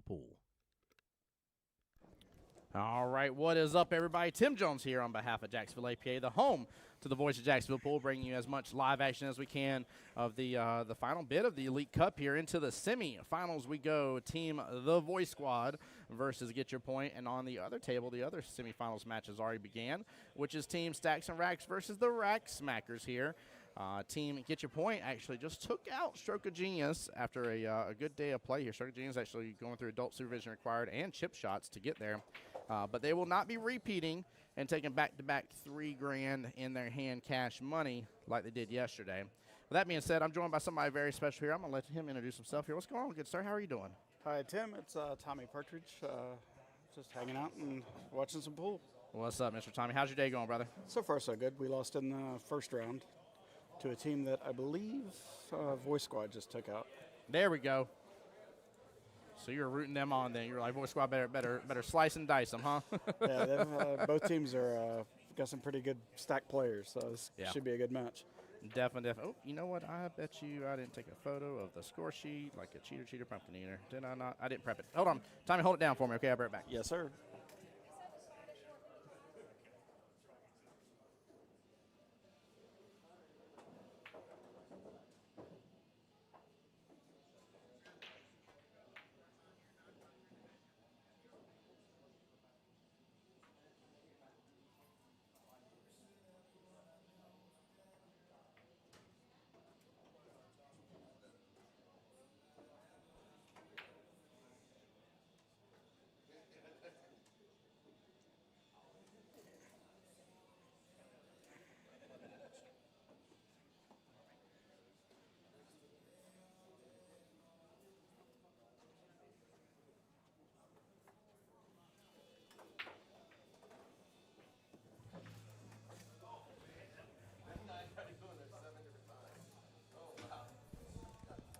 pool. All right, what is up, everybody? Tim Jones here on behalf of Jacksonville APA, the home to the Voice of Jacksonville Pool, bringing you as much live action as we can of the final bit of the Elite Cup here. Into the semifinals we go. Team The Voice Squad versus Get Your Point. And on the other table, the other semifinals matches already began, which is Team Stacks and Racks versus the Rack Smackers here. Team Get Your Point actually just took out Stroke of Genius after a good day of play here. Stroke of Genius actually going through adult supervision required and chip shots to get there. But they will not be repeating and taking back-to-back $3 grand in their hand cash money like they did yesterday. With that being said, I'm joined by somebody very special here. I'm going to let him introduce himself here. What's going on, good sir? How are you doing? Hi, Tim. It's Tommy Partridge. Just hanging out and watching some pool. What's up, Mr. Tommy? How's your day going, brother? So far, so good. We lost in the first round to a team that I believe Voice Squad just took out. There we go. So you're rooting them on then. You're like, Voice Squad better slice and dice them, huh? Yeah, both teams are got some pretty good stacked players, so this should be a good match. Definitely. Oh, you know what? I bet you I didn't take a photo of the score sheet like a cheater pumpkin eater. Did I not? I didn't prep it. Hold on. Tommy, hold it down for me, okay? I'll be right back. Yes, sir.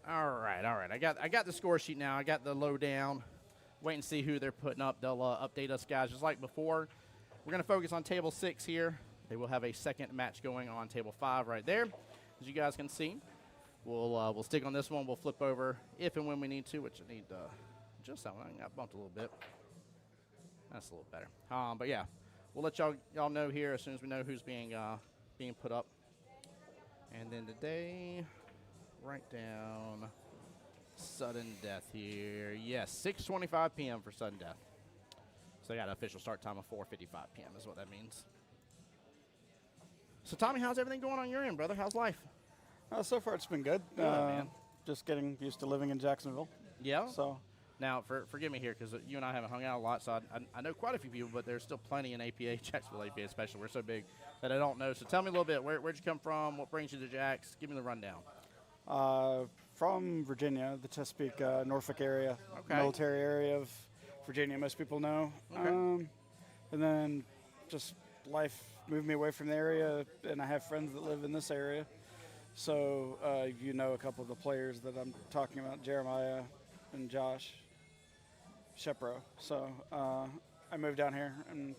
All right. I got the score sheet now. I got the lowdown. Wait and see who they're putting up. They'll update us, guys, just like before. We're going to focus on table 6 here. They will have a second match going on table 5 right there, as you guys can see. We'll stick on this one. We'll flip over if and when we need to, which I need just that one. I got bumped a little bit. That's a little better. But yeah, we'll let y'all know here as soon as we know who's being put up. And then today, write down sudden death here. Yes, 6:25 p.m. for sudden death. So they got an official start time of 4:55 p.m. is what that means. So Tommy, how's everything going on your end, brother? How's life? So far, it's been good. Good, man. Just getting used to living in Jacksonville. Yeah. So now, forgive me here because you and I haven't hung out a lot, so I know quite a few people, but there's still plenty in APA, Jacksonville APA especially. We're so big that I don't know. So tell me a little bit. Where'd you come from? What brings you to Jax? Give me the rundown. From Virginia, the Chesapeake, Norfolk area, military area of Virginia, most people know. Okay. And then just life moved me away from the area, and I have friends that live in this area. So you know a couple of the players that I'm talking about, Jeremiah and Josh Shepro. So I moved down here and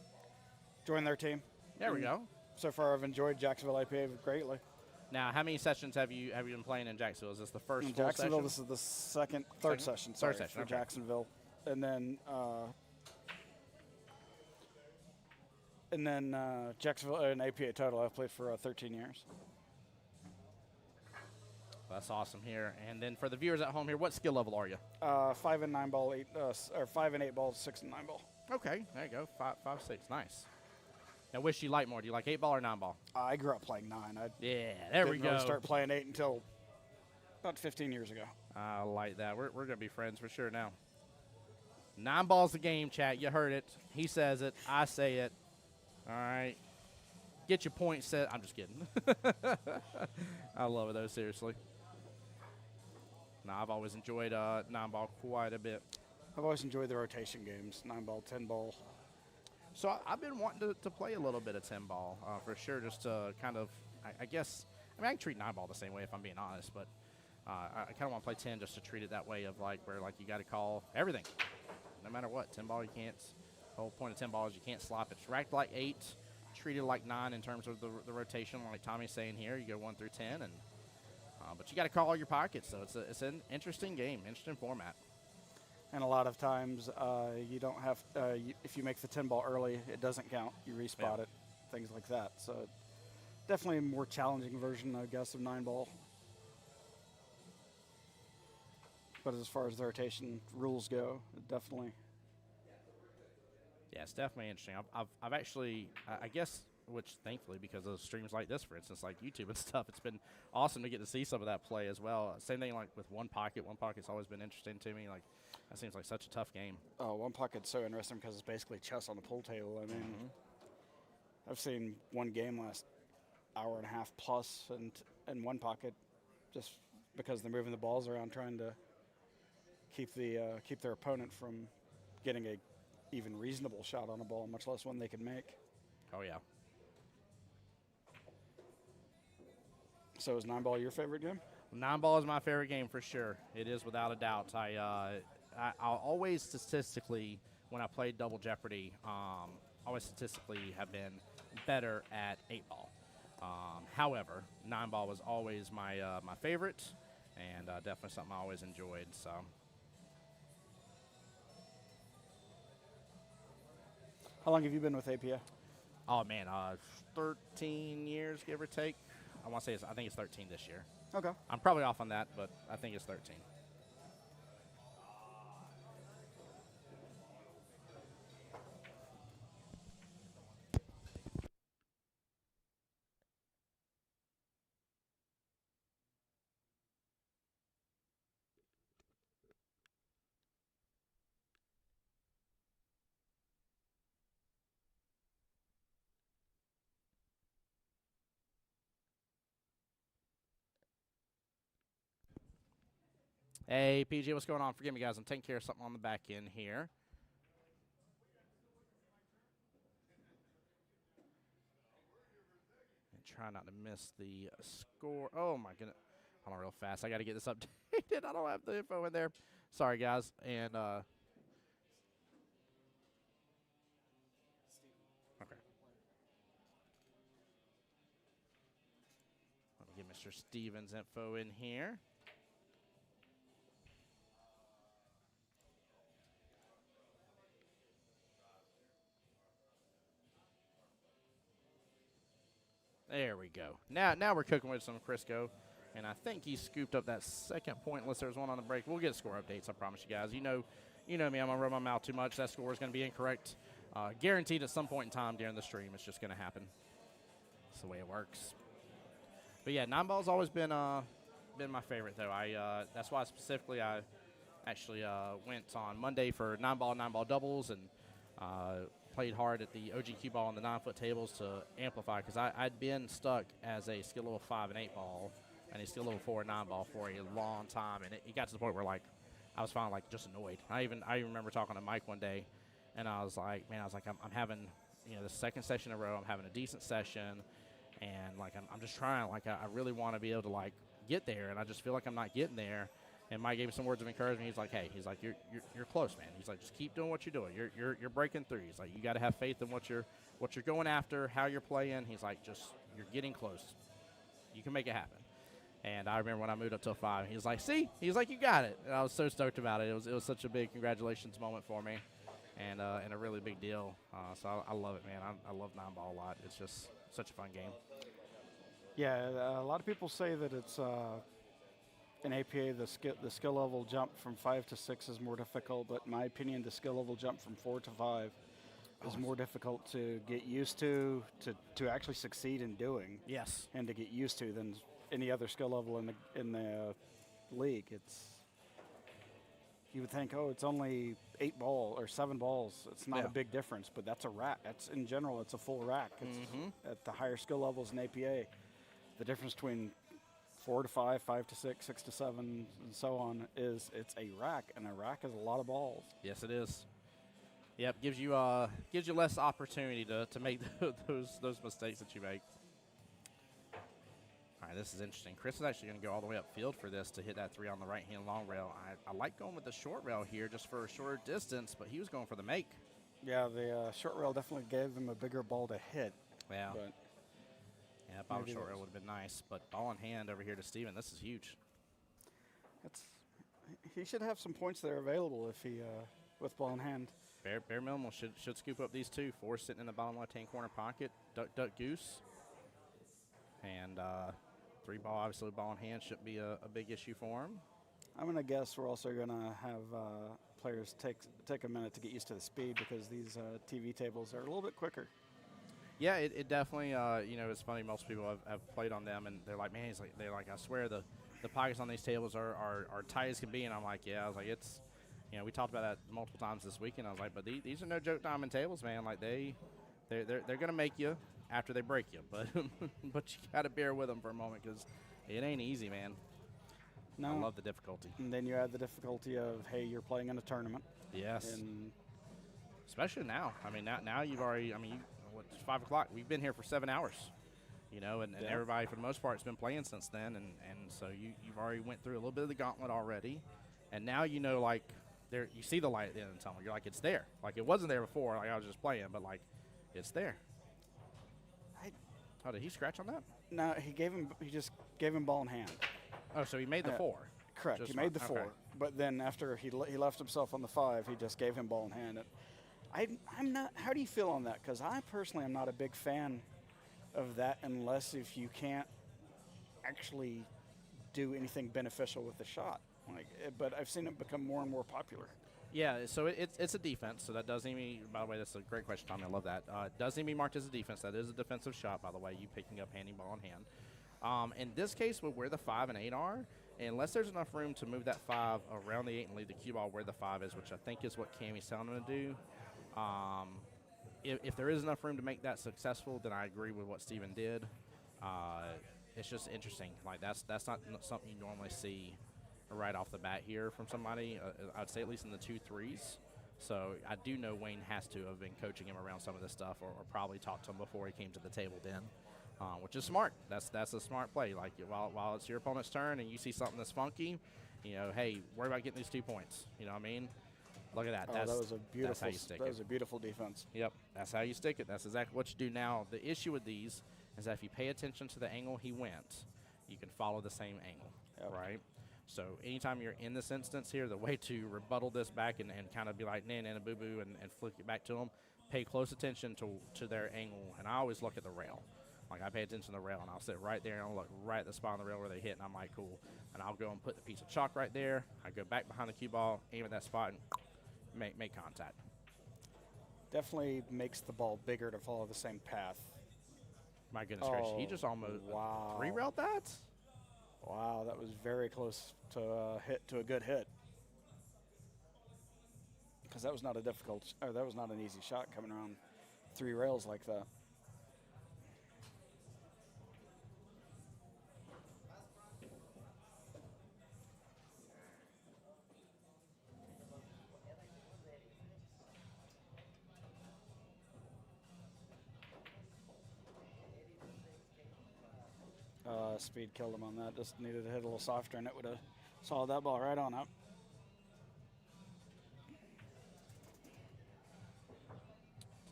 joined their team. There we go. So far, I've enjoyed Jacksonville APA greatly. Now, how many sessions have you been playing in Jacksonville? Is this the first In full Jacksonville, session? this is the third session. Sorry, Third session, for okay. Jacksonville, and then Jacksonville and APA total. I've played for 13 years. That's awesome here. And then for the viewers at home here, what skill level are you? 5 and 9 ball, 8 or 5 and 8 ball, 6 and 9 ball. Okay, there you go. 5, 6, nice. Now, which do you like more? Do you like 8 ball or 9 ball? I grew up playing 9. Yeah, there we didn't go. really start playing 8 until about 15 years ago. I like that. We're going to be friends for sure now. 9 ball's the game, chat. You heard it. He says it. I say it. All right. Get your point set. I'm just kidding. I love it, though, seriously. No, I've always enjoyed 9 ball quite a bit. I've always enjoyed the rotation games, 9 ball, 10 ball. So I've been wanting to play a little bit of 10 ball for sure, just to kind of, I guess, I mean, I can treat 9 ball the same way if I'm being honest, but I kind of want to play 10 just to treat it that way of like where like you got to call everything, no matter what. 10 ball, you can't, the whole point of 10 ball is you can't slop it. It's racked like 8, treated like 9 in terms of the rotation, like Tommy's saying here. You go 1 through 10, and but you got to call all your pockets, so it's an interesting game, interesting format. And a lot of times you don't have, if you make the 10 ball early, it doesn't count. You respot it, things like that. So definitely a more challenging version, I guess, of 9 ball. But as far as the rotation rules go, it definitely. Yeah, it's definitely interesting. I've actually, I guess, which thankfully because of streams like this, for instance, like YouTube and stuff, it's been awesome to get to see some of that play as well. Same thing like with one pocket. One pocket's always been interesting to me. Like that seems like such a tough game. Oh, one pocket's so interesting because it's basically chess on the pool table. I mean, I've seen one game last hour and a half plus, and in one pocket, just because they're moving the balls around, trying to keep their opponent from getting a even reasonable shot on a ball, much less one they can make. Oh yeah. So is 9 ball your favorite game? 9 ball is my favorite game for sure. It is without a doubt. I'll always statistically, when I played Double Jeopardy, always statistically have been better at 8 ball. However, 9 ball was always my my favorite, and definitely something I always enjoyed. So. How long have you been with APA? Oh man, 13 years, give or take. I want to say I think it's 13 this year. Okay. I'm probably off on that, but I think it's 13. Hey, PJ, what's going on? Forgive me, guys. I'm taking care of something on the back end here. And try not to miss the score. Oh, my goodness. Hold on real fast. I got to get this updated. I don't have the info in there. Sorry, guys. And, okay. Let me get Mr. Stevens' info in here. There we go. Now we're cooking with some Crisco. And I think he scooped up that second point unless there's one on the break. We'll get score updates, I promise you guys. You know me, I'm going to run my mouth too much. That score is going to be incorrect. Guaranteed at some point in time during the stream. It's just going to happen. That's the way it works. But yeah, 9 ball's always been my favorite, though. That's why specifically I actually went on Monday for 9 ball doubles and played hard at the OG Qball on the 9-foot tables to amplify because I'd been stuck as a skill level 5 and 8 ball and a skill level 4 and 9 ball for a long time, and it got to the point where like I was finally like just annoyed. I even remember talking to Mike one day, and I was like, I'm having the second session in a row. I'm having a decent session, and like I'm just trying. Like I really want to be able to like get there, and I just feel like I'm not getting there. And Mike gave me some words of encouragement. He's like, hey, you're close, man. He's like, just keep doing what you're doing. You're breaking through. He's like, you got to have faith in what you're going after, how you're playing. He's like, you're getting close. You can make it happen. And I remember when I moved up to a 5, he was like, see? He's like, you got it. And I was so stoked about it. It was such a big congratulations moment for me, and a really big deal. So I love it, man. I love 9 ball a lot. It's just such a fun game. Yeah, a lot of people say that it's in APA the skill level jump from 5 to 6 is more difficult, but in my opinion, the skill level jump from 4 to 5 is more difficult to get used to actually succeed in doing. Yes. And to get used to than any other skill level in the league. You would think, oh, it's only 8 ball or 7 balls. It's not a big difference, but that's a rack. That's in general, it's a full rack. It's at the higher skill levels in APA. The difference between 4 to 5, 5 to 6, 6 to 7, and so on is it's a rack, and a rack is a lot of balls. Yes, it is. Yep, gives you less opportunity to make those mistakes that you make. All right, this is interesting. Chris is actually going to go all the way upfield for this to hit that 3 on the right-hand long rail. I like going with the short rail here just for a shorter distance, but he was going for the make. Yeah, the short rail definitely gave them a bigger ball to hit. Yeah. But yeah, ball short rail would have been nice, but ball in hand over here to Steven. This is huge. he should have some points there available if he with ball in hand. Bare minimal should scoop up these two. 4 sitting in the bottom left-hand corner pocket. Duck, duck, goose. And 3 ball, obviously, with ball in hand shouldn't be a big issue for him. I'm going to guess we're also going to have players take a minute to get used to the speed because these TV tables are a little bit quicker. Yeah, it definitely, it's funny. Most people have played on them, and they're like, man, I swear the pockets on these tables are tight as can be. And I'm like, yeah, I was like, it's, we talked about that multiple times this weekend. I was like, but these are no joke diamond tables, man. Like they're going to make you after they break you, but but you got to bear with them for a moment because it ain't easy, man. No. I love the difficulty. And then you add the difficulty of, hey, you're playing in a tournament. Yes. And especially now. I mean, now you've already, it's 5 o'clock. We've been here for 7 hours, and everybody, for the most part, has been playing since then. And so you've already went through a little bit of the gauntlet already. And now you see the light at the end of the tunnel. You're like, it's there. Like, it wasn't there before. Like, I was just playing, but, like, it's there. Oh, did he scratch on that? No, he just gave him ball in hand. Oh, so he made the 4. Correct. He made the 4. Okay. But then after he left himself on the 5, he just gave him ball in hand. I'm not. How do you feel on that? Because I personally am not a big fan of that unless if you can't actually do anything beneficial with the shot. But I've seen it become more and more popular. Yeah, so it's a defense, so that doesn't even, by the way, that's a great question, Tommy, I love that. Doesn't even be marked as a defense. That is a defensive shot, by the way, you picking up handing ball in hand. In this case, where the 5 and 8 are, unless there's enough room to move that 5 around the 8 and leave the cue ball where the 5 is, which I think is what Cammy's telling him to do, if there is enough room to make that successful, then I agree with what Steven did. It's just interesting. Like, that's not something you normally see right off the bat here from somebody. I'd say at least in the 2-3s. So I do know Wayne has to have been coaching him around some of this stuff, or probably talked to him before he came to the table then, which is smart. That's a smart play. Like, while it's your opponent's turn and you see something that's funky, hey, worry about getting these 2 points. You know what I mean? Look at that. That was a beautiful. That's how you stick it. That was a beautiful defense. Yep, that's how you stick it. That's exactly what you do. Now, the issue with these is that if you pay attention to the angle he went, you can follow the same angle, right? So anytime you're in this instance here, the way to rebuttal this back and kind of be like, nah, boo-boo, and flick it back to them, pay close attention to their angle. And I always look at the rail. Like, I pay attention to the rail, and I'll sit right there, and I'll look right at the spot on the rail where they hit, and I'm like, cool. And I'll go and put the piece of chalk right there. I go back behind the cue ball, aim at that spot, and make contact. Definitely makes the ball bigger to follow the same path. My goodness gracious. He just almost re-railed that? Wow, that was very close to a good hit. Because that was not that was not an easy shot coming around 3 rails like that. Speed killed him on that. Just needed to hit a little softer, and it would have solid that ball right on up.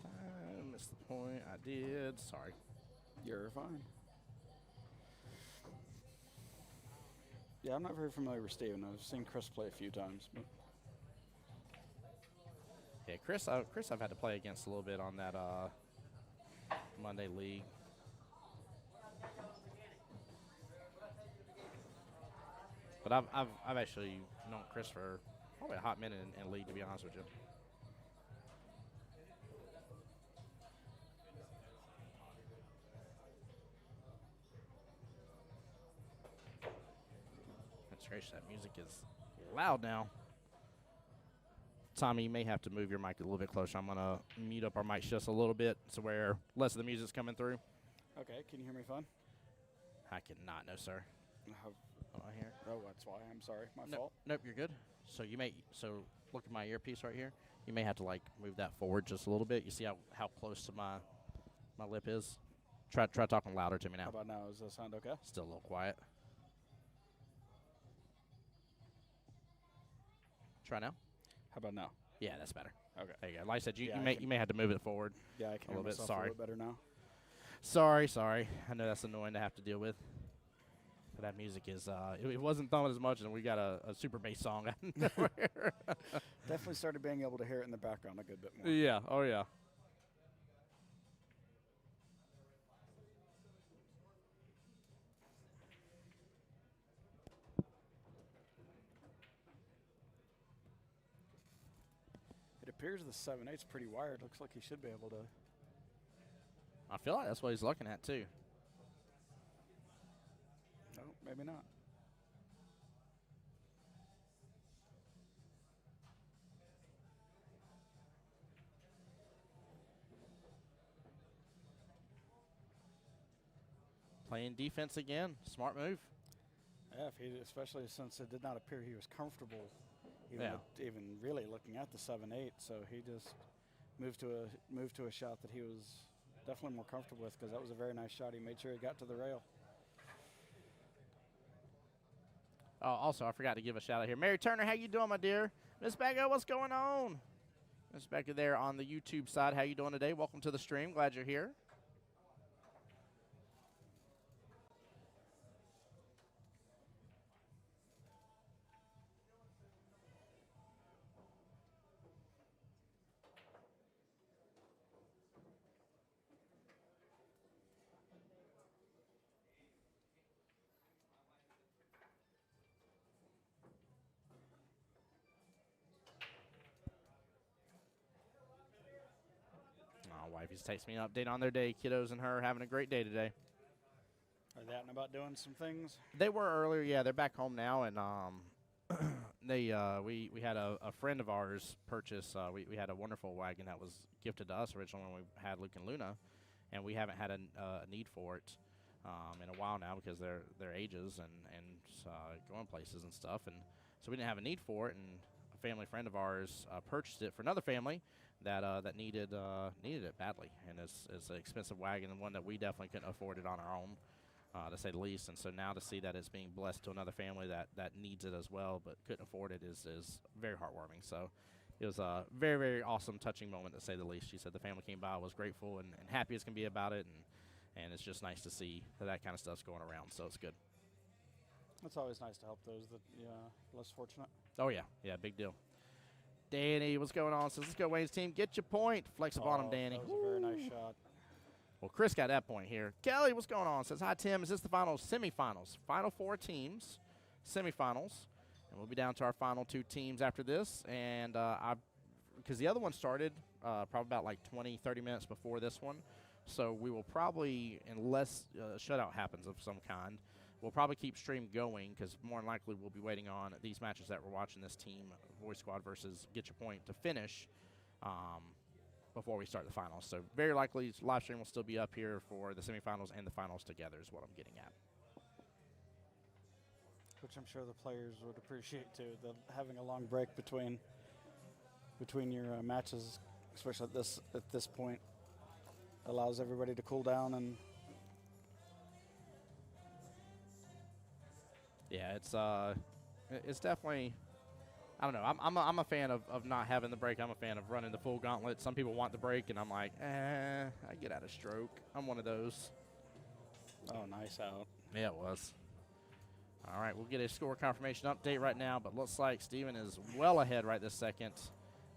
I missed the point. I did. Sorry. You're fine. Yeah, I'm not very familiar with Steven. I've seen Chris play a few times. But. Yeah, Chris I've had to play against a little bit on that Monday league. But I've actually known Chris for probably a hot minute in league, to be honest with you. That's gracious, that music is loud now. Tommy, you may have to move your mic a little bit closer. I'm going to mute up our mics just a little bit so where less of the music's coming through. Okay, can you hear me fine? I cannot, no, sir. Here. Oh, that's why. I'm sorry. My fault. Nope, you're good. So look at my earpiece right here. You may have to move that forward just a little bit. You see how close to my lip is? Try talking louder to me now. How about now? Does that sound okay? Still a little quiet. Try now. How about now? Yeah, that's better. Okay. There you go. Like I said, you may have to move it forward. Yeah, I can a little bit. Sorry. Sorry. A little bit better now. Sorry. I know that's annoying to have to deal with. That music is, it wasn't thumping as much, and we got a super bass song out of nowhere. Definitely started being able to hear it in the background a good bit more. Yeah, oh yeah. It appears the 7/8's pretty wired. Looks like he should be able to. I feel like that's what he's looking at, too. No, maybe not. Playing defense again. Smart move. Yeah, especially since it did not appear he was comfortable even really looking at the 7/8. So he just moved to a shot that he was definitely more comfortable with, because that was a very nice shot. He made sure he got to the rail. Oh, also, I forgot to give a shout out here. Mary Turner, how you doing, my dear? Miss Becca, what's going on? Miss Becca there on the YouTube side. How you doing today? Welcome to the stream. Glad you're here. Wifey's texting me an update on their day. Kiddos and her having a great day today. Are they out and about doing some things? They were earlier, yeah. They're back home now, and we had a friend of ours purchase. We had a wonderful wagon that was gifted to us originally when we had Luke and Luna, and we haven't had a need for it in a while now because their ages and going places and stuff, and so we didn't have a need for it. And a family friend of ours purchased it for another family that needed it badly, and it's an expensive wagon and one that we definitely couldn't afford it on our own, to say the least. And so now to see that it's being blessed to another family that needs it as well but couldn't afford it is very heartwarming. So it was a very, very awesome, touching moment, to say the least. She said the family came by, was grateful and happy as can be about it, and it's just nice to see that kind of stuff's going around. So it's good. It's always nice to help those that less fortunate. Oh yeah, big deal. Danny, what's going on? Says, let's go, Wayne's team. Get your point. Flex up on him, Danny. That was a very nice shot. Well, Chris got that point here. Kelly, what's going on? Says, hi, Tim. Is this the final semifinals? Final 4 teams, semifinals. And we'll be down to our final 2 teams after this. And because the other one started probably about like 20, 30 minutes before this one. So we will probably, unless a shutout happens of some kind, we'll probably keep stream going, because more than likely we'll be waiting on these matches that we're watching, this team, Voice Squad versus Get Your Point, to finish before we start the finals. So very likely live stream will still be up here for the semifinals and the finals together is what I'm getting at. Which I'm sure the players would appreciate too, having a long break between your matches, especially at this point, allows everybody to cool down. And yeah, it's definitely, I don't know. I'm a fan of not having the break. I'm a fan of running the full gauntlet. Some people want the break, and I'm like, I get out of stroke. I'm one of those. Oh, nice out. Yeah, it was. All right, we'll get a score confirmation update right now, but looks like Steven is well ahead right this second.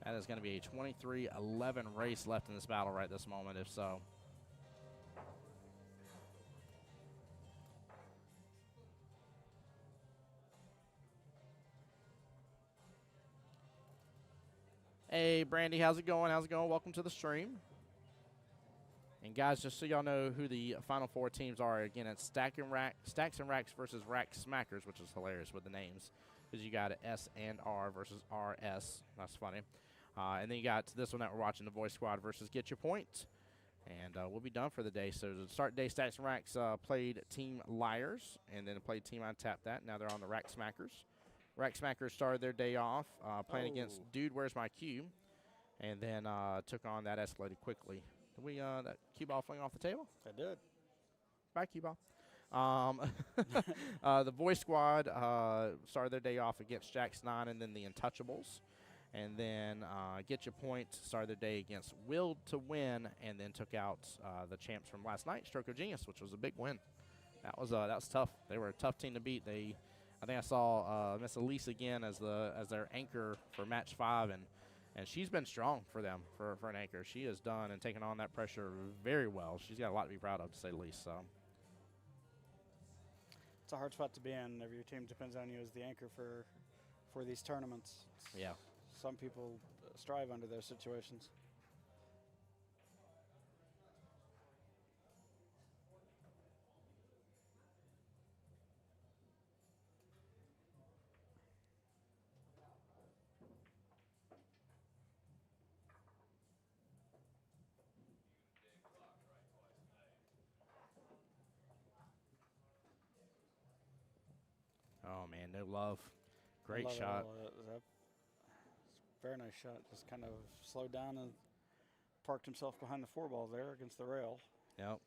That is going to be a 23-11 race left in this battle right this moment, if so. Hey, Brandy, how's it going? How's it going? Welcome to the stream. And, guys, just so y'all know who the Final 4 teams are, again, it's Stacks and Racks versus Rack Smackers, which is hilarious with the names, because you got S and R versus RS. That's funny. And then you got this one that we're watching, the Voice Squad versus Get Your Point. And we'll be done for the day. So to start the day, Stacks and Racks played Team Liars, and then played Team Untapped That. Now they're on the Rack Smackers. Rack Smackers started their day off playing against Dude, Where's My Cube? And then took on that escalated quickly. Did we that Qball fling off the table? I did. Bye, Qball. The Voice Squad started their day off against Jax 9 and then the Untouchables. And then Get Your Point started their day against Willed to Win, and then took out the champs from last night, Stroke of Genius, which was a big win. That was tough. They were a tough team to beat. I think I saw Miss Elise again as their anchor for match 5, and she's been strong for them for an anchor. She has done and taken on that pressure very well. She's got a lot to be proud of, to say the least. So it's a hard spot to be in. Every team depends on you as the anchor for these tournaments. yeah. Some people strive under those situations. Oh man, no love. Great Love it shot. all. Very nice shot. Just kind of slowed down and parked himself behind the 4-ball there against the rail. Yep.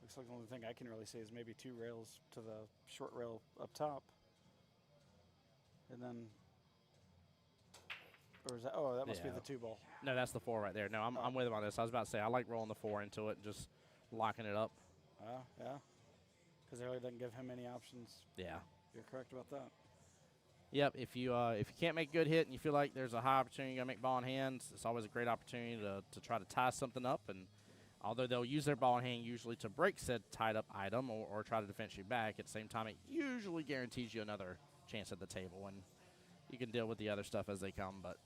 Looks like the only thing I can really see is maybe 2 rails to the short rail up top. And then, or is that, oh, that must be Yeah. the 2-ball. No, that's the 4 right there. No, I'm with him on this. I was about to say I like rolling the 4 into it and just locking it up. Yeah. Because it really doesn't give him any options. Yeah. You're correct about that. Yep. If you can't make a good hit and you feel like there's a high opportunity you're gonna make ball in hands, it's always a great opportunity to try to tie something up. And although they'll use their ball in hand usually to break said tied up item or try to defense you back, at the same time it usually guarantees you another chance at the table, and you can deal with the other stuff as they come. But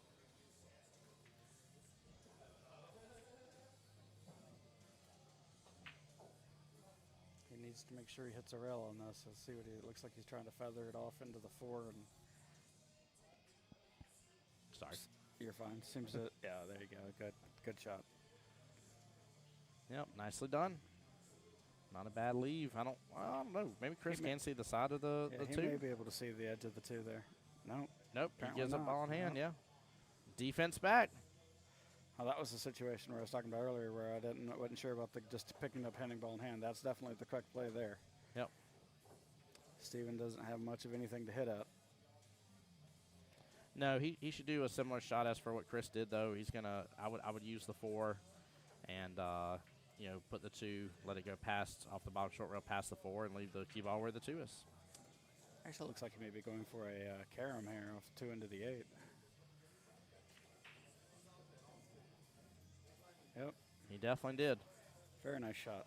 He needs to make sure he hits a rail on this. Let's see what it looks like. He's trying to feather it off into the 4, and sorry. you're fine. Seems to, yeah, there you go. Good shot. Yep, nicely done. Not a bad leave. I don't know. Maybe Chris can see the side of the He 2. may be able to see the edge of the 2 there. No. Nope. He Apparently gives up not. ball in hand. No. Yeah. Defense back. Well, that was the situation where I was talking about earlier, where I wasn't sure about just picking up handing ball in hand. That's definitely the correct play there. Yep. Steven doesn't have much of anything to hit at. No, he should do a similar shot as for what Chris did though. He's gonna. I would use the 4, and put the 2, let it go past off the bottom short rail past the 4, and leave the key ball where the 2 is. Actually, looks like he may be going for a carom here off 2 into the 8. Yep. He definitely did. Very nice shot.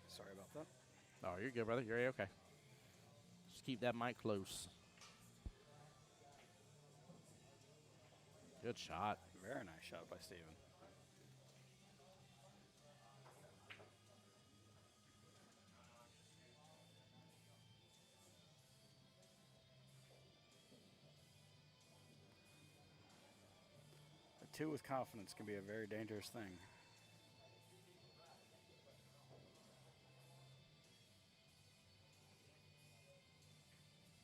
Sorry about that. Oh, you're good, brother. You're okay. Just keep that mic close. Good shot. Very nice shot by Steven. A 2 with confidence can be a very dangerous thing.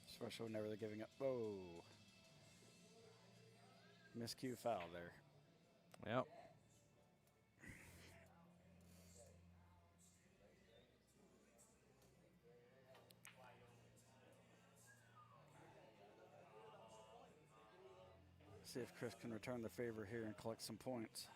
Especially whenever they're giving up. Whoa. Miscue foul there. Yep. See if Chris can return the favor here and collect some points.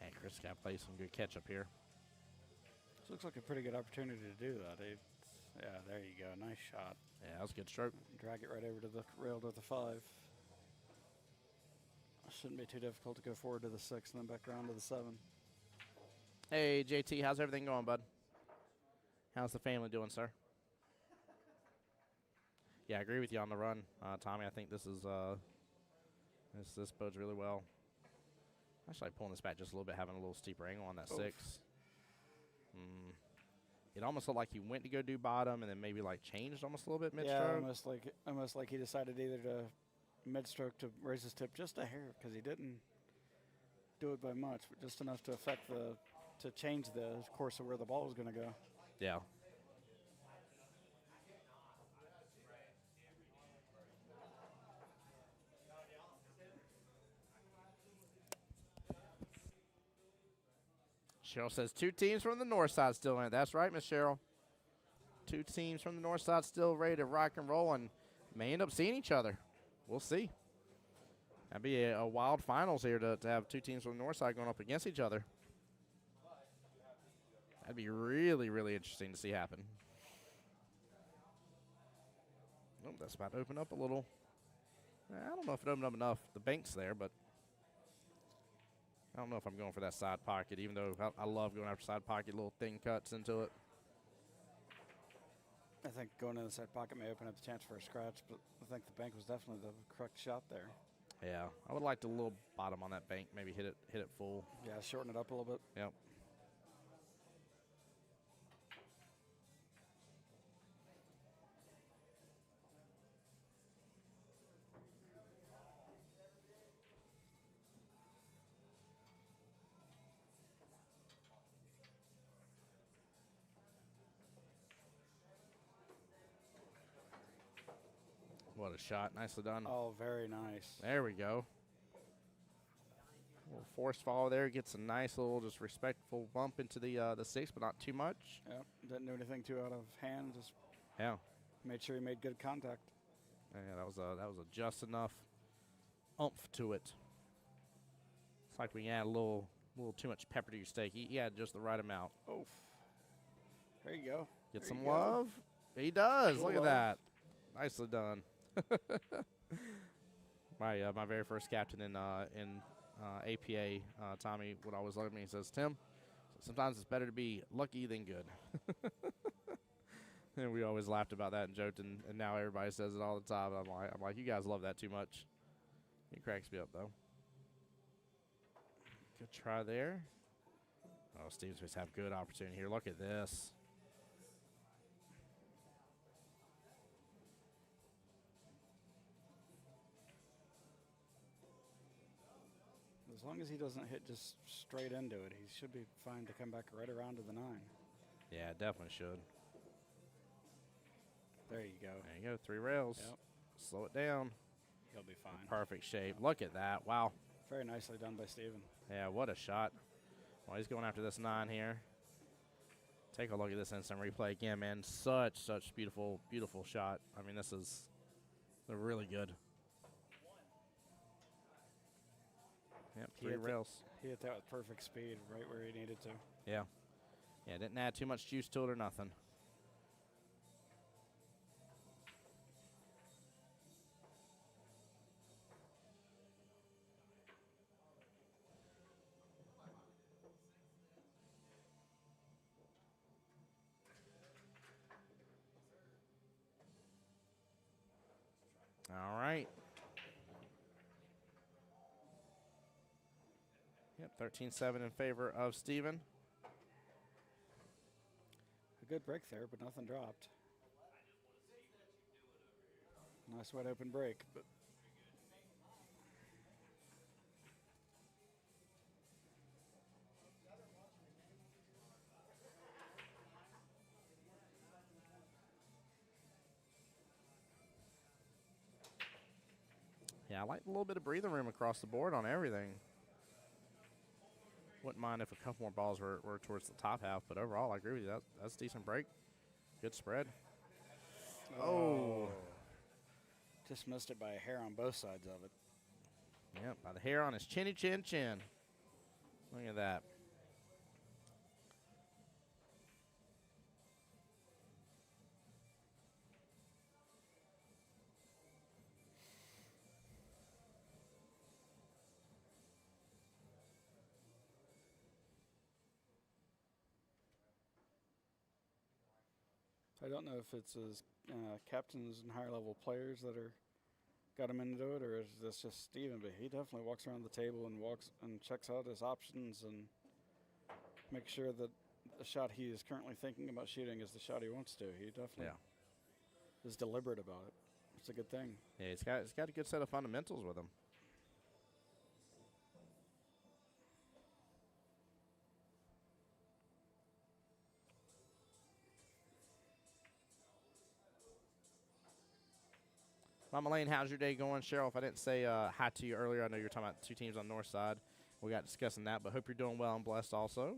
Hey, Chris got to play some good catch up here. This looks like a pretty good opportunity to do that. Yeah, there you go. Nice shot. Yeah, that was a good stroke. Drag it right over to the rail to the 5. Shouldn't be too difficult to go forward to the 6 and then back around to the 7. Hey, JT, how's everything going, bud? How's the family doing, sir? Yeah, I agree with you on the run, Tommy. I think this is this bodes really well. Actually, pulling this back just a little bit, having a little steeper angle on that Oof. 6. It almost looked like he went to go do bottom and then maybe like changed almost a little bit mid-stroke. Yeah, almost like he decided either to mid-stroke to raise his tip just a hair because he didn't do it by much, but just enough to affect to change the course of where the ball was going to go. Yeah. Cheryl says 2 teams from the north side still in it. That's right, Miss Cheryl. 2 teams from the north side still ready to rock and roll and may end up seeing each other. We'll see. That'd be a wild finals here to have 2 teams from the north side going up against each other. That'd be really, really interesting to see happen. Oh, that's about to open up a little. I don't know if it opened up enough. The bank's there, but I don't know if I'm going for that side pocket, even though I love going after side pocket, little thin cuts into it. I think going in the side pocket may open up the chance for a scratch, but I think the bank was definitely the correct shot there. Yeah, I would like to little bottom on that bank, maybe hit it full. Yeah, shorten it up a little bit. Yep. What a shot. Nicely done. Oh, very nice. There we go. A little forced follow there. Gets a nice little just respectful bump into the 6, but not too much. Yep, didn't do anything too out of hand. Just Yeah. made sure he made good contact. Yeah, that was a just enough oomph to it. It's like we add a little too much pepper to your steak. He had just the right amount. Oof. There you go. Get There some you go. love. He does. Cool Look at love. that. Nicely done. My very first captain in APA, Tommy would always look at me and says, Tim, sometimes it's better to be lucky than good. And we always laughed about that and joked, and now everybody says it all the time. I'm like, you guys love that too much. He cracks me up though. Good try there. Oh, Steve Smith have good opportunity here. Look at this. As long as he doesn't hit just straight into it, he should be fine to come back right around to the 9. Yeah, definitely should. There you go. There you go. 3 rails. Yep. Slow it down. He'll be fine. Perfect shape. Look at that. Wow. Very nicely done by Steven. Yeah, what a shot. Well, he's going after this 9 here. Take a look at this instant replay again, man. Such beautiful, beautiful shot. I mean, they're really good. Yep, 3 rails. He hit that with perfect speed, right where he needed to. Yeah. Yeah, didn't add too much juice to it or nothing. All right. Yep, 13-7 in favor of Steven. A good break there, but nothing dropped. Nice wide open break, but Yeah, I like a little bit of breathing room across the board on everything. Wouldn't mind if a couple more balls were towards the top half, but overall, I agree with you. That's a decent break. Good spread. Oh. Just missed it by a hair on both sides of it. Yep, by the hair on his chinny chin chin. Look at that. I don't know if it's his captains and higher level players that are got him into it, or is this just Steven? But he definitely walks around the table and walks and checks out his options and makes sure that the shot he is currently thinking about shooting is the shot he wants to. He definitely is deliberate about it. It's a good thing. Yeah, he's got a good set of fundamentals with him. Mama Lane, how's your day going? Cheryl, if I didn't say hi to you earlier, I know you're talking about 2 teams on the north side. We got discussing that, but hope you're doing well and blessed also.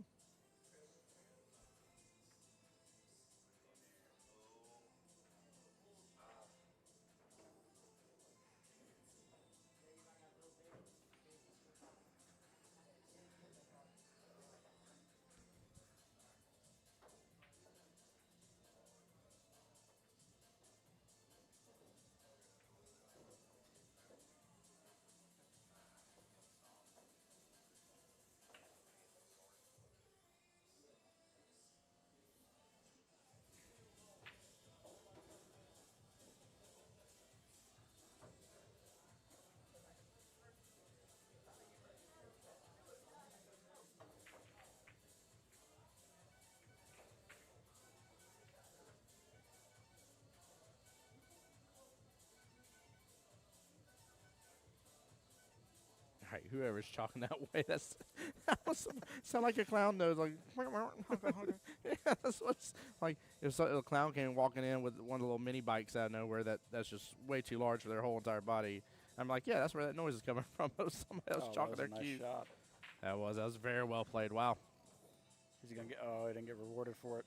All right, whoever's chalking that way, that sound like a clown nose. Like, yeah, that's what's like. If a clown came walking in with one of the little mini bikes out of nowhere, that's just way too large for their whole entire body. I'm like, yeah, that's where that noise is coming from. Somebody else chalking their cue. Shot. That was very well played. Wow. Is he gonna get? Oh, he didn't get rewarded for it.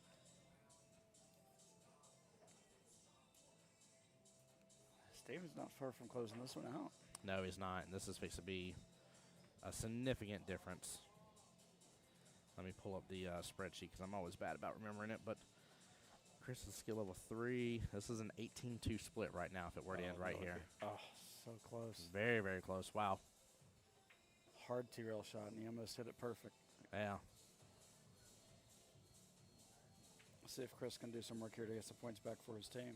Steven's not far from closing this one out. No, he's not. And this is fixed to be a significant difference. Let me pull up the spreadsheet because I'm always bad about remembering it. But Chris is skill level 3. This is an 18-2 split right now if it were to end right here. Oh, so close. Very, very close. Wow. Hard T-rail shot, and he almost hit it perfect. Yeah. Let's see if Chris can do some work here to get some points back for his team.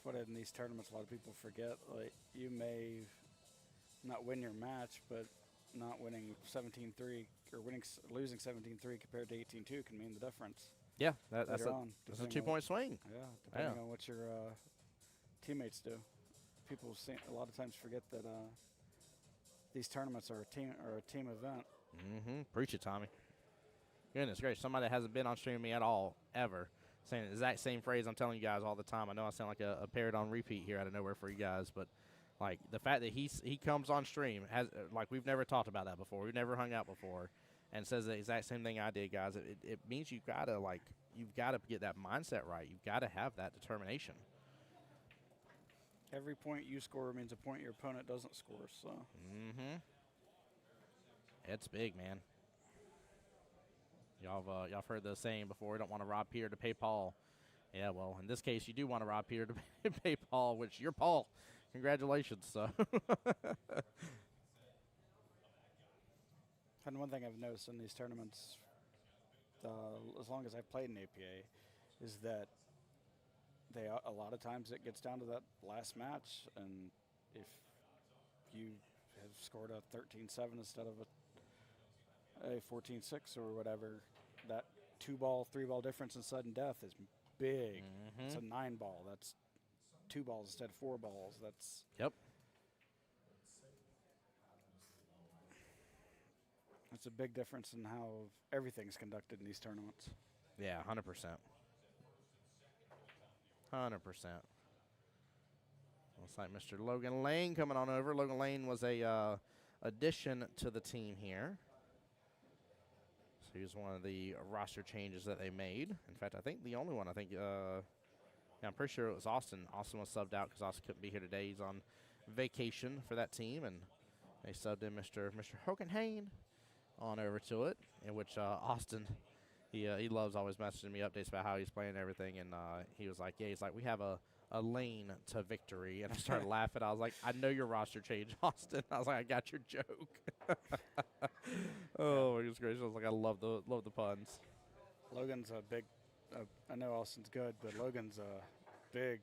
What in these tournaments a lot of people forget, like you may not win your match, but not winning 17-3 or losing 17-3 compared to 18-2 can mean the difference. Yeah, that's a 2-point swing. Yeah, depending on what your teammates do. People a lot of times forget that these tournaments are a team event. Mm-hmm. Preach it, Tommy. Goodness gracious, somebody that hasn't been on stream with me at all ever, saying the exact same phrase I'm telling you guys all the time. I know I sound like a parrot on repeat here out of nowhere for you guys, but like the fact that he comes on stream has like we've never talked about that before. We've never hung out before, and says the exact same thing I did, guys. It means you've got to get that mindset right. You've got to have that determination. Every point you score means a point your opponent doesn't score. So. Mm-hmm. It's big, man. Y'all have heard the saying before, don't want to rob Peter to pay Paul. Yeah, well, in this case, you do want to rob Peter to pay Paul, which you're Paul. Congratulations. So. And one thing I've noticed in these tournaments, as long as I've played in APA, is that a lot of times it gets down to that last match, and if you have scored a 13-7 instead of a 14-6 or whatever, that 2-ball, 3-ball difference in sudden death is big. Mm-hmm. It's a 9-ball. That's 2 balls instead of 4 balls. That's That's a big difference in how everything's conducted in these tournaments. Yeah, 100%. 100%. Looks like Mr. Logan Lane coming on over. Logan Lane was a addition to the team here. So he was one of the roster changes that they made. In fact, I think the only one. I'm pretty sure it was Austin. Austin was subbed out because Austin couldn't be here today. He's on vacation for that team, and they subbed in Mr. Hogan Hain on over to it, in which Austin He loves always messaging me updates about how he's playing and everything. And he was like, yeah, he's like, we have a lane to victory. And I started laughing. I was like, I know your roster change, Austin. I was like, I got your joke. Oh, it was great. I was like, I love the puns. Logan's a big. I know Austin's good, but Logan's a big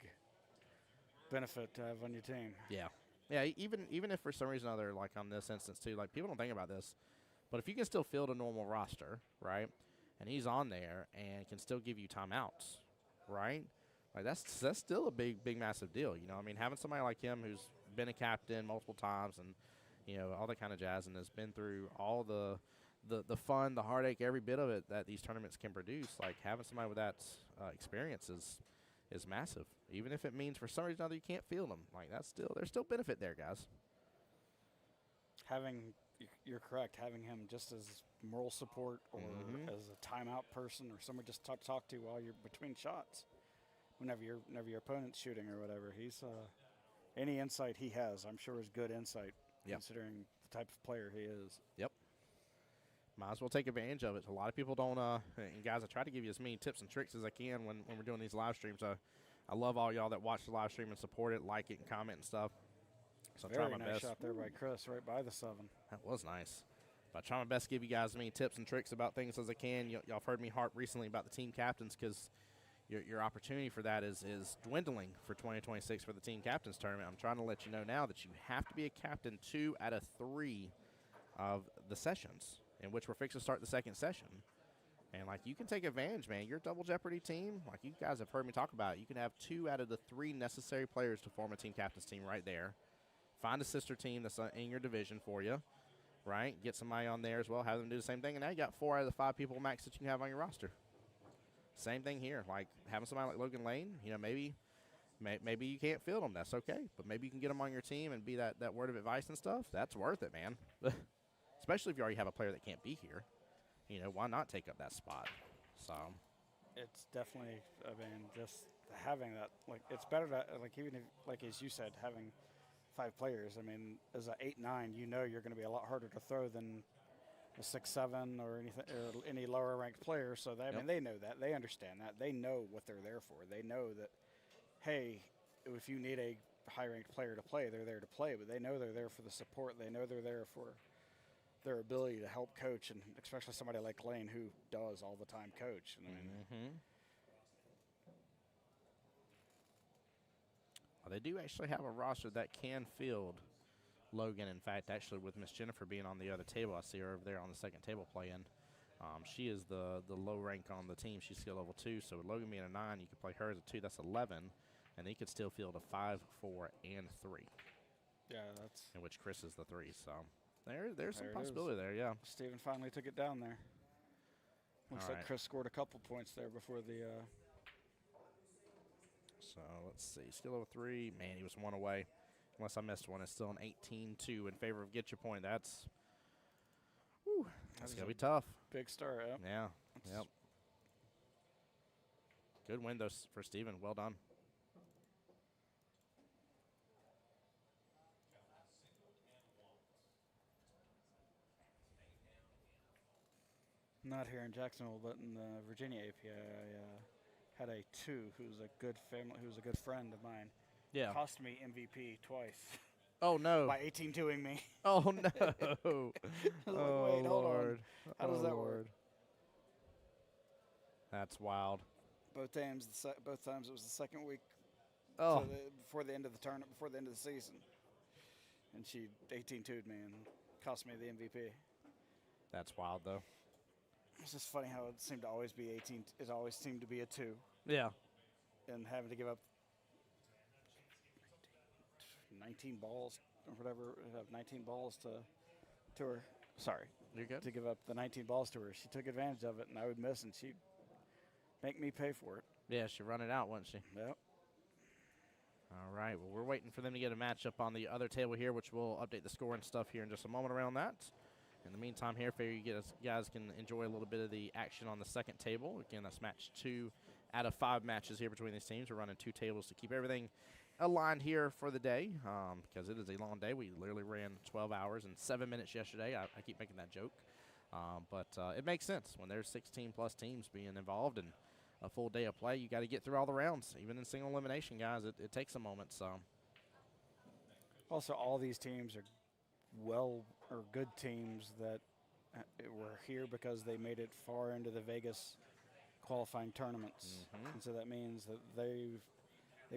benefit to have on your team. Yeah. Yeah, even if for some reason or other, like on this instance too, like people don't think about this, but if you can still field a normal roster, right, and he's on there and can still give you timeouts, right, like that's still a big massive deal. You know, I mean, having somebody like him who's been a captain multiple times and all that kind of jazz and has been through all the fun, the heartache, every bit of it that these tournaments can produce, like having somebody with that experience is massive. Even if it means for some reason or other you can't field them, like there's still benefit there, guys. You're correct. Having him just as moral support or as a timeout person or someone just to talk to while you're between shots, whenever your opponent's shooting or whatever. He's any insight he has, I'm sure, is good insight considering the type of player he is. Yep. Might as well take advantage of it. A lot of people don't, and guys, I try to give you as many tips and tricks as I can when we're doing these live streams. I love all y'all that watch the live stream and support it, like it, and comment and stuff. So I try my best. Shot there by Chris, right by the 7. That was nice. But I try my best to give you guys as many tips and tricks about things as I can. Y'all have heard me harp recently about the team captains because your opportunity for that is dwindling for 2026 for the team captains tournament. I'm trying to let you know now that you have to be a captain 2 out of 3 of the sessions in which we're fixing to start the second session. And, like, you can take advantage, man. Your double jeopardy team, like you guys have heard me talk about, you can have 2 out of the 3 necessary players to form a team captain's team right there. Find a sister team that's in your division for you, right? Get somebody on there as well. Have them do the same thing. And now you got 4 out of the 5 people max that you can have on your roster. Same thing here. Like, having somebody like Logan Lane, maybe you can't field them. That's okay. But maybe you can get them on your team and be that word of advice and stuff. That's worth it, man. Especially if you already have a player that can't be here. Why not take up that spot? So it's definitely, I mean, just having that, like, it's better to, like, even if, like, as you said, having 5 players, I mean, as an 8-9, you're going to be a lot harder to throw than a 6-7 or anything, or any lower ranked player. So I mean, they know that, they understand that, they know what they're there for. They know that, hey, if you need a high ranked player to play, they're there to play. But they know they're there for the support. They know they're there for their ability to help coach, and especially somebody like Lane who does all the time coach. And I mean, well, they do actually have a roster that can field Logan. In fact, actually, with Miss Jennifer being on the other table, I see her over there on the second table playing. She is the low rank on the team. She's skill level 2. So with Logan being a 9, you could play her as a 2. That's 11, and he could still field a 5, 4, and 3. Yeah, that's in which Chris is the 3. So there's some possibility there. Yeah. Steven finally took it down there. Looks like Chris scored a couple points there before the. So let's see. Skill level 3. Man, he was 1 away. Unless I missed one, it's still an 18-2 in favor of Get Your Point. That's going to be tough. Big start, yep. Yeah, yep. Good win, though, for Steven. Well done. Not here in Jacksonville, but in the Virginia API, I had a 2 who's a good friend of mine. Yeah. Cost me MVP twice. Oh, no. By 18-2ing me. Oh, no. Oh, wait, hold on. How does that work? That's wild. Both times it was the second week before the end of the tournament, before the end of the season. And she 18-2'd me and cost me the MVP. That's wild, though. It's just funny how it seemed to always be 18. It always seemed to be a 2. Yeah. And having to give up 19 balls or whatever, 19 balls to her. Sorry. You're good. To give up the 19 balls to her. She took advantage of it, and I would miss, and she'd make me pay for it. Yeah, she'd run it out, wouldn't she? Yep. All right. Well, we're waiting for them to get a matchup on the other table here, which we'll update the score and stuff here in just a moment around that. In the meantime here, you guys can enjoy a little bit of the action on the second table. Again, that's match 2 out of 5 matches here between these teams. We're running 2 tables to keep everything aligned here for the day because it is a long day. We literally ran 12 hours and 7 minutes yesterday. I keep making that joke. But it makes sense when there's 16-plus teams being involved and a full day of play. You got to get through all the rounds. Even in single elimination, guys, it takes a moment. So Also, all these teams are good teams that were here because they made it far into the Vegas qualifying tournaments, and so that means that they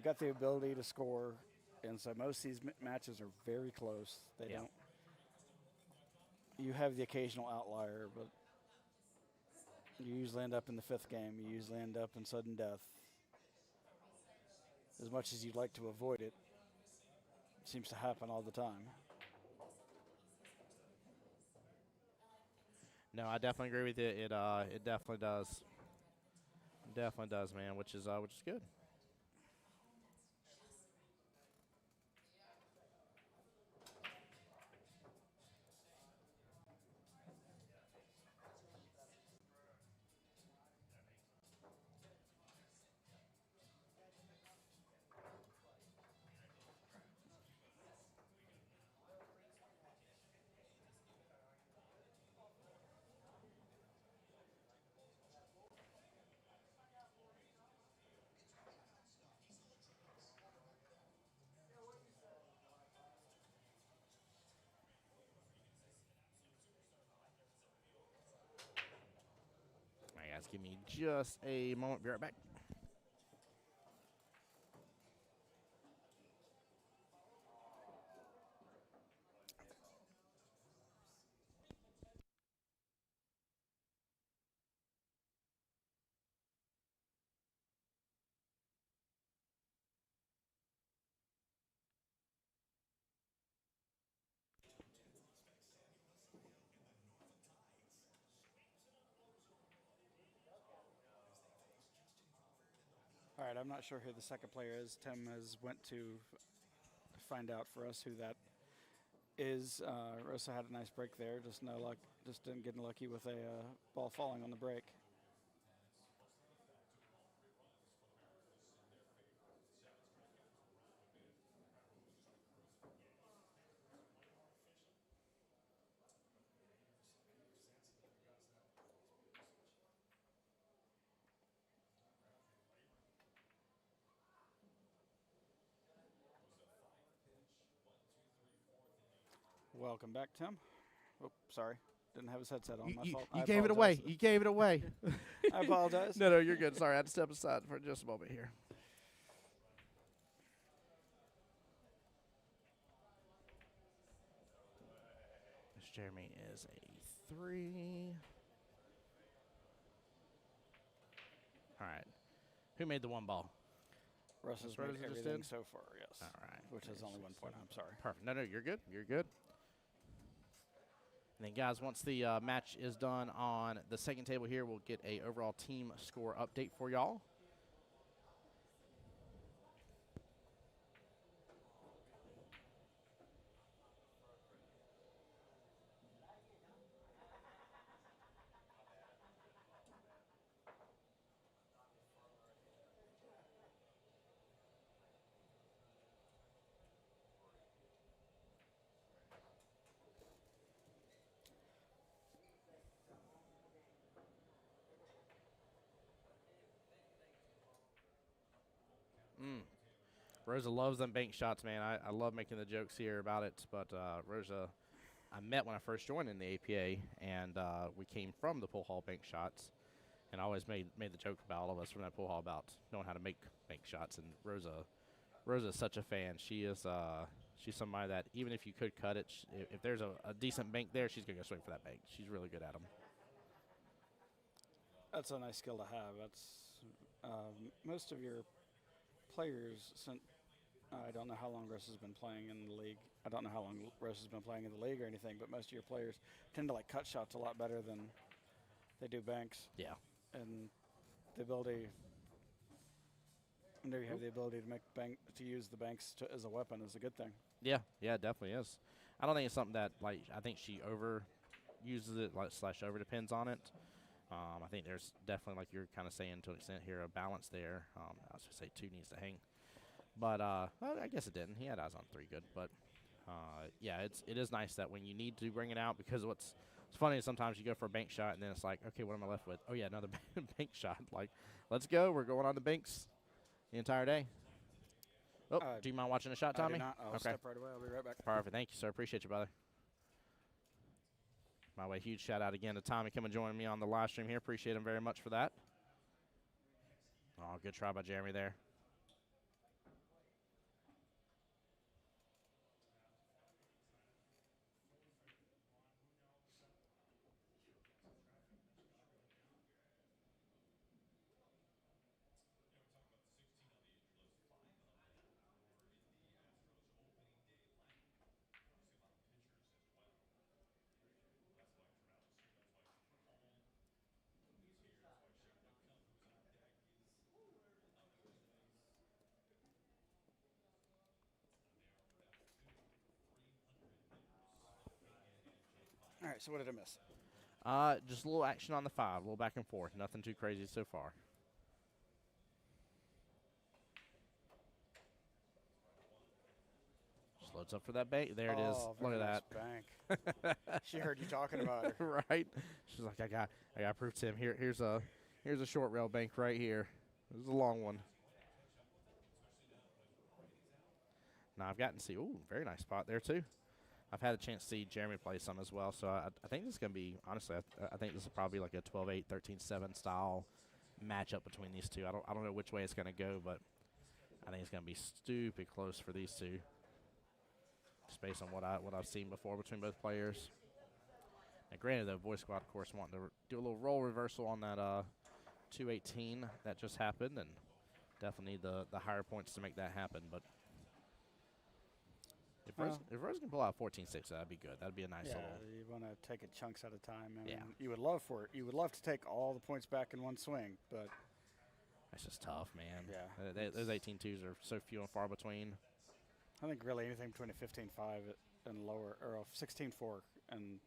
got the ability to score, and so most of these matches are very close. They don't. You have the occasional outlier, but you usually end up in the fifth game. You usually end up in sudden death. As much as you'd like to avoid it, it seems to happen all the time. no, I definitely agree with you. It definitely does. Definitely does, man. Which is good. All right, guys, give me just a moment. Be right back. All right, I'm not sure who the second player is. Tim has went to find out for us who that is. Rosa had a nice break there. Just no luck. Just didn't get lucky with a ball falling on the break. Welcome back, Tim. Oh, sorry. Didn't have his headset on. My fault. You gave it away. You gave it away. I apologize. No, you're good. Sorry, I had to step aside for just a moment here. This Jeremy is a 3. All right. Who made the one ball? Russ has Rosa made just everything did? so far, yes. All right. Which is only 1 point. I'm sorry. Perfect. No, you're good. You're good. And then, guys, once the match is done on the second table here, we'll get a overall team score update for y'all. Rosa loves them bank shots, man. I love making the jokes here about it, but Rosa, I met when I first joined in the APA, and we came from the pool hall bank shots, and I always made the joke about all of us from that pool hall about knowing how to make bank shots, and Rosa's such a fan. She's somebody that even if you could cut it, if there's a decent bank there, she's going to go swing for that bank. She's really good at them. That's a nice skill to have. That's most of your players. I don't know how long Russ has been playing in the league. I don't know how long Russ has been playing in the league or anything, but most of your players tend to like cut shots a lot better than they do banks. Yeah. And the ability, and there you have the ability to to use the banks as a weapon is a good thing. Yeah, it definitely is. I don't think it's something that, like, I think she over uses it, like, / over depends on it. I think there's definitely, like you're kind of saying to an extent here, a balance there. I was going to say 2 needs to hang. But well, I guess it didn't. He had eyes on 3 good. But, yeah, it is nice that when you need to bring it out, because what's It's funny, sometimes you go for a bank shot, and then it's like, okay, what am I left with? Oh, yeah, another bank shot. Like, let's go. We're going on the banks the entire day. Oh, do you mind watching a shot, Tommy? I do not. I'll step right away. I'll be right back. Perfect. Thank you, sir. Appreciate you, brother. My way, huge shout out again to Tommy coming joining me on the live stream here. Appreciate him very much for that. Oh, good try by Jeremy there. All right, so what did I miss? Just a little action on the 5, a little back and forth. Nothing too crazy so far. Just loads up for that bank. There it is. Look at that. Bank. She heard you talking about her. Right. She's like, I got proof to him. Here's a short rail bank right here. This is a long one. Now I've gotten to see, ooh, very nice spot there too. I've had a chance to see Jeremy play some as well, so I think this is going to be, honestly, I think this is probably like a 12-8, 13-7 style matchup between these two. I don't know which way it's going to go, but I think it's going to be stupid close for these two, just based on what I've seen before between both players. Now, granted, though, Boy Squad, of course, wanting to do a little role reversal on that 218 that just happened, and definitely need the higher points to make that happen, but if Rose can pull out 14-6, that'd be good. That'd be a nice little. You want to take it chunks at a time. I mean, Yeah. You would love for it. You would love to take all the points back in one swing, but That's just tough, man. Yeah. Those 18-2s are so few and far between. I think really anything between a 15-5 and lower, or a 16-4 and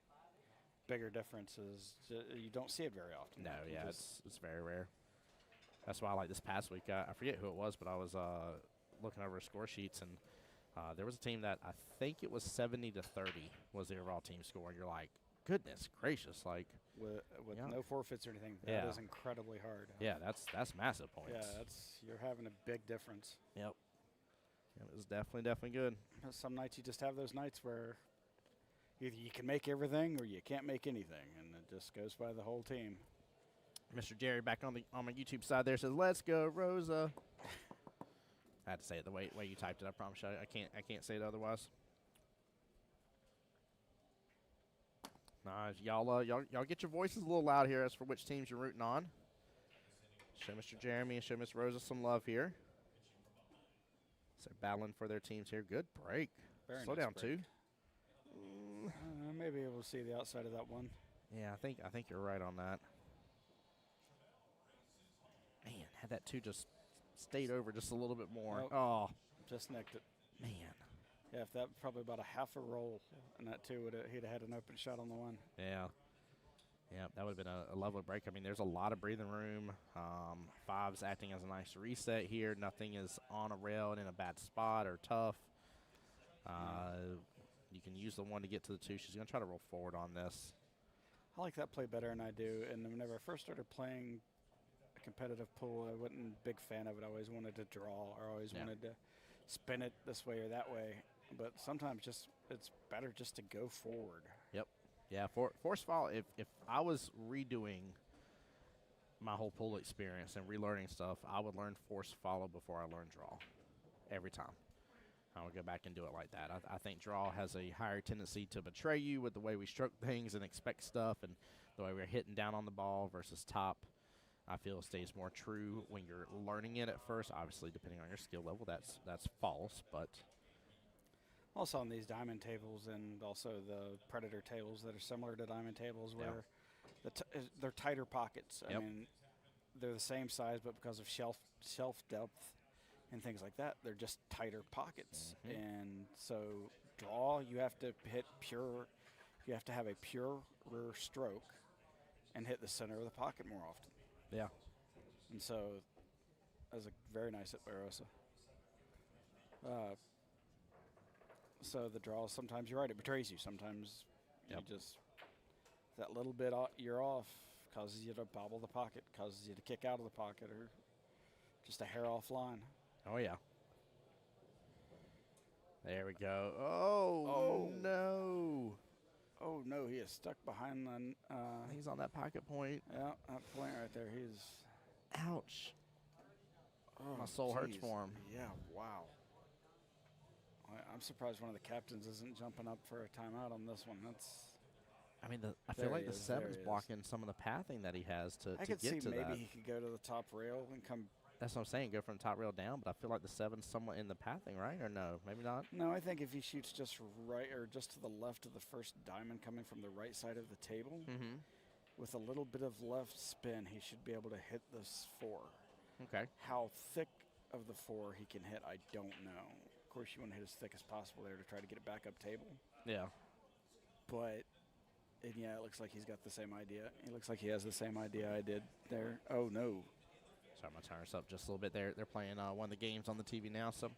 bigger differences, you don't see it very often. No, yeah, it's very rare. That's why, like this past week, I forget who it was, but I was looking over score sheets, and there was a team that I think it was 70-30 was the overall team score. And you're like, goodness gracious, like with no forfeits or anything. That is incredibly hard. Yeah, that's massive points. Yeah, you're having a big difference. Yep. It was definitely good. Some nights you just have those nights where either you can make everything or you can't make anything, and it just goes by the whole team. Mr. Jerry back on my YouTube side there says, "Let's go, Rosa." I had to say it the way you typed it. I promise you, I can't say it otherwise. Nice, y'all get your voices a little loud here as for which teams you're rooting on. Show Mr. Jeremy and show Miss Rosa some love here. So they're battling for their teams here. Good break. Slow down too. Maybe we'll see the outside of that one. Yeah, I think you're right on that. Man, had that 2 just stayed over just a little bit more. Nope. Oh, just nicked it. Man. Yeah, if that probably about a half a roll, and that 2 he'd have had an open shot on the 1. Yeah. Yeah, that would have been a lovely break. I mean, there's a lot of breathing room. 5's acting as a nice reset here. Nothing is on a rail and in a bad spot or tough. You can use the 1 to get to the 2. She's going to try to roll forward on this. I like that play better than I do. And whenever I first started playing a competitive pool, I wasn't a big fan of it. I always wanted to draw or always wanted to spin it this way or that way. But sometimes it's better just to go forward. Yep. Yeah, force follow. If I was redoing my whole pool experience and relearning stuff, I would learn force follow before I learn draw every time. I would go back and do it like that. I think draw has a higher tendency to betray you with the way we stroke things and expect stuff and the way we're hitting down on the ball versus top. I feel it stays more true when you're learning it at first. Obviously, depending on your skill level, that's false. But also on these diamond tables and also the predator tables that are similar to diamond tables where they're tighter pockets. I mean, they're the same size, but because of shelf depth and things like that, they're just tighter pockets. And so draw, you have to have a purer stroke and hit the center of the pocket more often. Yeah. And so that was a very nice hit by Rosa. So the draw, sometimes you're right, it betrays you. Sometimes you just That little bit you're off causes you to bobble the pocket, causes you to kick out of the pocket, or just a hair offline. Oh, yeah. There we go. Oh, no. Oh, no, he is stuck behind the... He's on that pocket point. yeah, that point right there. He's... Ouch. Oh, My soul hurts geez. for him. Yeah, wow. I'm surprised one of the captains isn't jumping up for a timeout on this one. That's... I mean, I feel There like he the is, there 7's he is. blocking some of the pathing that he has to I could get see to maybe that. he could go to the top rail and come... That's what I'm saying, go from the top rail down, but I feel like the 7's somewhat in the pathing, right? Or no, maybe not? No, I think if he shoots just right or just to the left of the first diamond coming from the right side of the table, Mm-hmm. with a little bit of left spin, he should be able to hit this 4. Okay. How thick of the 4 he can hit, I don't know. Of course, you want to hit as thick as possible there to try to get it back up table. Yeah. But, and yeah, it looks like he's got the same idea. He looks like he has the same idea I did there. Oh, no. Sorry, I'm going to turn this up just a little bit. They're playing one of the games on the TV now, so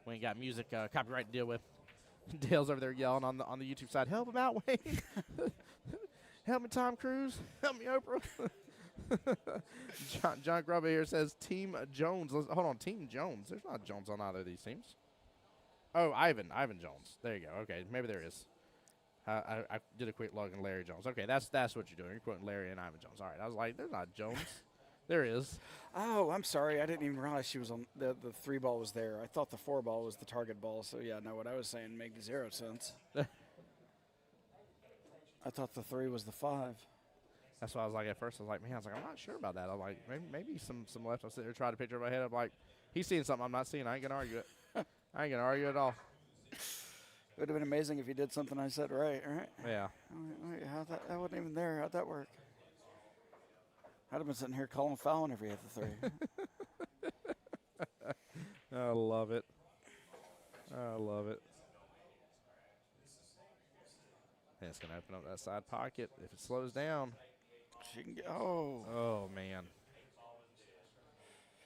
we ain't got music copyright to deal with. Dale's over there yelling on the YouTube side, help him out, Wayne. Help me, Tom Cruise. Help me, Oprah. John Grubba here says Team Jones. Hold on, Team Jones. There's not Jones on either of these teams. Oh, Ivan Jones. There you go. Okay, maybe there is. I did a quick log in Larry Jones. Okay, that's what you're doing. You're quoting Larry and Ivan Jones. All right, I was like, there's not Jones. There is. Oh, I'm sorry. I didn't even realize she was on the 3 ball was there. I thought the 4 ball was the target ball. So, yeah, no, what I was saying made 0 sense. I thought the 3 was the 5. That's why I was like, at first, I'm not sure about that. I'm like, maybe some left. I'm sitting there trying to picture in my head. I'm like, he's seeing something I'm not seeing. I ain't going to argue it. I ain't going to argue at all. It would have been amazing if you did something I said right? Yeah. Wait, that wasn't even there. How'd that work? I'd have been sitting here calling foul whenever you hit the 3. I love it. I love it. And it's going to open up that side pocket if it slows down. She can get, oh. Oh, man.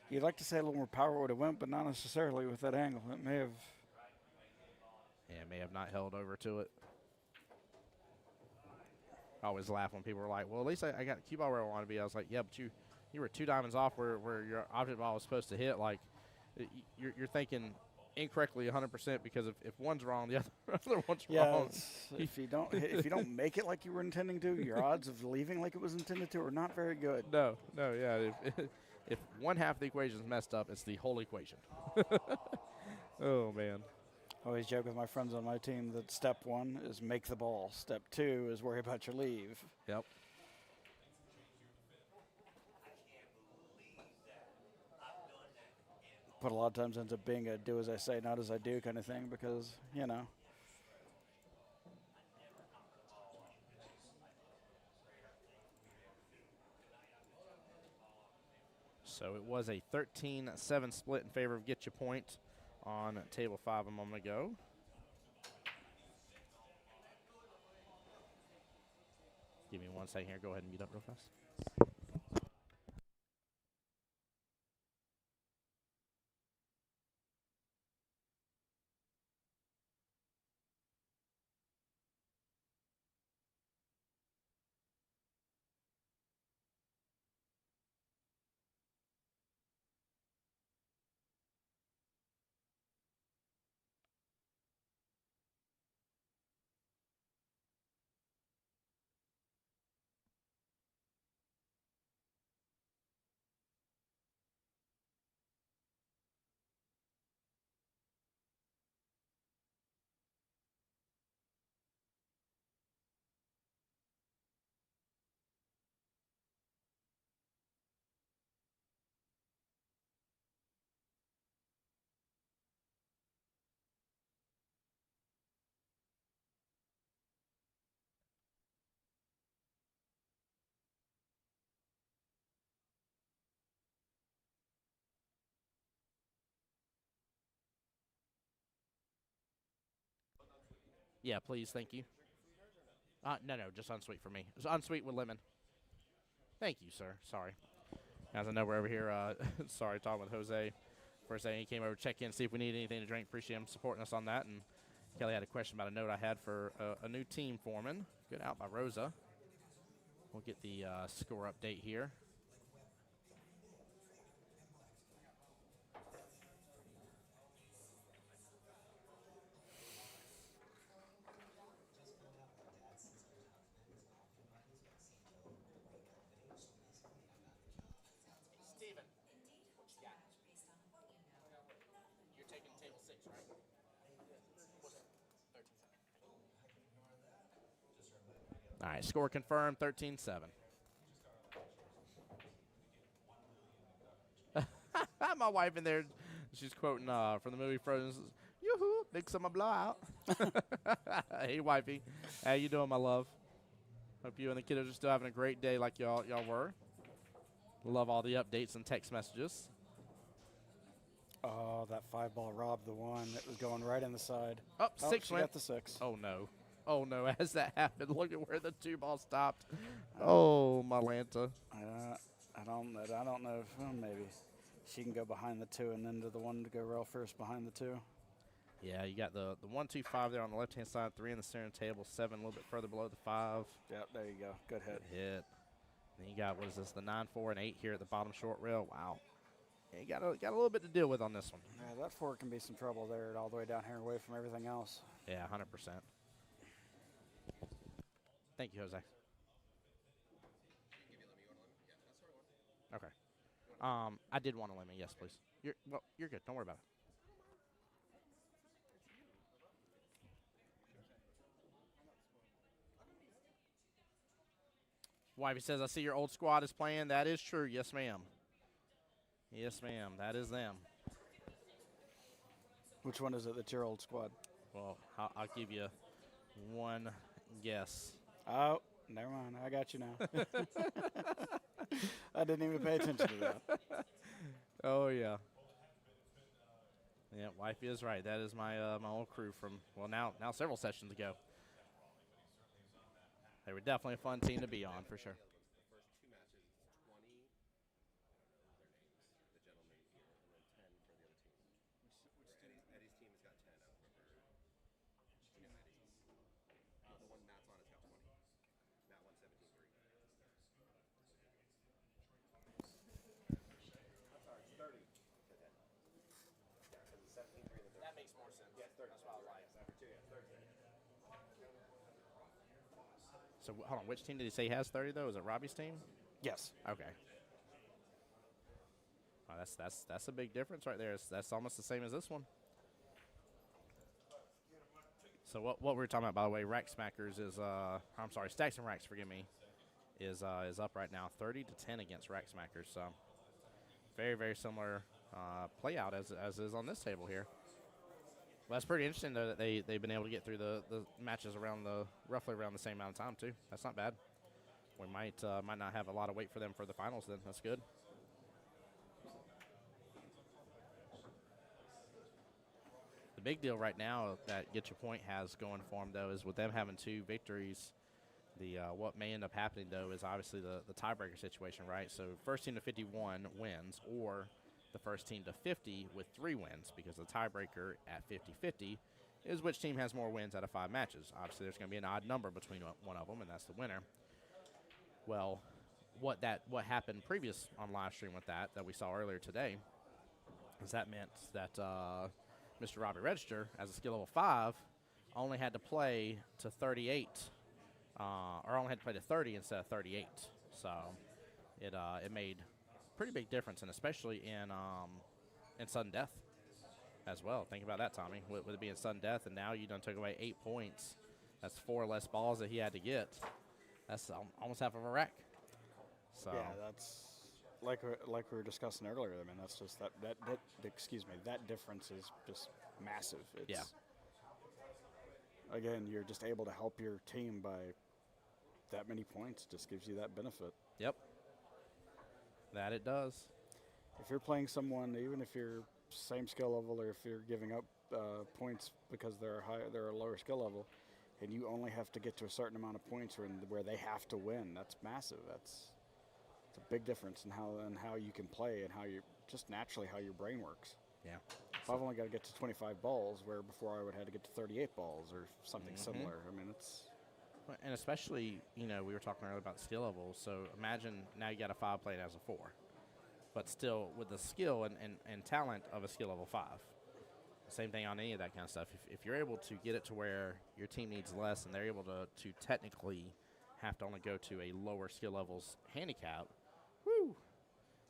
You'd like to say a little more power would have went, but not necessarily with that angle. It may have. Yeah, may have not held over to it. I always laugh when people are like, well, at least I got Qball where I want to be. I was like, yeah, but you were 2 diamonds off where your object ball was supposed to hit. Like, you're thinking incorrectly 100% because if one's wrong, the other one's wrong. If you don't make it like you were intending to, your odds of leaving like it was intended to are not very good. No, yeah. If one half of the equation is messed up, it's the whole equation. Oh, man. I always joke with my friends on my team that step 1 is make the ball. Step 2 is worry about your leave. Yep. But a lot of times ends up being a do as I say, not as I do kind of thing because, you know. So it was a 13-7 split in favor of Get Your Point on table 5 a moment ago. Give me 1 second here. Go ahead and mute up real fast. Yeah, please. Thank you. No, just unsweet for me. It's unsweet with lemon. Thank you, sir. Sorry. As I know we're over here, sorry, talking with Jose. First thing he came over to check in, see if we need anything to drink. Appreciate him supporting us on that. And Kelly had a question about a note I had for a new team foreman. Good out by Rosa. We'll get the score update here. Steven, what you got? You're taking table 6, right? What's it? 13-7. All right, score confirmed, 13-7. My wife in there, she's quoting from the movie Frozen. Says, "Yoo-hoo, big summer blowout." Hey, wifey, how you doing, my love? Hope you and the kiddos are still having a great day like y'all were. Love all the updates and text messages. Oh, that 5-ball robbed the one that was going right in the side. Oh, 6 she went. got the 6. Oh, no. Oh, no. As that happened, look at where the 2-ball stopped. Oh, my Lanta. I don't know if maybe she can go behind the 2 and then to the 1 to go rail first behind the 2. Yeah, you got the 1, 2, 5 there on the left-hand side, 3 in the center table, 7 a little bit further below the 5. Yep, there you go. Good hit. Good hit. Then you got, what is this, the 9, 4, and 8 here at the bottom short rail. Wow. Yeah, you got a little bit to deal with on this one. Yeah, that 4 can be some trouble there all the way down here away from everything else. Yeah, 100%. Thank you, Jose. Okay. I did want a lemon. Yes, please. You're good. Don't worry about it. Wifey says, "I see your old squad is playing." That is true. Yes, ma'am. Yes, ma'am. That is them. Which one is it that's your old squad? Well, I'll give you one guess. Oh, never mind. I got you now. I didn't even pay attention to that. Oh, yeah. Yeah, wifey is right. That is my my old crew from, well, now several sessions ago. They were definitely a fun team to be on, for sure. That makes more sense. That's what I like. So, hold on. Which team did he say he has 30, though? Is it Robbie's team? Yes. Okay. Wow, that's a big difference right there. That's almost the same as this one. So what we were talking about, by the way, Rack Smackers is I'm sorry, Stacks and Racks, forgive me, is up right now 30-10 against Rack Smackers. So very, very similar play out as is on this table here. Well, that's pretty interesting though that they've been able to get through the matches roughly around the same amount of time too. That's not bad. We might not have a lot of wait for them for the finals then. That's good. The big deal right now that Get Your Point has going for them, though, is with them having 2 victories, what may end up happening, though, is obviously the tiebreaker situation, right? So first team to 51 wins, or the first team to 50 with 3 wins, because the tiebreaker at 50-50 is which team has more wins out of 5 matches. Obviously, there's going to be an odd number between one of them, and that's the winner. Well, what happened previous on live stream with that we saw earlier today is that meant that Mr. Robbie Register, as a skill level 5, only had to play to 38, or only had to play to 30 instead of 38. So it made pretty big difference, and especially in sudden death as well. Think about that, Tommy. With it being sudden death, and now you done took away 8 points. That's 4 less balls that he had to get. That's almost half of a rack. So yeah, that's like we were discussing earlier. I mean, that's just that difference is just massive. It's, yeah. Again, you're just able to help your team by that many points. Just gives you that benefit. Yep. That it does. If you're playing someone, even if you're same skill level, or if you're giving up points because they're a lower skill level, and you only have to get to a certain amount of points where they have to win, that's massive. It's a big difference in how you can play and how you just naturally how your brain works. Yeah. If I've only got to get to 25 balls, where before I would have to get to 38 balls or something similar. I mean, And especially, you know, we were talking earlier about skill levels. So imagine now you got a 5 playing as a 4, but still with the skill and talent of a skill level 5. Same thing on any of that kind of stuff. If you're able to get it to where your team needs less and they're able to technically have to only go to a lower skill levels handicap, whoo,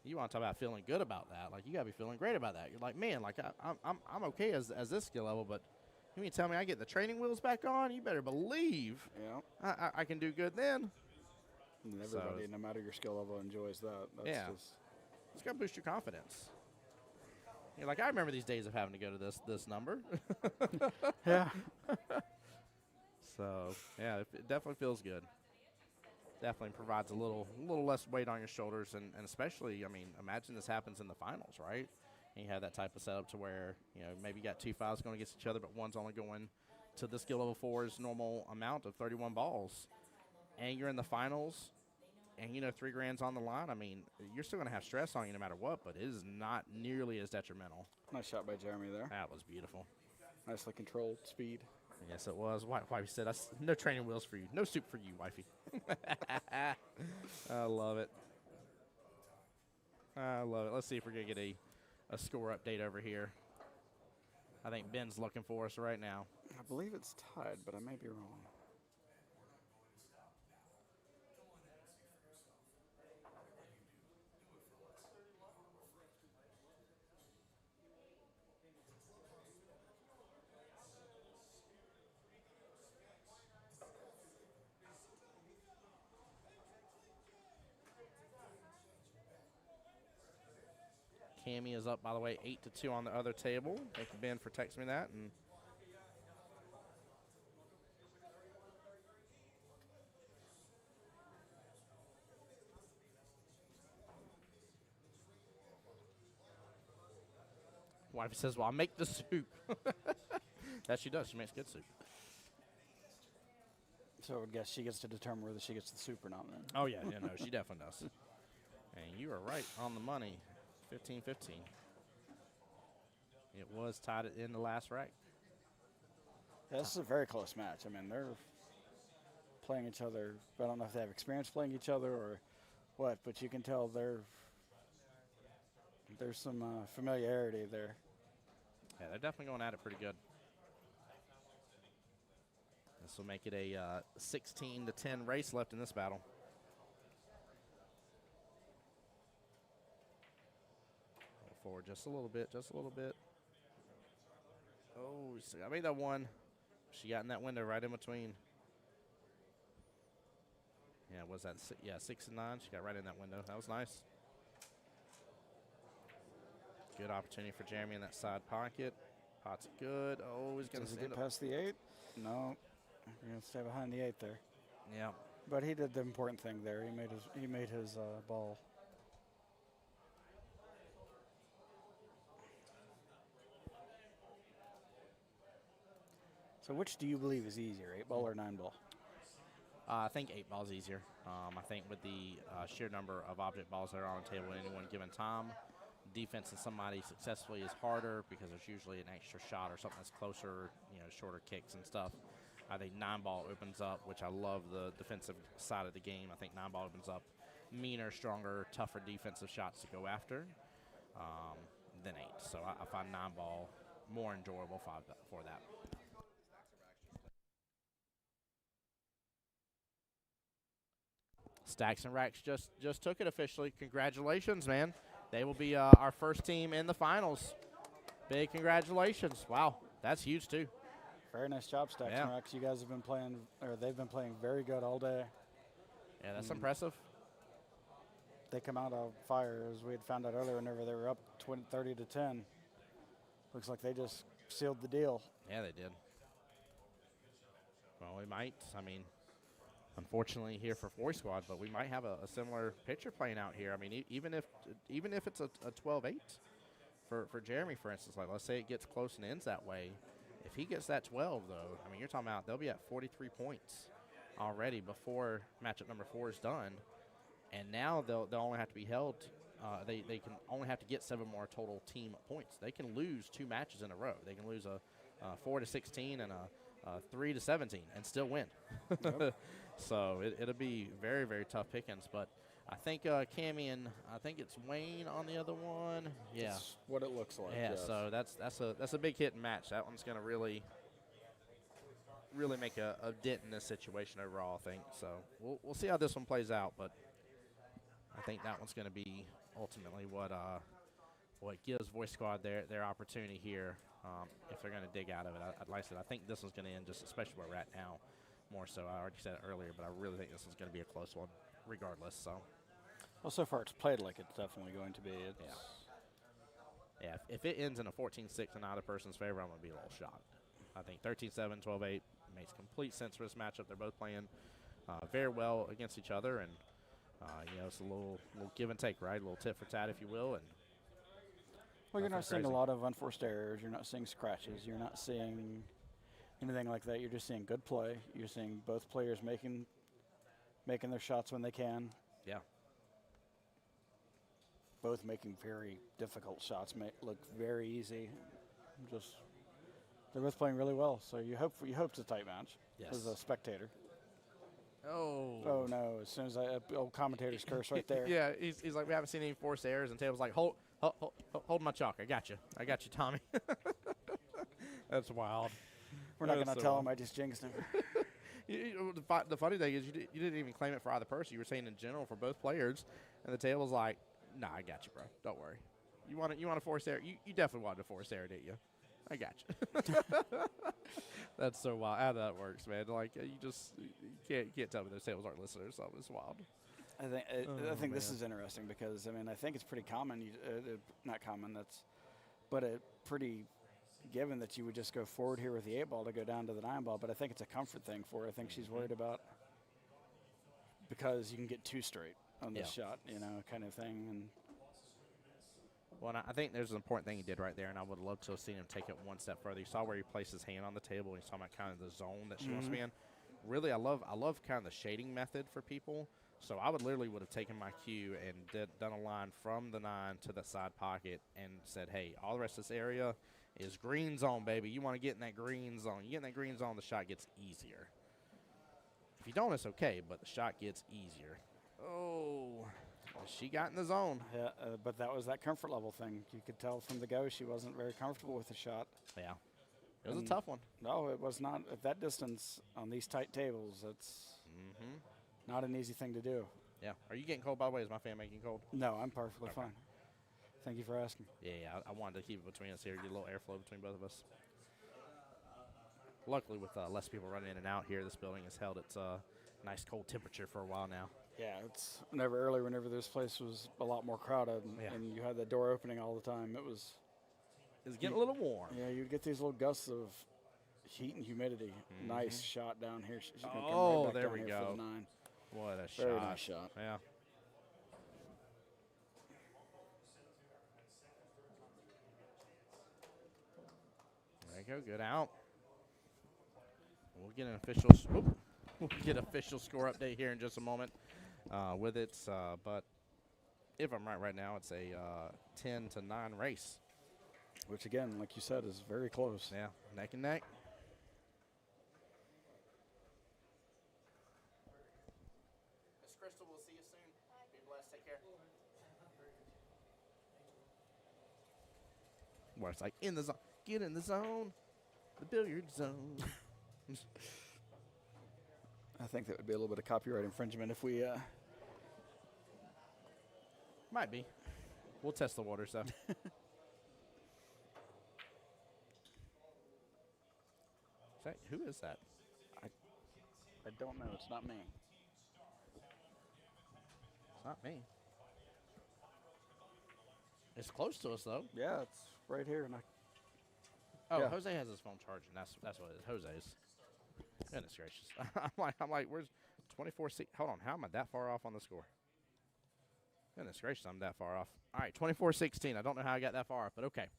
you want to talk about feeling good about that. Like, you got to be feeling great about that. You're like, man, like I'm okay as this skill level, but you mean tell me I get the training wheels back on? You better believe I can do good then. And everybody, no matter your skill level, enjoys that. That's it's got to boost your confidence. You're like, I remember these days of having to go to this number. Yeah. So, yeah, it definitely feels good. Definitely provides a little less weight on your shoulders, and especially, I mean, imagine this happens in the finals, right? And you have that type of setup to where, you know, maybe you got 2 files going against each other, but one's only going to the skill level 4's normal amount of 31 balls. And you're in the finals, and, you know, $3,000's on the line. I mean, you're still going to have stress on you no matter what, but it is not nearly as detrimental. Nice shot by Jeremy there. That was beautiful. Nicely controlled speed. Yes, it was. Wifey said, no training wheels for you. No soup for you, wifey. I love it. I love it. Let's see if we're going to get a score update over here. I think Ben's looking for us right now. I believe it's tied, but I may be wrong. Cammy is up, by the way, 8-2 on the other table. Thank you, Ben, for texting me that. And wife says, well, I'll make the soup. That she does. She makes good soup. So I would guess she gets to determine whether she gets the soup or not then. Oh, yeah. Yeah, no, she definitely does. And you are right on the money. 15-15. It was tied in the last rack. Yeah, this is a very close match. I mean, they're playing each other. I don't know if they have experience playing each other or what, but you can tell there's some familiarity there. Yeah, they're definitely going at it pretty good. This will make it a 16-10 race left in this battle. Forward just a little bit, just a little bit. Oh, I made that one. She got in that window right in between. Yeah, was that 6 and 9? She got right in that window. That was nice. Good opportunity for Jeremy in that side pocket. Pot's good. Oh, he's going to get past the 8. No, we're going to stay behind the 8 there. Yeah, but he did the important thing there. He made his ball. So which do you believe is easier, 8-ball or 9-ball? I think 8-ball is easier. I think with the sheer number of object balls that are on the table at any one given time, defense of somebody successfully is harder because there's usually an extra shot or something that's closer, you know, shorter kicks and stuff. I think 9-ball opens up, which I love the defensive side of the game. I think 9-ball opens up meaner, stronger, tougher defensive shots to go after than 8. So I find 9-ball more enjoyable for that. Stacks and Racks just took it officially. Congratulations, man. They will be our first team in the finals. Big congratulations. Wow, that's huge, too. Very nice job, Stacks and Racks. You guys have been playing, or they've been playing very good all day. Yeah, that's impressive. They come out on fire, as we had found out earlier, whenever they were up 30-10. Looks like they just sealed the deal. Yeah, they did. Well, we might. I mean, unfortunately here for Foy Squad, but we might have a similar picture playing out here. I mean, even if it's a 12-8 for Jeremy, for instance, like let's say it gets close and ends that way. If he gets that 12, though, I mean, you're talking about they'll be at 43 points already before matchup number 4 is done. And now they'll only have to be held. They can only have to get 7 more total team points. They can lose 2 matches in a row. They can lose a 4-16 and a 3-17 and still win. Yep. So it'll be very, very tough pickings. But I think Cammy and I think it's Wayne on the other one. Yeah. That's what it looks like. Yeah, yes. so that's a big hit and match. That one's going to really make a dent in this situation overall, I think. So we'll see how this one plays out, but I think that one's going to be ultimately what gives Voice Squad their opportunity here if they're going to dig out of it. Like I said, I think this one's going to end just especially where we're at now more so. I already said it earlier, but I really think this one's going to be a close one regardless. So. Well, so far it's played like it's definitely going to be. Yeah, if it ends in a 14-6 and not a person's favor, I'm going to be a little shocked. I think 13-7, 12-8 makes complete sense for this matchup. They're both playing very well against each other, and it's a little give and take, right? A little tit for tat, if you will. And well, you're not seeing crazy. a lot of unforced errors. You're not seeing scratches. You're not seeing anything like that. You're just seeing good play. You're seeing both players making their shots when they can. Yeah. Both making very difficult shots look very easy. They're both playing really well. So you hope it's a tight match. Yes. As a spectator. Oh. Oh no! As soon as old commentator's curse right there. Yeah, he's like, we haven't seen any forced errors, and Table's like, hold my chalk. I got you, Tommy. That's wild. We're not going to so tell wild. him I just jinxed him. The funny thing is you didn't even claim it for either person. You were saying in general for both players, and the Table's like, nah, I got you, bro. Don't worry. You want to force error? You definitely wanted to force error, didn't you? I got you. That's so wild. How that works, man. Like you can't tell me those Tables aren't listeners. So it's wild. I think this man. is interesting because I think it's pretty common. Not common. But pretty given that you would just go forward here with the 8 ball to go down to the 9 ball. But I think it's a comfort thing for her. I think she's worried about because you can get 2 straight on this shot, kind of thing. And well, I think there's an important thing he did right there, and I would love to have seen him take it one step further. You saw where he placed his hand on the table, and he's talking about kind of the zone that she wants to be in. Really, I love kind of the shading method for people. So I would have taken my cue and done a line from the 9 to the side pocket and said, hey, all the rest of this area is green zone, baby. You want to get in that green zone. You get in that green zone, the shot gets easier. If you don't, it's okay, but the shot gets easier. Oh, she got in the zone. yeah, but that was that comfort level thing. You could tell from the go she wasn't very comfortable with the shot. Yeah, it was a tough one. No, it was not at that distance on these tight tables. It's not an easy thing to do. Yeah. Are you getting cold, by the way? Is my fan making cold? No, I'm perfectly fine. Thank you for asking. Yeah, I wanted to keep it between us here, get a little airflow between both of us. Luckily, with less people running in and out here, this building has held its nice cold temperature for a while now. Yeah, it's whenever this place was a lot more crowded and you had the door opening all the time, it's getting a little warm. Yeah, you'd get these little gusts of heat and humidity. Nice shot down here. She's gonna come Oh, right back there down we here go. for the 9. What a Very shot. nice shot. Yeah. There you go. Good out. We'll get an official score update here in just a moment with it. But if I'm right now, it's a 10-9 race. Which, again, like you said, is very close. Yeah, neck and neck. Miss Crystal, we'll see you soon. Be blessed. Take care. Where it's like, in the zone. Get in the zone. The billiard zone. I think that would be a little bit of copyright infringement if we. Might be. We'll test the waters, though. Who is that? I don't know. It's not me. It's not me. It's close to us, though. Yeah, it's right here. And Oh, yeah. Jose has his phone charging. That's what it is. Jose's. Goodness gracious. I'm like, where's 24-6? Hold on. How am I that far off on the score? Goodness gracious, I'm that far off. All right, 24-16. I don't know how I got that far off, but okay.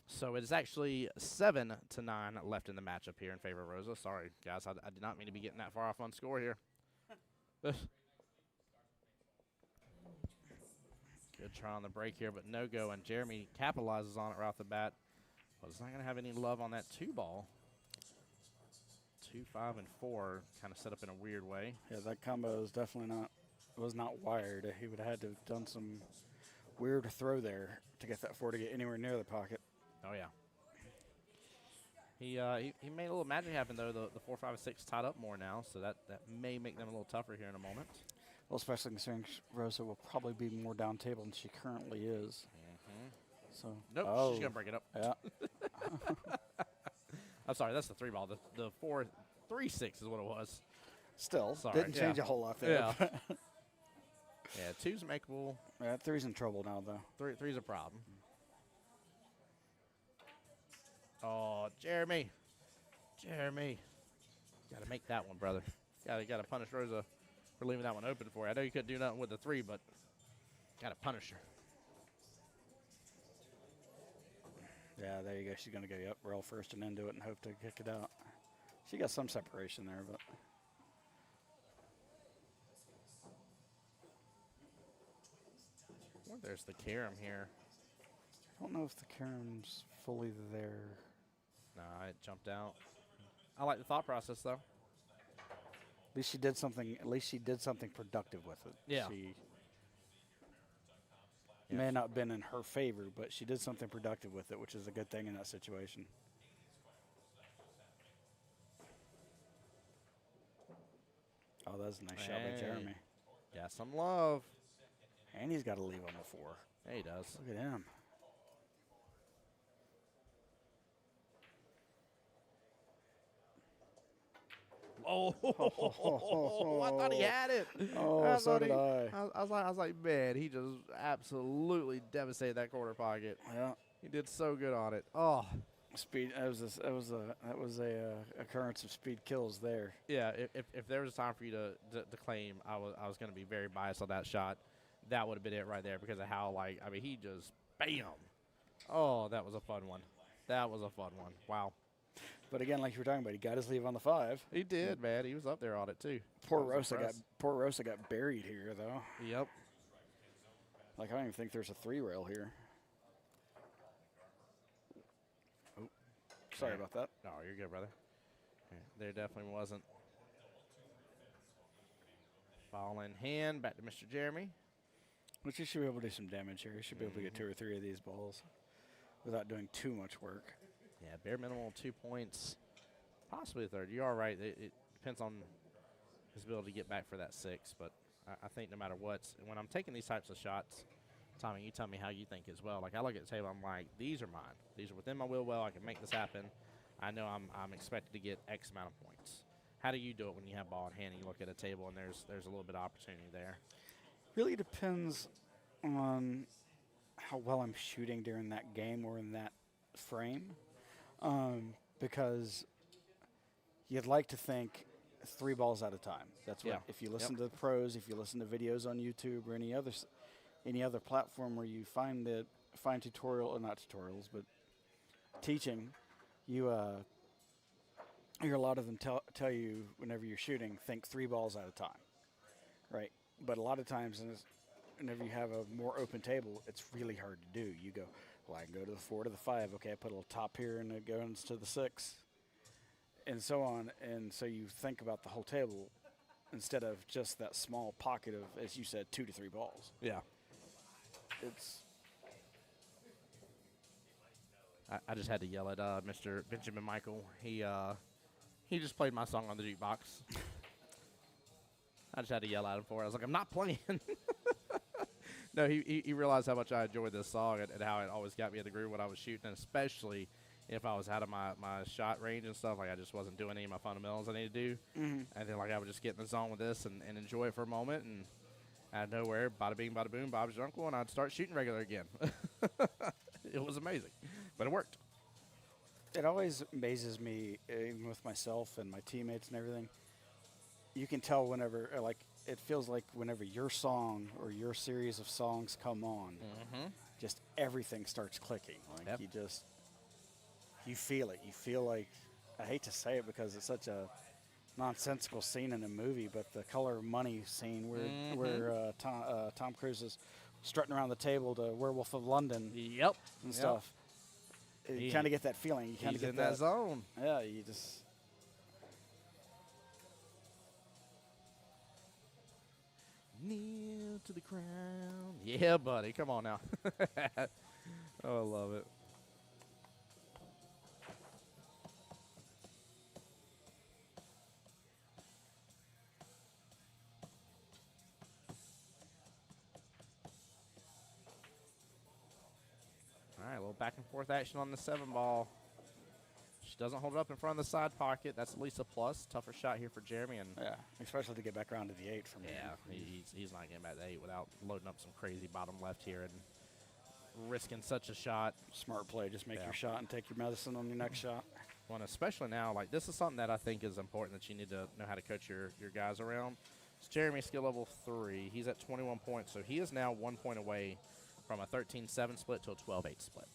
So it is actually 7-9 left in the matchup here in favor of Rosa. Sorry, guys. I did not mean to be getting that far off on score here. Good try on the break here, but no go. And Jeremy capitalizes on it right off the bat. But it's not going to have any love on that 2 ball. 2, 5, and 4 kind of set up in a weird way. Yeah, that combo is definitely was not wired. He would have had to have done some weird throw there to get that 4 to get anywhere near the pocket. Oh, yeah. He made a little magic happen, though. The 4, 5, and 6 tied up more now, so that may make them a little tougher here in a moment. Well, especially considering Rosa will probably be more down table than she currently is. So nope, she's going to break it up. Yeah. I'm sorry, that's the 3 ball. The 4, 3, 6 is what it was. Still, sorry, didn't change a whole lot there. Yeah. Yeah, 2's makeable. Yeah, 3's in trouble now, though. 3's a problem. Oh, Jeremy. Jeremy. Got to make that one, brother. Got to punish Rosa for leaving that one open for you. I know you couldn't do nothing with the 3, but got to punish her. Yeah, there you go. She's going to go rail first and into it and hope to kick it out. She got some separation there, but. Well, there's the carom here. I don't know if the carom's fully there. Nah, it jumped out. I like the thought process, though. At least she did something. At least she did something productive with it. Yeah. She may not have been in her favor, but she did something productive with it, which is a good thing in that situation. Oh, that's a nice shot by Jeremy. Got some love. And he's got to leave on the 4. Yeah, he does. Look at him. Oh, I thought he had it. Oh, so did I. I was like, man, he just absolutely devastated that corner pocket. Yeah. He did so good on it. Oh. Speed. That was a occurrence of speed kills there. Yeah. If there was a time for you to claim, I was going to be very biased on that shot. That would have been it right there because of how he just bam. Oh, that was a fun one. That was a fun one. Wow. But again, like you were talking about, he got his leave on the 5. He did, man. He was up there on it too. Poor Rosa got buried here, though. Yep. Like I don't even think there's a 3 rail here. Oh, sorry about that. No, you're good, brother. There definitely wasn't. Ball in hand, back to Mr. Jeremy. Which he should be able to do some damage here. He should be able to get 2 or 3 of these balls without doing too much work. Yeah, bare minimum 2 points, possibly a 3rd. You are right. It depends on his ability to get back for that 6. But I think no matter what, when I'm taking these types of shots, Tommy, you tell me how you think as well. Like I look at the table, I'm like, these are mine. These are within my will well. I can make this happen. I know I'm expected to get X amount of points. How do you do it when you have ball in hand and you look at a table and there's a little bit of opportunity there? Really depends on how well I'm shooting during that game or in that frame. Because you'd like to think 3 balls at a time. That's what, if you listen to the pros, if you listen to videos on YouTube or any other platform where you find tutorial, or not tutorials, but teaching, you hear a lot of them tell you whenever you're shooting, think 3 balls at a time, right? But a lot of times, whenever you have a more open table, it's really hard to do. You go, well, I can go to the 4 to the 5. Okay, I put a little top here, and it goes to the 6, and so on. And so you think about the whole table instead of just that small pocket of, as you said, 2 to 3 balls. Yeah. I just had to yell at Mr. Benjamin Michael. He just played my song on the jukebox. I just had to yell at him for it. I was like, I'm not playing. No, he realized how much I enjoyed this song and how it always got me in the groove when I was shooting, and especially if I was out of my shot range and stuff. Like I just wasn't doing any of my fundamentals I need to do. And then I would just get in the zone with this and enjoy it for a moment. And out of nowhere, bada bing, bada boom, Bob's your uncle, and I'd start shooting regular again. It was amazing, but it worked. It always amazes me, even with myself and my teammates and everything. You can tell whenever, it feels like whenever your song or your series of songs come on, just everything starts clicking. Like you feel it. You feel like, I hate to say it because it's such a nonsensical scene in a movie, but the Color of Money scene where Tom Cruise is strutting around the table to Werewolf of London and stuff. You kind of get that feeling. You kind of get in that zone. Yeah, you just Kneel to the crown. Yeah, buddy. Come on now. Oh, I love it. All right, a little back and forth action on the 7 ball. She doesn't hold it up in front of the side pocket. That's at least a plus. Tougher shot here for Jeremy. And Yeah, especially to get back around to the 8 from yeah, he's not getting back to 8 without loading up some crazy bottom left here and risking such a shot. Smart play. Just make your shot and take your medicine on your next shot. Well, and especially now, like this is something that I think is important that you need to know how to coach your guys around. It's Jeremy, skill level 3. He's at 21 points, so he is now 1 point away from a 13-7 split to a 12-8 split.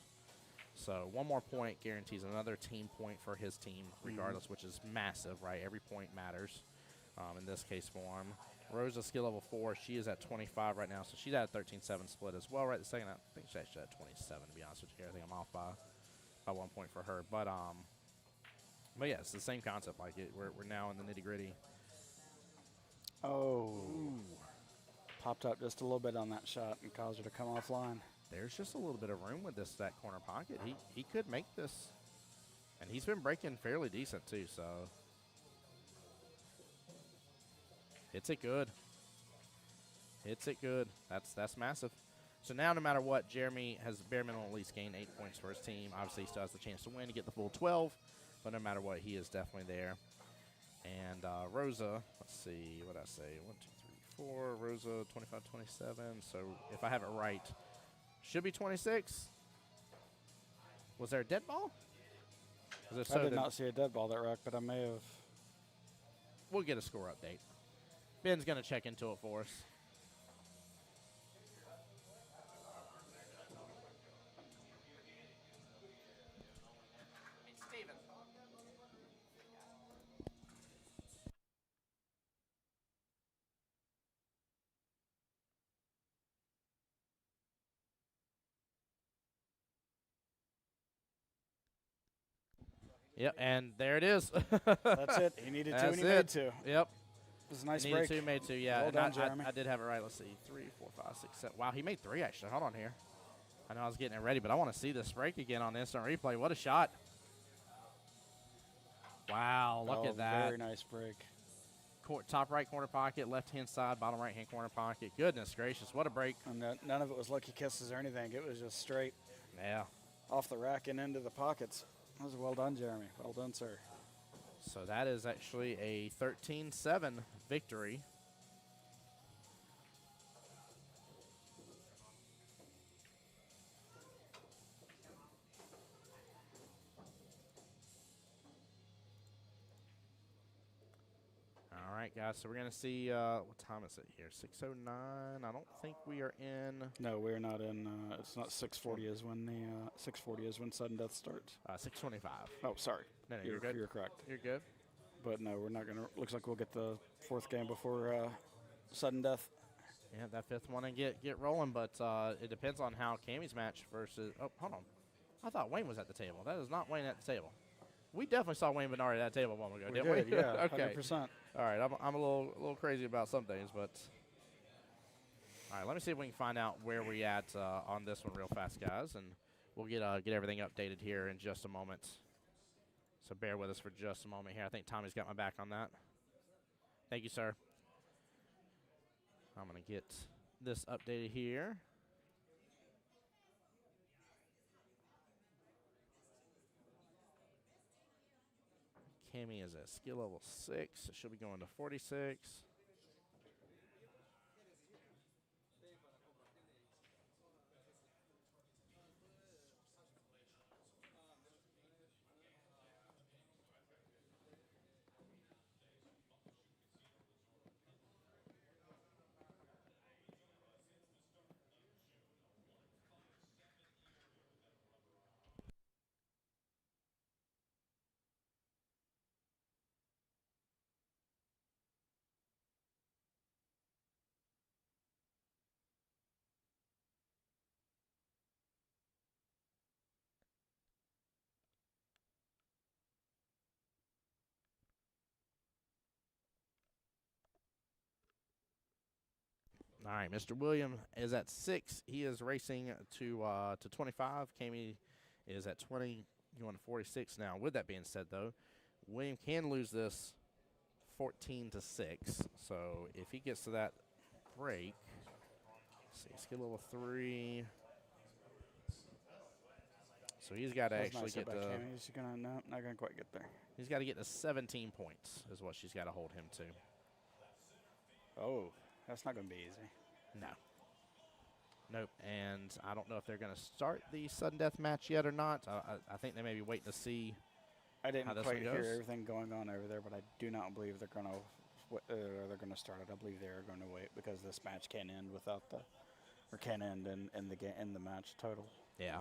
So one more point guarantees another team point for his team, regardless, which is massive, right? Every point matters in this case for him. Rosa, skill level 4. She is at 25 right now, so she's at a 13-7 split as well right this second. I think she's actually at 27, to be honest with you. I think I'm off by 1 point for her. But yeah, it's the same concept. Like we're now in the nitty-gritty. Oh. Ooh. Popped up just a little bit on that shot and caused her to come offline. There's just a little bit of room with that corner pocket. He could make this. And he's been breaking fairly decent, too, so. Hits it good. Hits it good. That's massive. So now no matter what, Jeremy has bare minimum at least gained 8 points for his team. Obviously, he still has the chance to win to get the full 12. But no matter what, he is definitely there. And Rosa, let's see, what did I say? 1, 2, 3, 4. Rosa, 25, 27. So if I have it right, should be 26. Was there a dead ball? I did not see a dead ball that rack, but I may have. We'll get a score update. Ben's going to check into it for us. Yep, and there it is. That's it. He needed to, and he made to. Yep. It was a nice needed break. to, made to, yeah. Well and done, Jeremy. I did have it right. Let's see. 3, 4, 5, 6, 7. Wow, he made 3, actually. Hold on here. I know I was getting it ready, but I want to see this break again on the instant replay. What a shot. Wow, look at that. Very nice break. Top right corner pocket, left-hand side, bottom right-hand corner pocket. Goodness gracious, what a break. And none of it was lucky kisses or anything. It was just straight Yeah. off the rack and into the pockets. That was well done, Jeremy. Well done, sir. So that is actually a 13-7 victory. All right, guys, so we're going to see, what time is it here? 6:09. I don't think we are in. No, we're not in. It's not 6:40 is when the 6:40 is when sudden death starts. 6:25. Oh, sorry. No, you're good. You're correct. You're good. But no, we're not going to. Looks like we'll get the 4th game before sudden death. Yeah, that 5th one and get rolling, but it depends on how Cammy's match versus. Oh, hold on. I thought Wayne was at the table. That is not Wayne at the table. We definitely saw Wayne Bernard at that table a moment ago, didn't we? Yeah, Okay. 100%. All right, I'm a little crazy about some things, but all right. Let me see if we can find out where we at on this one real fast, guys, and we'll get everything updated here in just a moment. So bear with us for just a moment here. I think Tommy's got my back on that. Thank you, sir. I'm gonna get this updated here. Cammy is at skill level 6. She'll be going to 46. All right, Mr. William is at 6. He is racing to 25. Kami is at 20. Going to 46 now. With that being said, though, William can lose this 14-6. So if he gets to that break, let's see, skill level 3. So he's got to actually get to. He's gonna not gonna quite get there. He's got to get to 17 points, is what she's got to hold him to. Oh, that's not gonna be easy. No. Nope. And I don't know if they're going to start the sudden death match yet or not. I think they may be waiting to see. I didn't how this quite one hear goes. everything going on over there, but I do not believe they're gonna start it. I believe they're going to wait because this match can end without the, or can end in the match total. Yeah.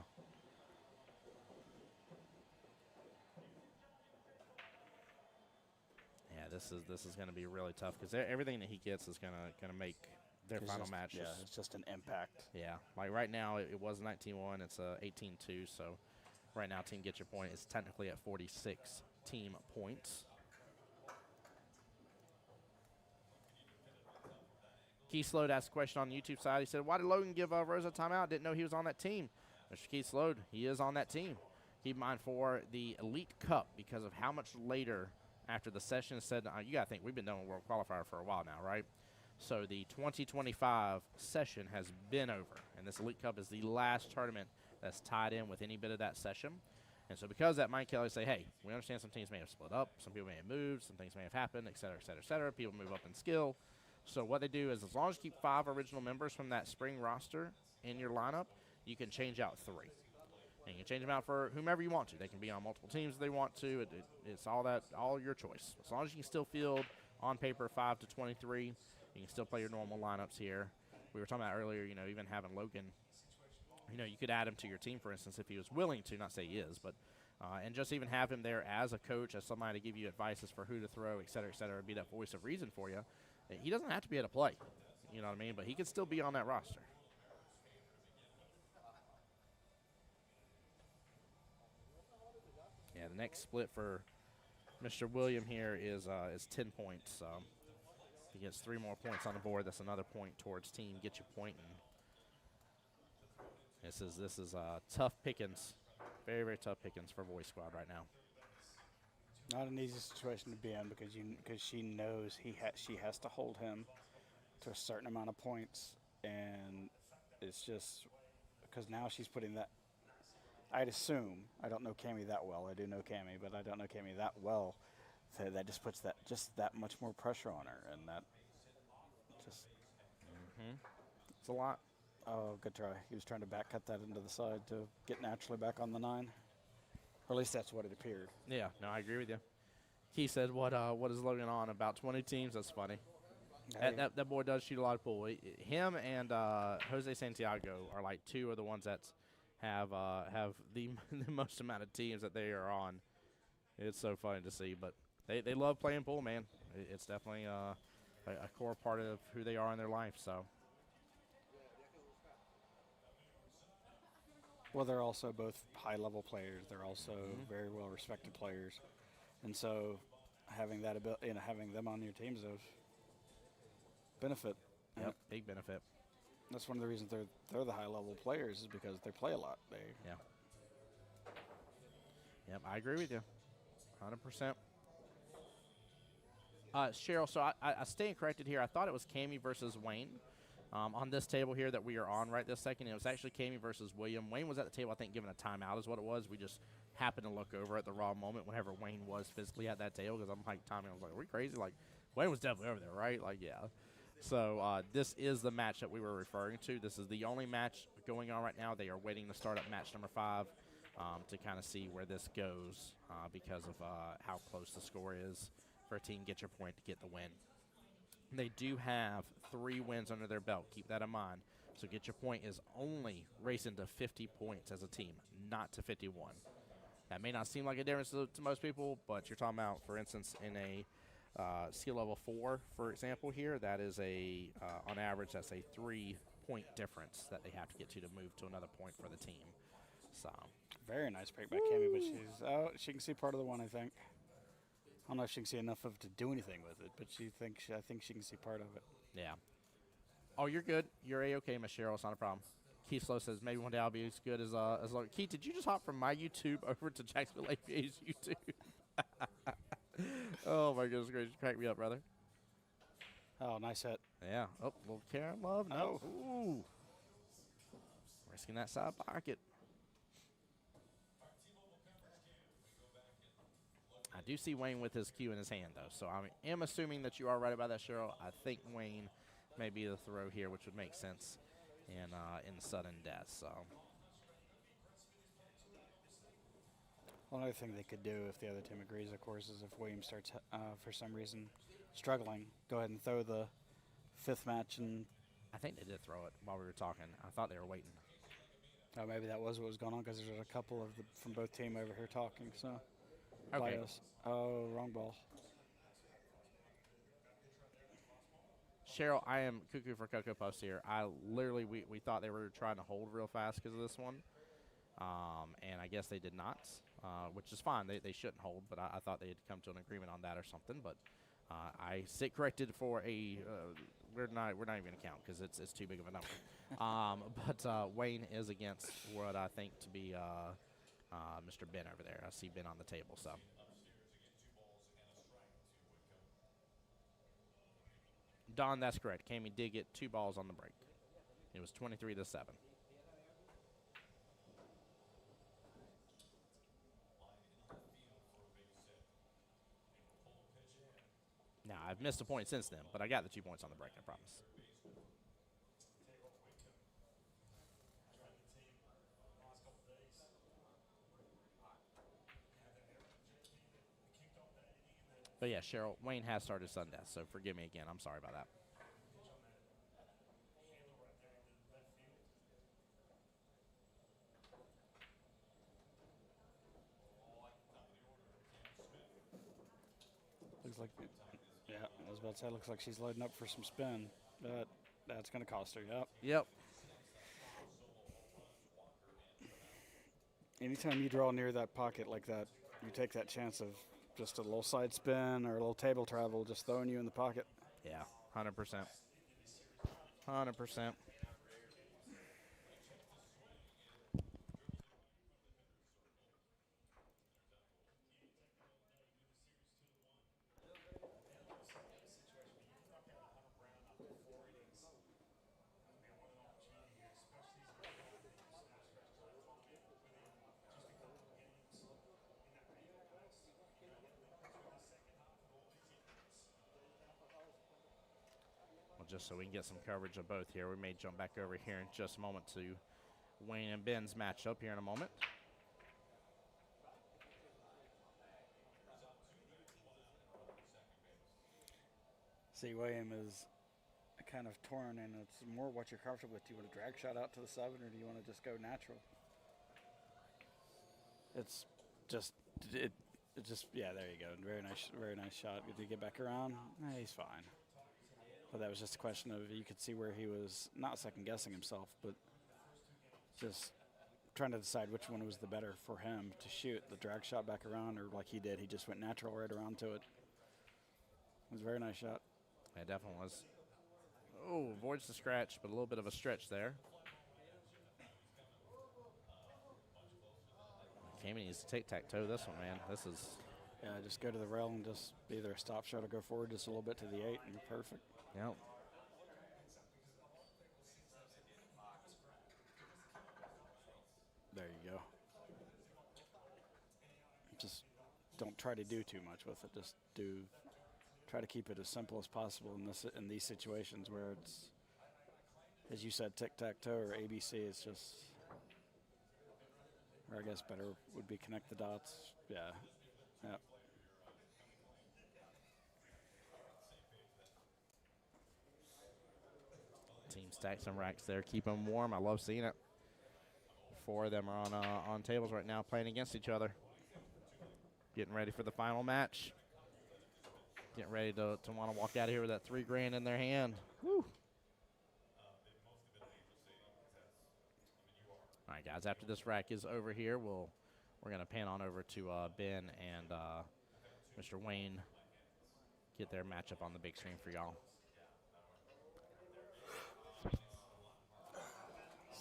Yeah, this is going to be really tough because everything that he gets is going to make their final match. Yeah, it's just an impact. Yeah, like right now it was 19-1. It's 18-2. So right now, team Get Your Point is technically at 46 team points. Keith Slode asked a question on the YouTube side. He said, "Why did Logan give Rosa a timeout? Didn't know he was on that team." Mr. Keith Slode, he is on that team. Keep in mind for the Elite Cup, because of how much later after the session is said, you got to think we've been doing World Qualifier for a while now, right? So the 2025 session has been over, and this Elite Cup is the last tournament that's tied in with any bit of that session. And so because of that, Mike Kelly say, hey, we understand some teams may have split up, some people may have moved, some things may have happened, et cetera, et cetera, et cetera. People move up in skill. So what they do is as long as you keep 5 original members from that spring roster in your lineup, you can change out 3. And you can change them out for whomever you want to. They can be on multiple teams if they want to. It's all your choice. As long as you can still field on paper 5 to 23, you can still play your normal lineups here. We were talking about earlier, even having Logan, you could add him to your team, for instance, if he was willing to, not say he is, but and just even have him there as a coach, as somebody to give you advice as for who to throw, et cetera, be that voice of reason for you. He doesn't have to be able to play, you know what I mean? But he could still be on that roster. Yeah, the next split for Mr. William here is 10 points. If he gets 3 more points on the board, that's another point towards team Get Your Point. And this is tough pickings, very, very tough pickings for Voice Squad right now. Not an easy situation to be in because she knows she has to hold him to a certain amount of points, and it's just because now she's putting that. I'd assume, I don't know Kami that well. I do know Kami, but I don't know Kami that well. So that just puts that much more pressure on her, and that just. It's a lot. Oh, good try. He was trying to back cut that into the side to get naturally back on the 9. Or at least that's what it appeared. Yeah, no, I agree with you. He said, "What is Logan on? About 20 teams?" That's funny. Hey. That boy does shoot a lot of pool. Him and Jose Santiago are like 2 of the ones that have the most amount of teams that they are on. It's so funny to see, but they love playing pool, man. It's definitely a core part of who they are in their life. So. Well, they're also both high-level players. They're also very well-respected players, and so having that having them on your teams of benefit. Yep, big benefit. That's one of the reasons they're the high-level players is because they play a lot. Yeah. Yep, I agree with you, 100%. Cheryl, so I stand corrected here. I thought it was Kami versus Wayne. On this table here that we are on right this second, it was actually Kami versus William. Wayne was at the table, I think, given a timeout is what it was. We just happened to look over at the raw moment whenever Wayne was physically at that table because I'm like, timing, I was like, are we crazy? Like, Wayne was definitely over there, right? Like, yeah. So this is the match that we were referring to. This is the only match going on right now. They are waiting to start up match number 5 to kind of see where this goes because of how close the score is for a team Get Your Point to get the win. They do have 3 wins under their belt. Keep that in mind. So Get Your Point is only racing to 50 points as a team, not to 51. That may not seem like a difference to most people, but you're talking about, for instance, in a skill level 4, for example here, that is on average, that's a 3-point difference that they have to get to move to another point for the team. So Very nice pick by Kami, but she can see part of the one, I think. I don't know if she can see enough of it to do anything with it, but I think she can see part of it. Yeah. Oh, you're good. You're A-okay, Miss Cheryl. It's not a problem. Keith Slow says maybe one day I'll be as good as long. Keith, did you just hop from my YouTube over to Jacksonville APA's YouTube? Oh my goodness gracious, crack me up, brother. Oh, nice hit. Yeah. Oh, little Karen Love. No. Oh. Ooh. Risking that side pocket. I do see Wayne with his cue in his hand, though, so I am assuming that you are right about that, Cheryl. I think Wayne may be the throw here, which would make sense in sudden death. So One other thing they could do if the other team agrees, of course, is if Williams starts for some reason struggling, go ahead and throw the 5th match, and I think they did throw it while we were talking. I thought they were waiting. oh, maybe that was what was going on because there's a couple of from both team over here talking. So Okay. Oh, wrong ball. Cheryl, I am cuckoo for Cocoa Puffs here. We thought they were trying to hold real fast because of this one. And I guess they did not, which is fine. They shouldn't hold, but I thought they had come to an agreement on that or something. But I sit corrected for a we're not even going to count because it's too big of a number. But Wayne is against what I think to be Mr. Ben over there. I see Ben on the table, so. Don, that's correct. Cammy did get 2 balls on the break. It was 23-7. Now, I've missed a point since then, but I got the 2 points on the break, I promise. But yeah, Cheryl, Wayne has started sudden death, so forgive me again. I'm sorry about that. Looks like, yeah, I was about to say, looks like she's loading up for some spin, but that's going to cost her. Yep. Yep. Anytime you draw near that pocket like that, you take that chance of just a little side spin or a little table travel just throwing you in the pocket. Yeah, 100%. 100%. Just so we can get some coverage of both here, we may jump back over here in just a moment to Wayne and Ben's matchup here in a moment. See, William is kind of torn, and it's more what you're comfortable with. Do you want to drag shot out to the 7, or do you want to just go natural? It's just, yeah, there you go. Very nice shot. Did he get back around? He's fine. But that was just a question of, you could see where he was not second-guessing himself, but just trying to decide which one was the better for him to shoot, the drag shot back around, or like he did, he just went natural right around to it. It was a very nice shot. It definitely was. Oh, avoids the scratch, but a little bit of a stretch there. Cammy needs to tic-tac-toe this one, man. This is... Yeah, just go to the rail and just either a stop shot or go forward just a little bit to the 8, and you're perfect. Yep. There you go. Just don't try to do too much with it. Just try to keep it as simple as possible in these situations where it's, as you said, tic-tac-toe or ABC. It's just, or I guess better would be connect the dots. Yeah. Yep. Team stacks some racks there. Keep them warm. I love seeing it. 4 of them are on tables right now playing against each other. Getting ready for the final match. Getting ready to want to walk out of here with that $3,000 in their hand. Woo. All right, guys, after this rack is over here, we're going to pan on over to Ben and Mr. Wayne, get their matchup on the big screen for y'all.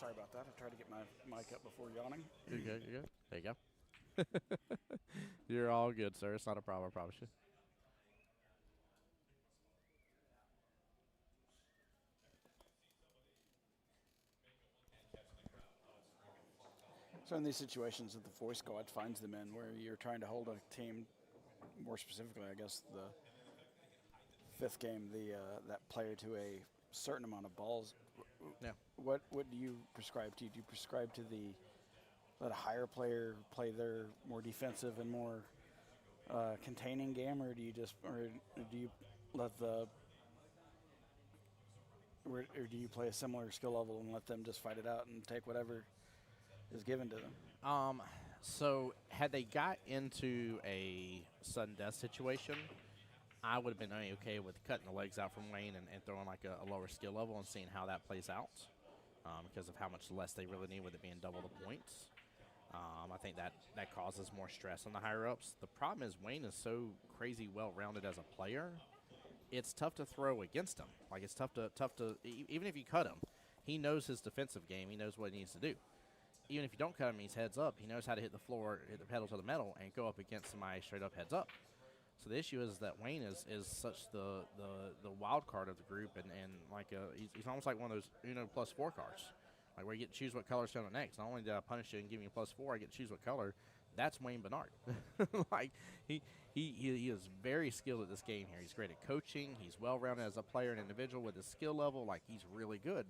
Sorry about that. I tried to get my mic up before yawning. You're good. You're good. There you go. You're all good, sir. It's not a problem, I promise you. So in these situations that the voice squad finds them in, where you're trying to hold a team, more specifically, I guess the fifth game, that player to a certain amount of balls. Yeah. What do you prescribe to? Do you prescribe to let a higher player play their more defensive and more containing game, or do you let or do you play a similar skill level and let them just fight it out and take whatever is given to them? So had they got into a sudden death situation, I would have been okay with cutting the legs out from Wayne and throwing like a lower skill level and seeing how that plays out because of how much less they really need with it being double the points. I think that causes more stress on the higher-ups. The problem is Wayne is so crazy well-rounded as a player, it's tough to throw against him. Like, it's tough to even if you cut him, he knows his defensive game. He knows what he needs to do. Even if you don't cut him, he's heads up. He knows how to hit the floor, hit the pedal to the metal, and go up against somebody straight up heads up. So the issue is that Wayne is such the wild card of the group, and like he's almost like one of those +4 cards, like where you get to choose what color's coming next. Not only did I punish you and give you a +4, I get to choose what color. That's Wayne Bernard. Like he is very skilled at this game here. He's great at coaching. He's well-rounded as a player and individual with his skill level. Like, he's really good.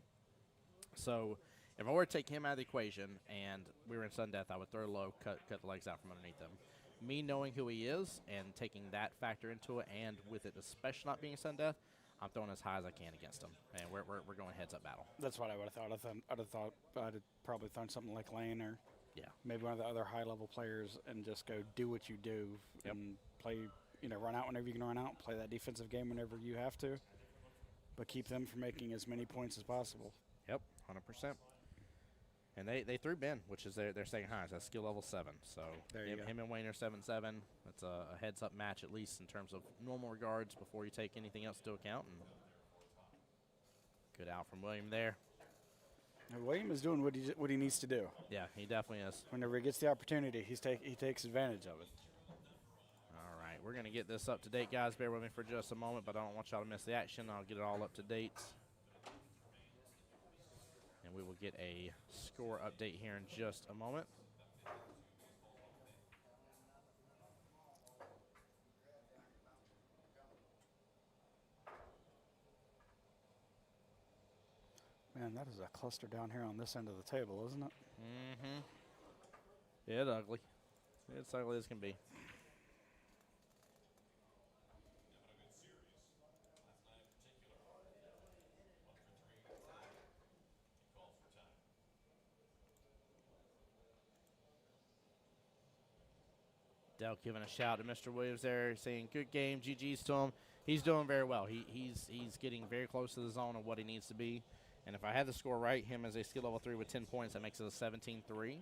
So if I were to take him out of the equation and we were in sudden death, I would throw low, cut the legs out from underneath him. Me knowing who he is and taking that factor into it, and with it especially not being sudden death, I'm throwing as high as I can against him, and we're going heads-up battle. That's what I would have thought. I'd have probably thrown something like Lane or maybe one of the other high-level players and just go do what you do and play, run out whenever you can run out, play that defensive game whenever you have to, but keep them from making as many points as possible. Yep, 100%. And they threw Ben, which is their second highest. That's skill level 7. So him and Wayne are 7-7. That's a heads-up match, at least in terms of normal regards, before you take anything else into account. And good out from William there. And William is doing what he needs to do. Yeah, he definitely is. Whenever he gets the opportunity, he takes advantage of it. All right, we're going to get this up to date, guys. Bear with me for just a moment, but I don't want y'all to miss the action. I'll get it all up to date. And we will get a score update here in just a moment. Man, that is a cluster down here on this end of the table, isn't it? Mm-hmm. Yeah, it's ugly. It's ugly as can be. Dell giving a shout to Mr. Williams there, saying good game, GG's to him. He's doing very well. He's getting very close to the zone of what he needs to be. And if I had the score right, him as a skill level 3 with 10 points, that makes it a 17-3.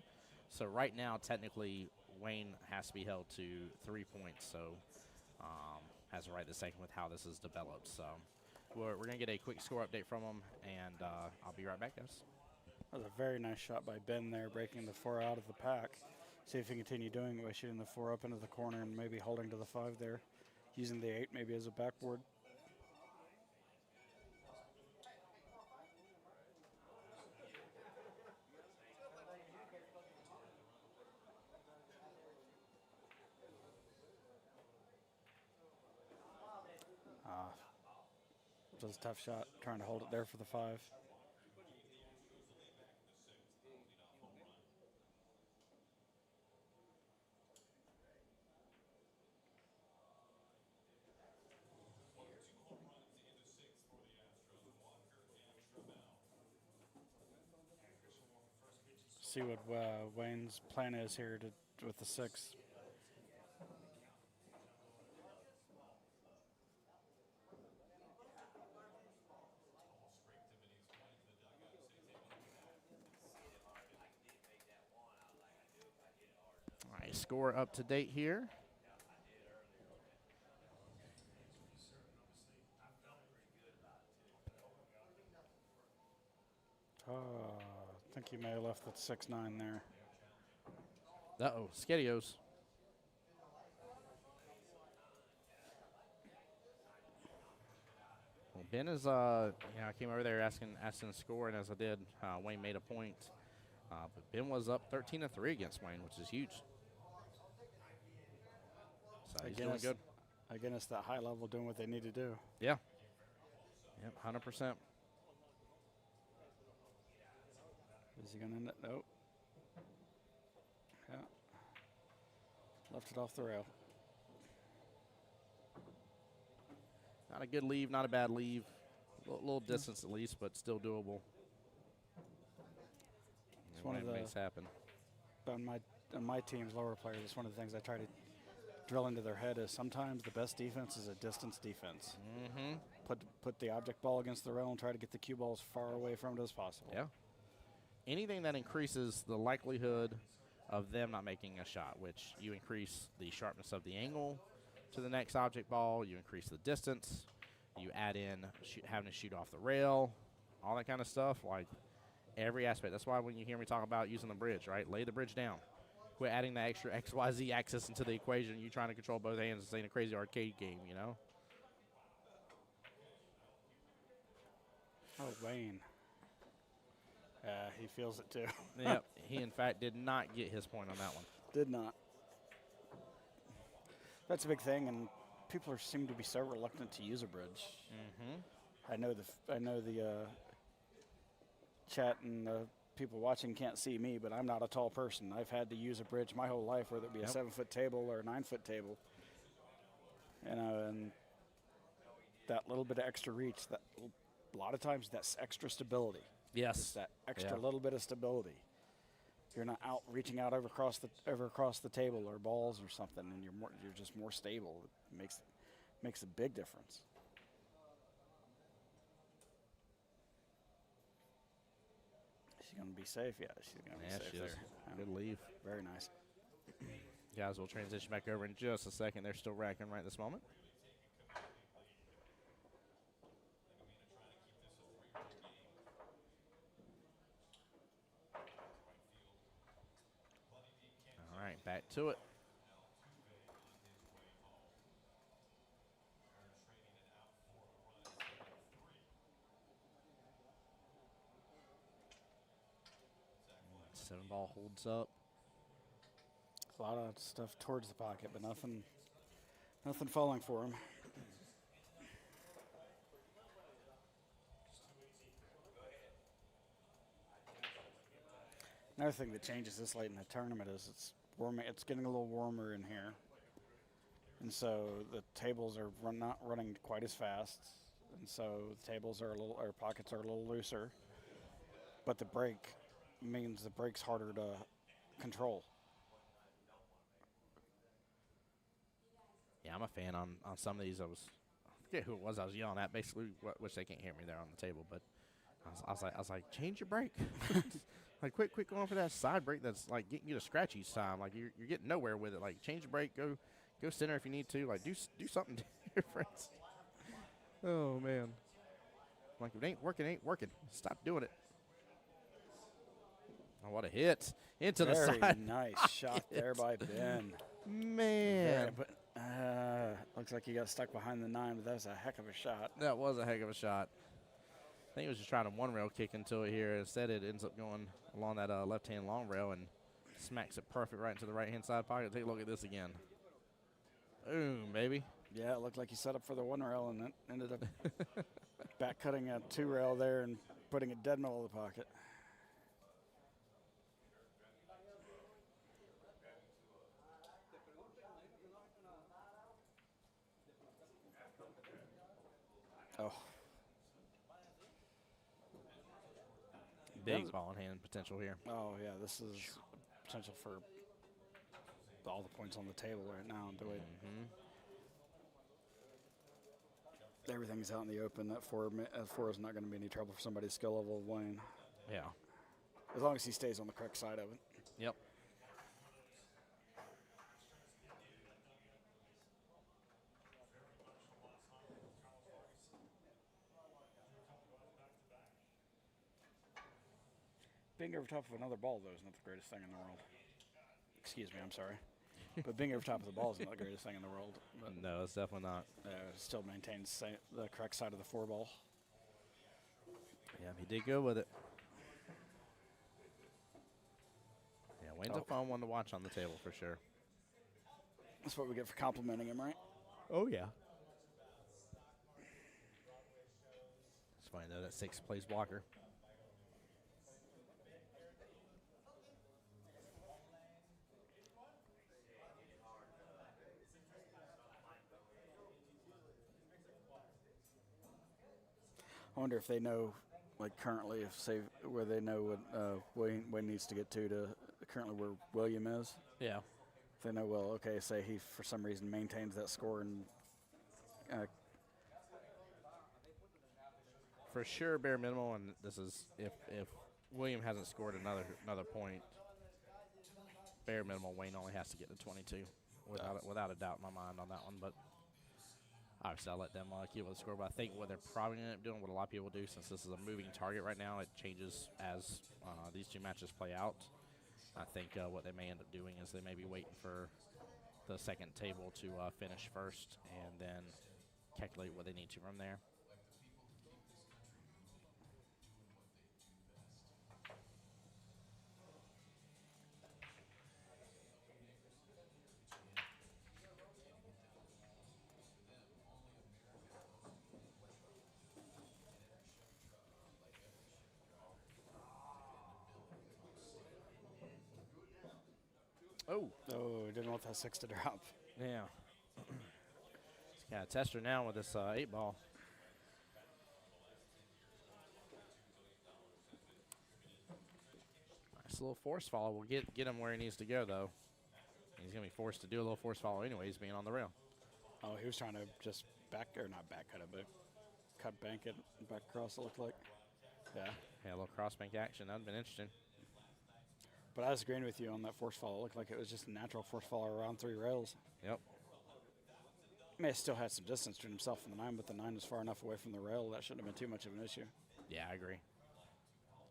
So right now, technically, Wayne has to be held to 3 points. So has a right this second with how this is developed. So we're going to get a quick score update from him, and I'll be right back, guys. That was a very nice shot by Ben there, breaking the 4 out of the pack. See if he can continue doing it by shooting the 4 up into the corner and maybe holding to the 5 there, using the 8 maybe as a backboard. It was a tough shot, trying to hold it there for the 5. See what Wayne's plan is here with the 6. All right, score up to date here. I think you may have left the 6-9 there. Uh-oh, Skedios. Well, Ben is, I came over there asking the score, and as I did, Wayne made a point. But Ben was up 13-3 against Wayne, which is huge. So he's doing good. Again, it's that high level doing what they need to do. Yeah. Yep, 100%. Is he going to end it? Nope. Yeah. Left it off the rail. Not a good leave, not a bad leave. A little distance at least, but still doable. It's one of the makes happen. On my team's lower players, it's one of the things I try to drill into their head is sometimes the best defense is a distance defense. Mm-hmm. Put the object ball against the rail and try to get the cue ball as far away from it as possible. Yeah. Anything that increases the likelihood of them not making a shot, which you increase the sharpness of the angle to the next object ball, you increase the distance, you add in having to shoot off the rail, all that kind of stuff, like every aspect. That's why when you hear me talk about using the bridge, right, lay the bridge down. Quit adding the extra XYZ axis into the equation. You're trying to control both hands. This ain't a crazy arcade game, you know? Oh, Wayne. He feels it too. Yep. He, in fact, did not get his point on that one. Did not. That's a big thing, and people seem to be so reluctant to use a bridge. Mm-hmm. I know the chat and the people watching can't see me, but I'm not a tall person. I've had to use a bridge my whole life, whether it be a 7-foot table or a 9-foot table. And that little bit of extra reach, that a lot of times that's extra stability. Yes. It's that extra little bit of stability. You're not out reaching out over across the table or balls or something, and you're just more stable. It makes a big difference. She's going to be safe. Yeah, she's going to be safe there. Yeah. Good leave. Very nice. Guys, we'll transition back over in just a second. They're still racking right this moment. All right, back to it. Seven ball holds up. A lot of stuff towards the pocket, but nothing falling for him. Another thing that changes this late in the tournament is it's warming. It's getting a little warmer in here, and so the tables are not running quite as fast, and so the tables are our pockets are a little looser. But the break means the break's harder to control. Yeah, I'm a fan on some of these. I forget who it was I was yelling at. Basically, which they can't hear me there on the table, but I was like, change your break. Like, quit going for that side break that's like getting you to scratch each time. Like you're getting nowhere with it. Like change your break, go center if you need to. Like do something different. Oh man. Like if it ain't working. Stop doing it. Oh, what a hit into the side. Very nice shot there by Ben. Man. Looks like he got stuck behind the 9, but that was a heck of a shot. That was a heck of a shot. I think he was just trying to one rail kick into it here. Instead, it ends up going along that left-hand long rail and smacks it perfect right into the right-hand side pocket. Take a look at this again. Boom, baby. Yeah, it looked like he set up for the 1 rail and it ended up back cutting a 2 rail there and putting it dead middle of the pocket. Oh. Big ball in hand potential here. Oh, yeah, this is potential for all the points on the table right now. Everything's out in the open. That 4 is not going to be any trouble for somebody's skill level of Wayne. Yeah. As long as he stays on the correct side of it. Yep. Being over top of another ball, though, is not the greatest thing in the world. Excuse me, I'm sorry. But being over top of the ball is not the greatest thing in the world. But No, it's definitely not. it still maintains the correct side of the 4-ball. Yeah, he did good with it. Yeah, Wayne's a fun one to watch on the table for sure. That's what we get for complimenting him, right? Oh, yeah. It's funny, though, that 6th place blocker. I wonder if they know, like currently, where they know what Wayne needs to get to currently where William is. Yeah. If they know, well, okay, say he for some reason maintains that score and For sure, bare minimum, and this is if William hasn't scored another point, bare minimum, Wayne only has to get to 22 without a doubt in my mind on that one. But obviously, I'll let them keep with the score. But I think what they're probably going to end up doing, what a lot of people do, since this is a moving target right now, it changes as these 2 matches play out. I think what they may end up doing is they may be waiting for the second table to finish first and then calculate what they need to from there. Oh, didn't want that 6 to drop. Yeah. Just got a tester now with this 8-ball. Nice little force follow. Will get him where he needs to go, though. He's going to be forced to do a little force follow anyways, being on the rail. Oh, he was trying to just not back cut it, but cut bank it back across, it looked like. Yeah. Yeah, a little cross bank action. That would have been interesting. But I was agreeing with you on that force follow. It looked like it was just a natural force follow around 3 rails. Yep. May have still had some distance between himself and the 9, but the 9 was far enough away from the rail. That shouldn't have been too much of an issue. Yeah, I agree.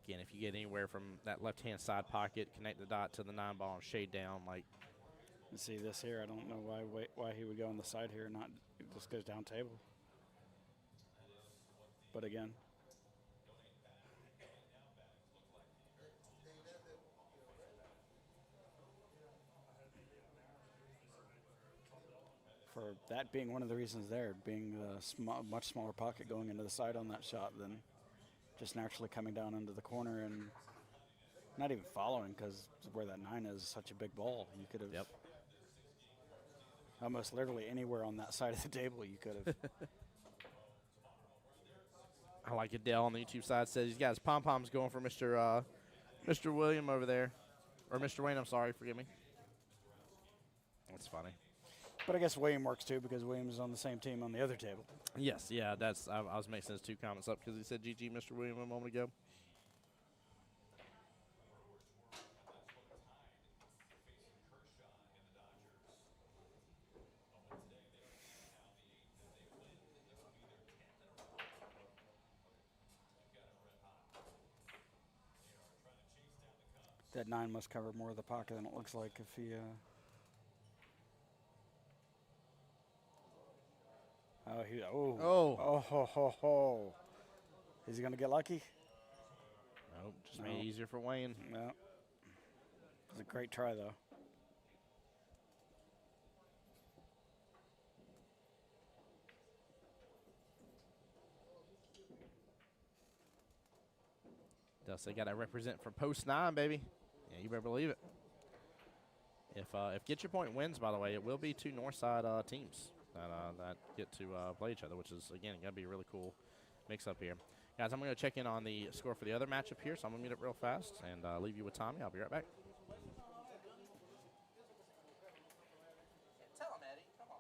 Again, if you get anywhere from that left-hand side pocket, connect the dot to the 9-ball and shade down, like. And see this here, I don't know why he would go on the side here and not just goes down table. But again. For that being one of the reasons there, being a much smaller pocket going into the side on that shot than just naturally coming down into the corner and not even following, because where that 9 is such a big ball. You could have almost literally anywhere on that side of the table you could have. I like it. Dale on the YouTube side says he's got his pom-poms going for Mr. William over there. Or Mr. Wayne, I'm sorry, forgive me. That's funny. But I guess William works too, because Williams is on the same team on the other table. Yes, yeah, I was mixing his 2 comments up because he said GG Mr. William a moment ago. That 9 must cover more of the pocket than it looks like if he. Oh, ho, ho, ho. Is he going to get lucky? Nope, just made it easier for Wayne. No. It was a great try, though. They got to represent for post 9, baby. Yeah, you better believe it. If Get Your Point wins, by the way, it will be 2 north side teams that get to play each other, which is, again, going to be a really cool mix-up here. Guys, I'm going to check in on the score for the other matchup here, so I'm going to mute it real fast and leave you with Tommy. I'll be right back. Tell him, Eddie. Come on.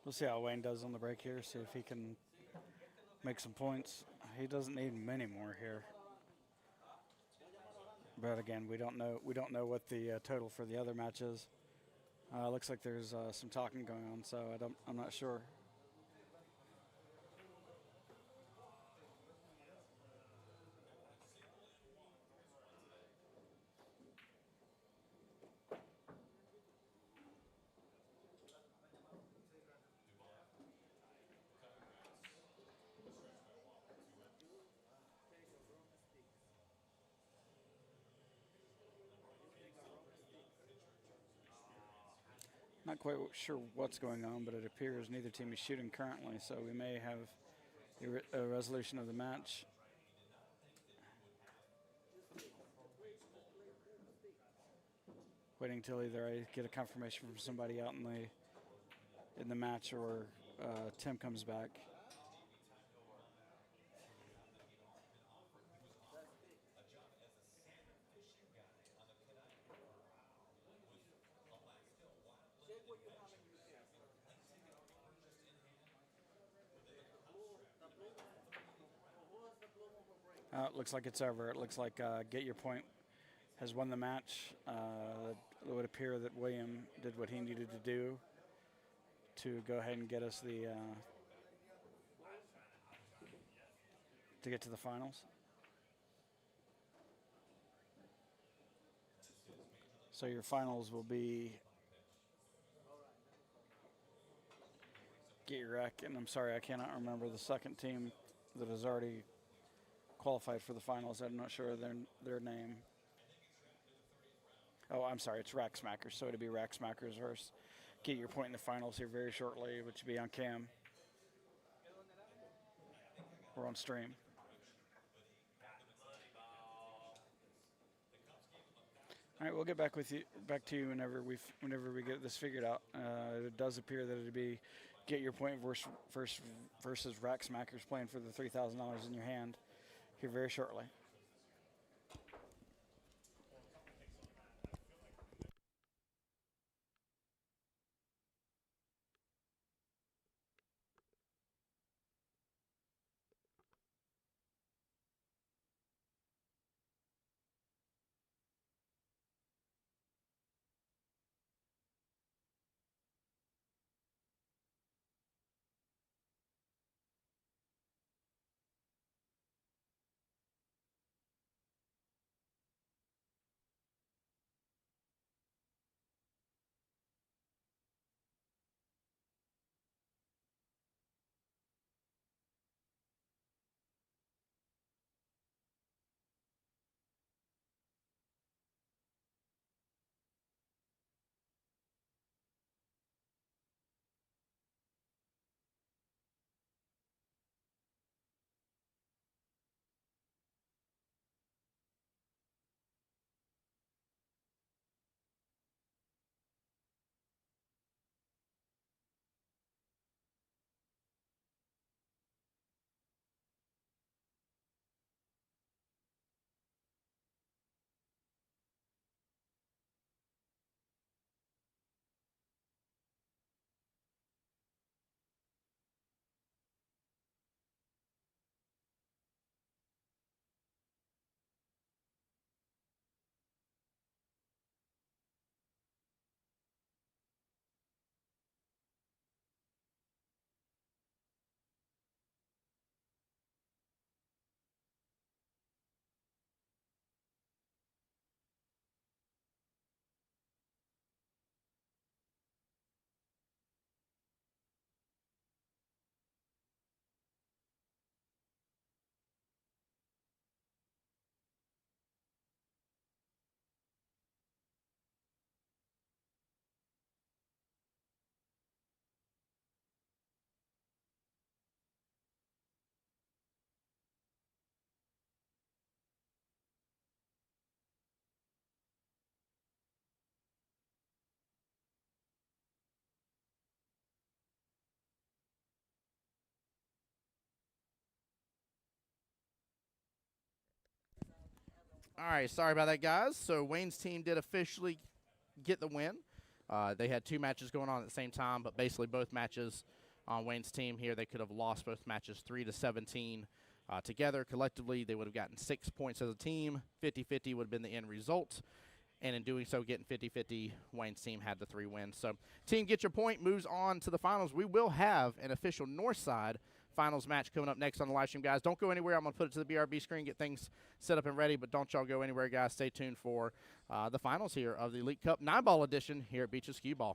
We'll see how Wayne does on the break here, see if he can make some points. He doesn't need many more here. But again, we don't know what the total for the other match is. Looks like there's some talking going on, so I'm not sure. Not quite sure what's going on, but it appears neither team is shooting currently, so we may have a resolution of the match. Waiting till either I get a confirmation from somebody out in the match or Tim comes back. It looks like it's over. It looks like Get Your Point has won the match. It would appear that William did what he needed to do to go ahead and get us to get to the finals. So your finals will be Get Your Wreck, and I'm sorry I cannot remember the second team that has already qualified for the finals. I'm not sure their name. Oh, I'm sorry, it's Rack Smackers. So it'll be Rack Smackers versus Get Your Point in the finals here very shortly, which will be on cam. We're on stream. All right, we'll get back to you whenever we get this figured out. It does appear that it'd be Get Your Point versus Rack Smackers playing for the $3,000 in your hand here very shortly. All right, sorry about that, guys. So Wayne's team did officially get the win. They had two matches going on at the same time, but basically both matches on Wayne's team here, they could have lost both matches 3-17 together. Collectively, they would have gotten 6 points as a team. 50-50 would have been the end result. And in doing so, getting 50-50, Wayne's team had the 3 wins. So Team Get Your Point moves on to the finals. We will have an official Northside finals match coming up next on the live stream, guys. Don't go anywhere. I'm going to put it to the BRB screen, get things set up and ready, but don't y'all go anywhere, guys. Stay tuned for the finals here of the Elite Cup 9-ball edition here at Beaches Qball.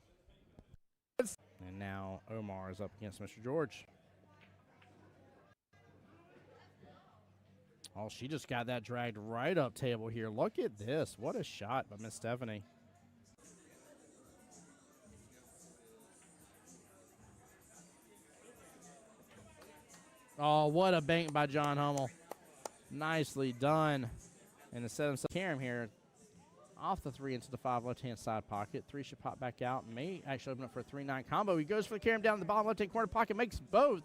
And now Omar is up against Mr. George. Oh, she just got that dragged right up table here. Look at this. What a shot by Miss Stephanie. Oh, what a bank by John Hummel. Nicely done. And to set himself Karam here off the 3 into the 5 left-hand side pocket. 3 should pop back out. May actually open up for a 3-9 combo. He goes for the Karam down in the bottom left-hand corner pocket, makes both.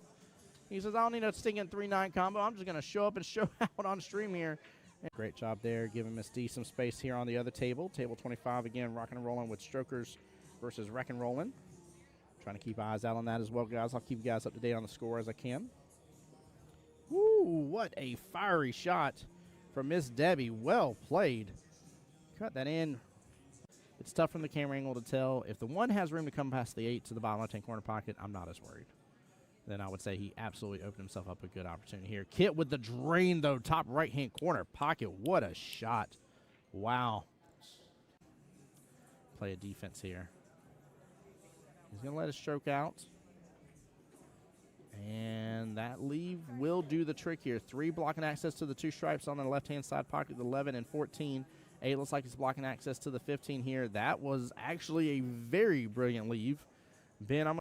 He says, I don't need a stinking 3-9 combo. I'm just going to show up and show out on stream here. Great job there, giving Miss D some space here on the other table. Table 25, again, rocking and rolling with Strokers versus Wreck and Rollin'. Trying to keep eyes out on that as well, guys. I'll keep you guys up to date on the score as I can. Woo, what a fiery shot from Miss Debbie. Well played. Cut that in. It's tough from the camera angle to tell. If the 1 has room to come past the 8 to the bottom left-hand corner pocket, I'm not as worried. Then I would say he absolutely opened himself up a good opportunity here. Kit with the drain, though, top right-hand corner pocket. What a shot. Wow. Play a defense here. He's going to let it stroke out. And that leave will do the trick here. 3 blocking access to the 2 stripes on the left-hand side pocket, the 11 and 14. 8 looks like he's blocking access to the 15 here. That was actually a very brilliant leave. Ben, it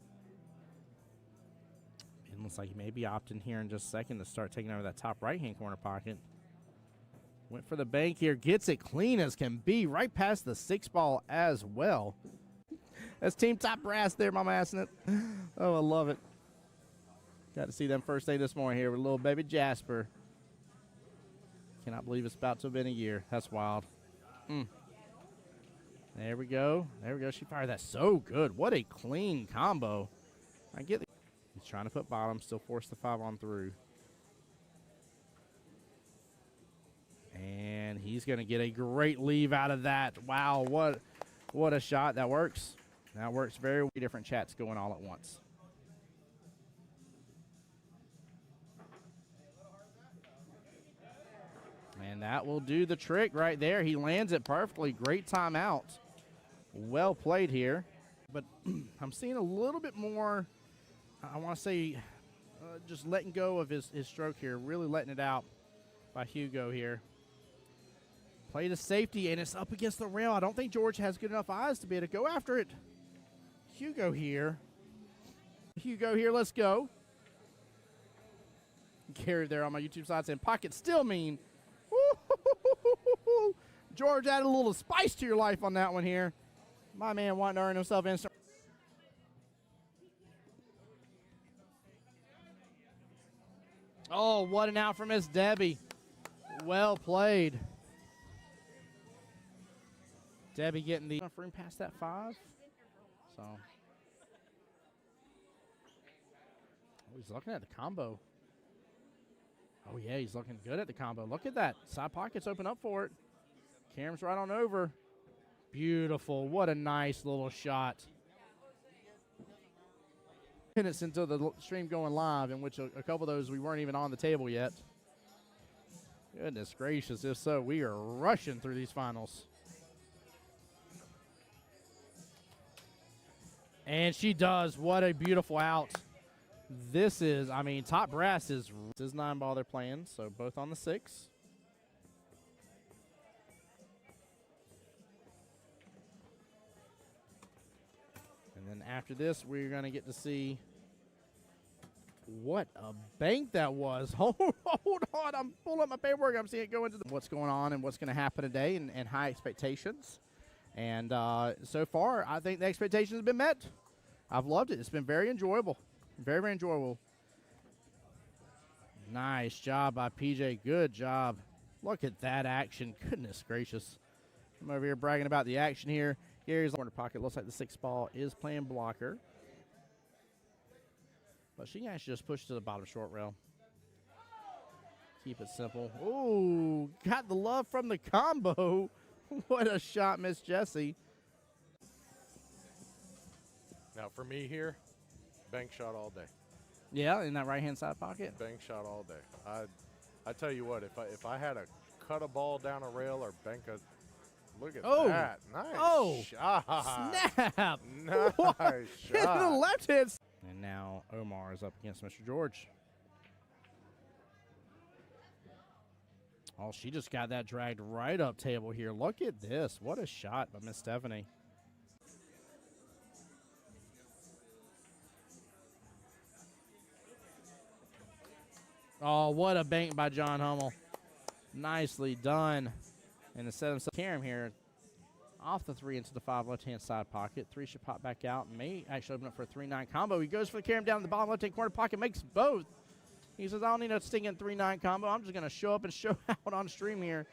looks like he may be opting here in just a second to start taking over that top right-hand corner pocket. Went for the bank here. Gets it clean as can be. Right past the 6 ball as well. That's Team Top Brass there, Mama Assing it. Oh, I love it. Got to see them first day this morning here with little baby Jasper. Cannot believe it's about to have been a year. That's wild. There we go. There we go. She fired that so good. What a clean combo. I get it. He's trying to put bottom. Still force the 5 on through. And he's going to get a great leave out of that. Wow, what a shot. That works. That works very well. Different chats going all at once. And that will do the trick right there. He lands it perfectly. Great timeout. Well played here. But I'm seeing a little bit more, I want to say, just letting go of his stroke here. Really letting it out by Hugo here. Play to safety, and it's up against the rail. I don't think George has good enough eyes to be able to go after it. Hugo here. Hugo here, let's go. Gary there on my YouTube side saying, pocket still mean. Woo-hoo-hoo-hoo-hoo-hoo. George added a little spice to your life on that one here. My man wanting to earn himself instant. Oh, what an out from Miss Debbie. Well played. Debbie getting the enough room past that 5. So. Oh, he's looking at the combo. Oh, yeah, he's looking good at the combo. Look at that. Side pockets open up for it. Karam's right on over. Beautiful. What a nice little shot. Minutes into the stream going live, in which a couple of those we weren't even on the table yet. Goodness gracious. If so, we are rushing through these finals. And she does. What a beautiful out. This is, I mean, Top Brass is 9 ball they're playing, so both on the 6. And then after this, we're going to get to see what a bank that was. Hold on. I'm pulling up my paperwork. I'm seeing it go into what's going on and what's going to happen today and high expectations. And so far, I think the expectations have been met. I've loved it. It's been very enjoyable. Very, very enjoyable. Nice job by PJ. Good job. Look at that action. Goodness gracious. I'm over here bragging about the action here. Gary's corner pocket. Looks like the 6 ball is playing blocker. But she can actually just push to the bottom short rail. Keep it simple. Ooh, got the love from the combo. What a shot, Miss Jessie. Now for me here, bank shot all day. Yeah, in that right-hand side pocket. Bank shot all day. I tell you what, if I had to cut a ball down a rail or bank a, look at that. Nice shot. Snap. Nice shot. The left hand. And now Omar is up against Mr. George. Oh, she just got that dragged right up table here. Look at this. What a shot by Miss Stephanie. Oh, what a bank by John Hummel. Nicely done. And to set himself Karam here off the 3 into the 5 left-hand side pocket. 3 should pop back out. May actually open up for a 3-9 combo. He goes for the Karam down in the bottom left-hand corner pocket, makes both. He says, I don't need a stinking 3-9 combo. I'm just going to show up and show out on stream here.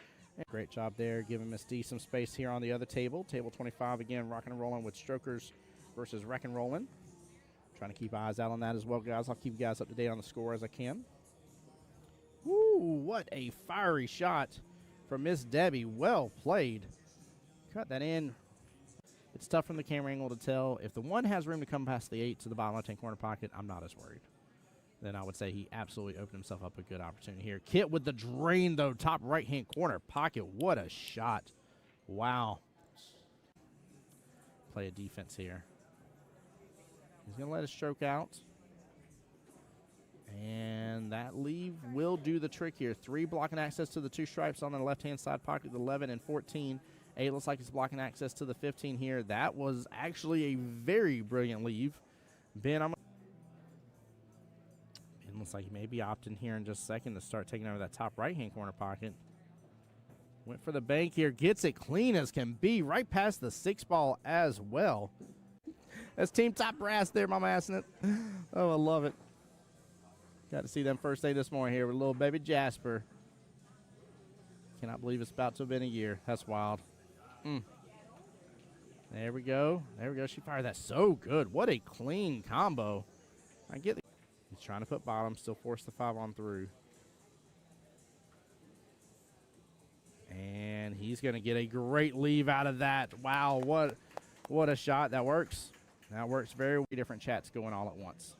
Great job there, giving Miss D some space here on the other table. Table 25, again, rocking and rolling with Strokers versus Wreck and Rollin'. Trying to keep eyes out on that as well, guys. I'll keep you guys up to date on the score as I can. Woo, what a fiery shot from Miss Debbie. Well played. Cut that in. It's tough from the camera angle to tell. If the 1 has room to come past the 8 to the bottom left-hand corner pocket, I'm not as worried. Then I would say he absolutely opened himself up a good opportunity here. Kit with the drain, though, top right-hand corner pocket. What a shot. Wow. Play a defense here. He's going to let it stroke out. And that leave will do the trick here. 3 blocking access to the 2 stripes on the left-hand side pocket, the 11 and 14. 8 looks like it's blocking access to the 15 here. That was actually a very brilliant leave. Ben, looks like he may be opting here in just a second to start taking over that top right-hand corner pocket. Went for the bank here. Gets it clean as can be. Right past the 6 ball as well. That's Team Top Brass there, Mama Assing it. Oh, I love it. Got to see them first day this morning here with little baby Jasper. Cannot believe it's about to have been a year. That's wild. There we go. There we go. She fired that so good. What a clean combo. I get it. He's trying to put bottom, still force the 5 on through. And he's going to get a great leave out of that. Wow, what a shot. That works. That works very well. Different chats going all at once.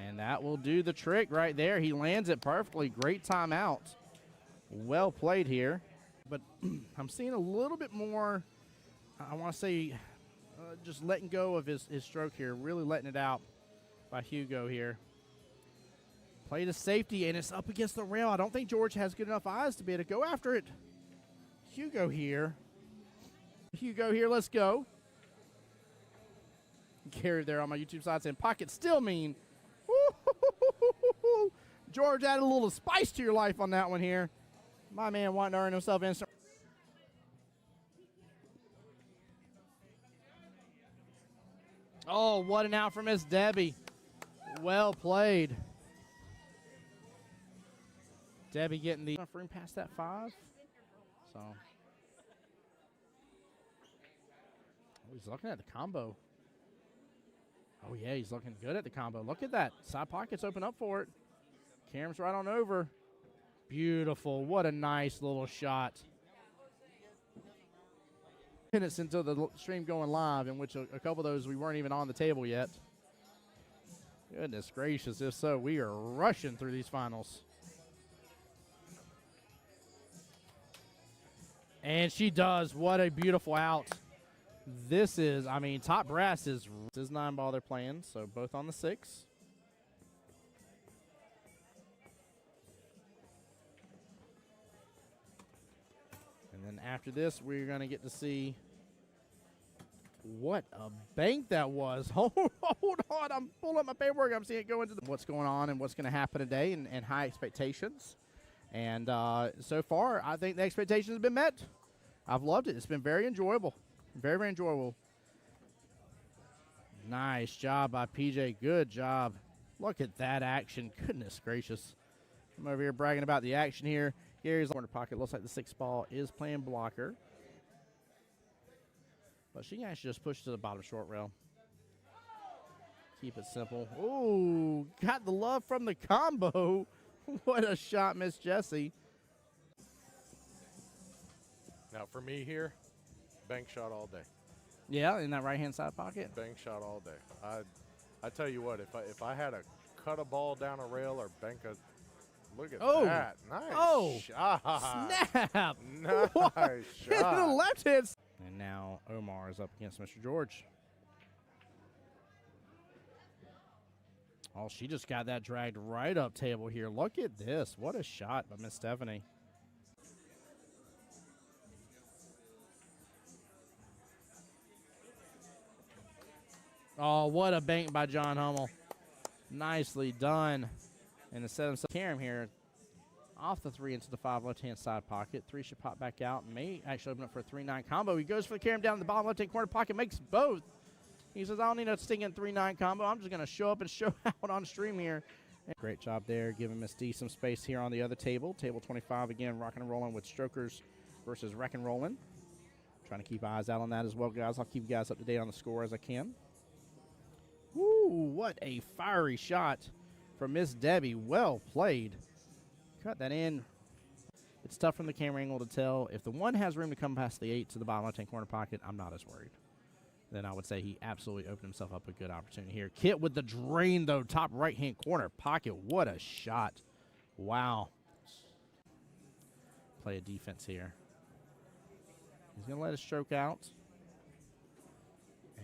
And that will do the trick right there. He lands it perfectly. Great timeout. Well played here. But I'm seeing a little bit more, I want to say, just letting go of his stroke here. Really letting it out by Hugo here. Play to safety, and it's up against the rail. I don't think George has good enough eyes to be able to go after it. Hugo here. Hugo here, let's go. Carried there on my YouTube side saying, pocket still mean. Woo-hoo-hoo-hoo-hoo-hoo. George added a little spice to your life on that one here. My man wanting to earn himself instant. Oh, what an out from Miss Debbie. Well played. Debbie getting the enough room past that 5. So. Oh, he's looking at the combo. Oh, yeah, he's looking good at the combo. Look at that. Side pockets open up for it. Karam's right on over. Beautiful. What a nice little shot. Minutes into the stream going live, in which a couple of those we weren't even on the table yet. Goodness gracious, if so, we are rushing through these finals. And she does. What a beautiful out. This is, I mean, Top Brass is 9 ball they're playing, so both on the 6. And then after this, we're going to get to see what a bank that was. Hold on. I'm pulling up my paperwork. I'm seeing it go into what's going on and what's going to happen today and high expectations. And so far, I think the expectations have been met. I've loved it. It's been very enjoyable. Very, very enjoyable. Nice job by PJ. Good job. Look at that action. Goodness gracious. I'm over here bragging about the action here. Gary's corner pocket. Looks like the 6 ball is playing blocker. But she can actually just push to the bottom short rail. Keep it simple. Ooh, got the love from the combo. What a shot, Miss Jessie. Now for me here, bank shot all day. Yeah, in that right-hand side pocket. Bank shot all day. I tell you what, if I had to cut a ball down a rail or bank a, look at that. Nice shot. Snap. Nice shot. The left hand. And now Omar is up against Mr. George. Oh, she just got that dragged right up table here. Look at this. What a shot by Miss Stephanie. Oh, what a bank by John Hummel. Nicely done. And to set himself Karam here off the 3 into the 5 left-hand side pocket. 3 should pop back out. May actually open up for a 3-9 combo. He goes for the Karam down in the bottom left-hand corner pocket, makes both. He says, I don't need a stinking 3-9 combo. I'm just going to show up and show out on stream here. Great job there, giving Miss D some space here on the other table. Table 25, again, rocking and rolling with Strokers versus Wreck and Rollin'. Trying to keep eyes out on that as well, guys. I'll keep you guys up to date on the score as I can. Woo, what a fiery shot from Miss Debbie. Well played. Cut that in. It's tough from the camera angle to tell. If the 1 has room to come past the 8 to the bottom left-hand corner pocket, I'm not as worried. Then I would say he absolutely opened himself up a good opportunity here. Kit with the drain, though, top right-hand corner pocket. What a shot. Wow. Play a defense here. He's going to let it stroke out.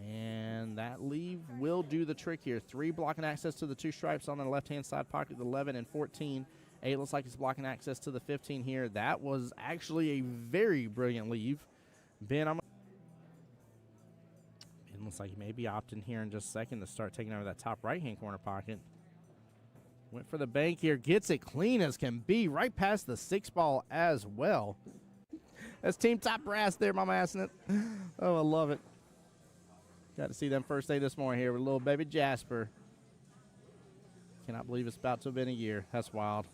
And that leave will do the trick here. 3 blocking access to the 2 stripes on the left-hand side pocket, the 11 and 14. 8 looks like it's blocking access to the 15 here. That was actually a very brilliant leave. Ben, looks like he may be opting here in just a second to start taking over that top right-hand corner pocket. Went for the bank here. Gets it clean as can be. Right past the 6 ball as well. That's Team Top Brass there, Mama assing it. Oh, I love it. Got to see them first day this morning here with little baby Jasper. Cannot believe it's about to have been a year. That's wild.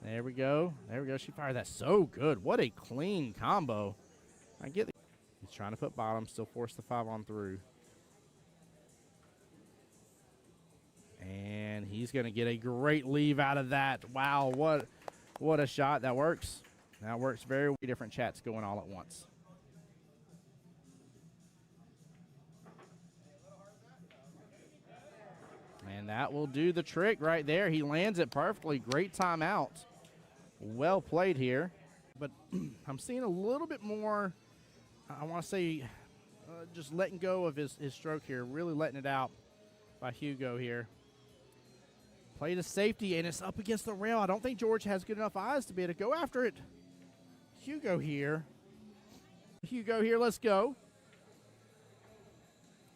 There we go. There we go. She fired that so good. What a clean combo. I get the He's trying to put bottom, still force the 5 on through. And he's going to get a great leave out of that. Wow, what a shot. That works. That works very well. Different chats going all at once. And that will do the trick right there. He lands it perfectly. Great timeout. Well played here. But I'm seeing a little bit more, I want to say, just letting go of his stroke here. Really letting it out by Hugo here. Played a safety, and it's up against the rail. I don't think George has good enough eyes to be able to go after it. Hugo here. Hugo here, let's go.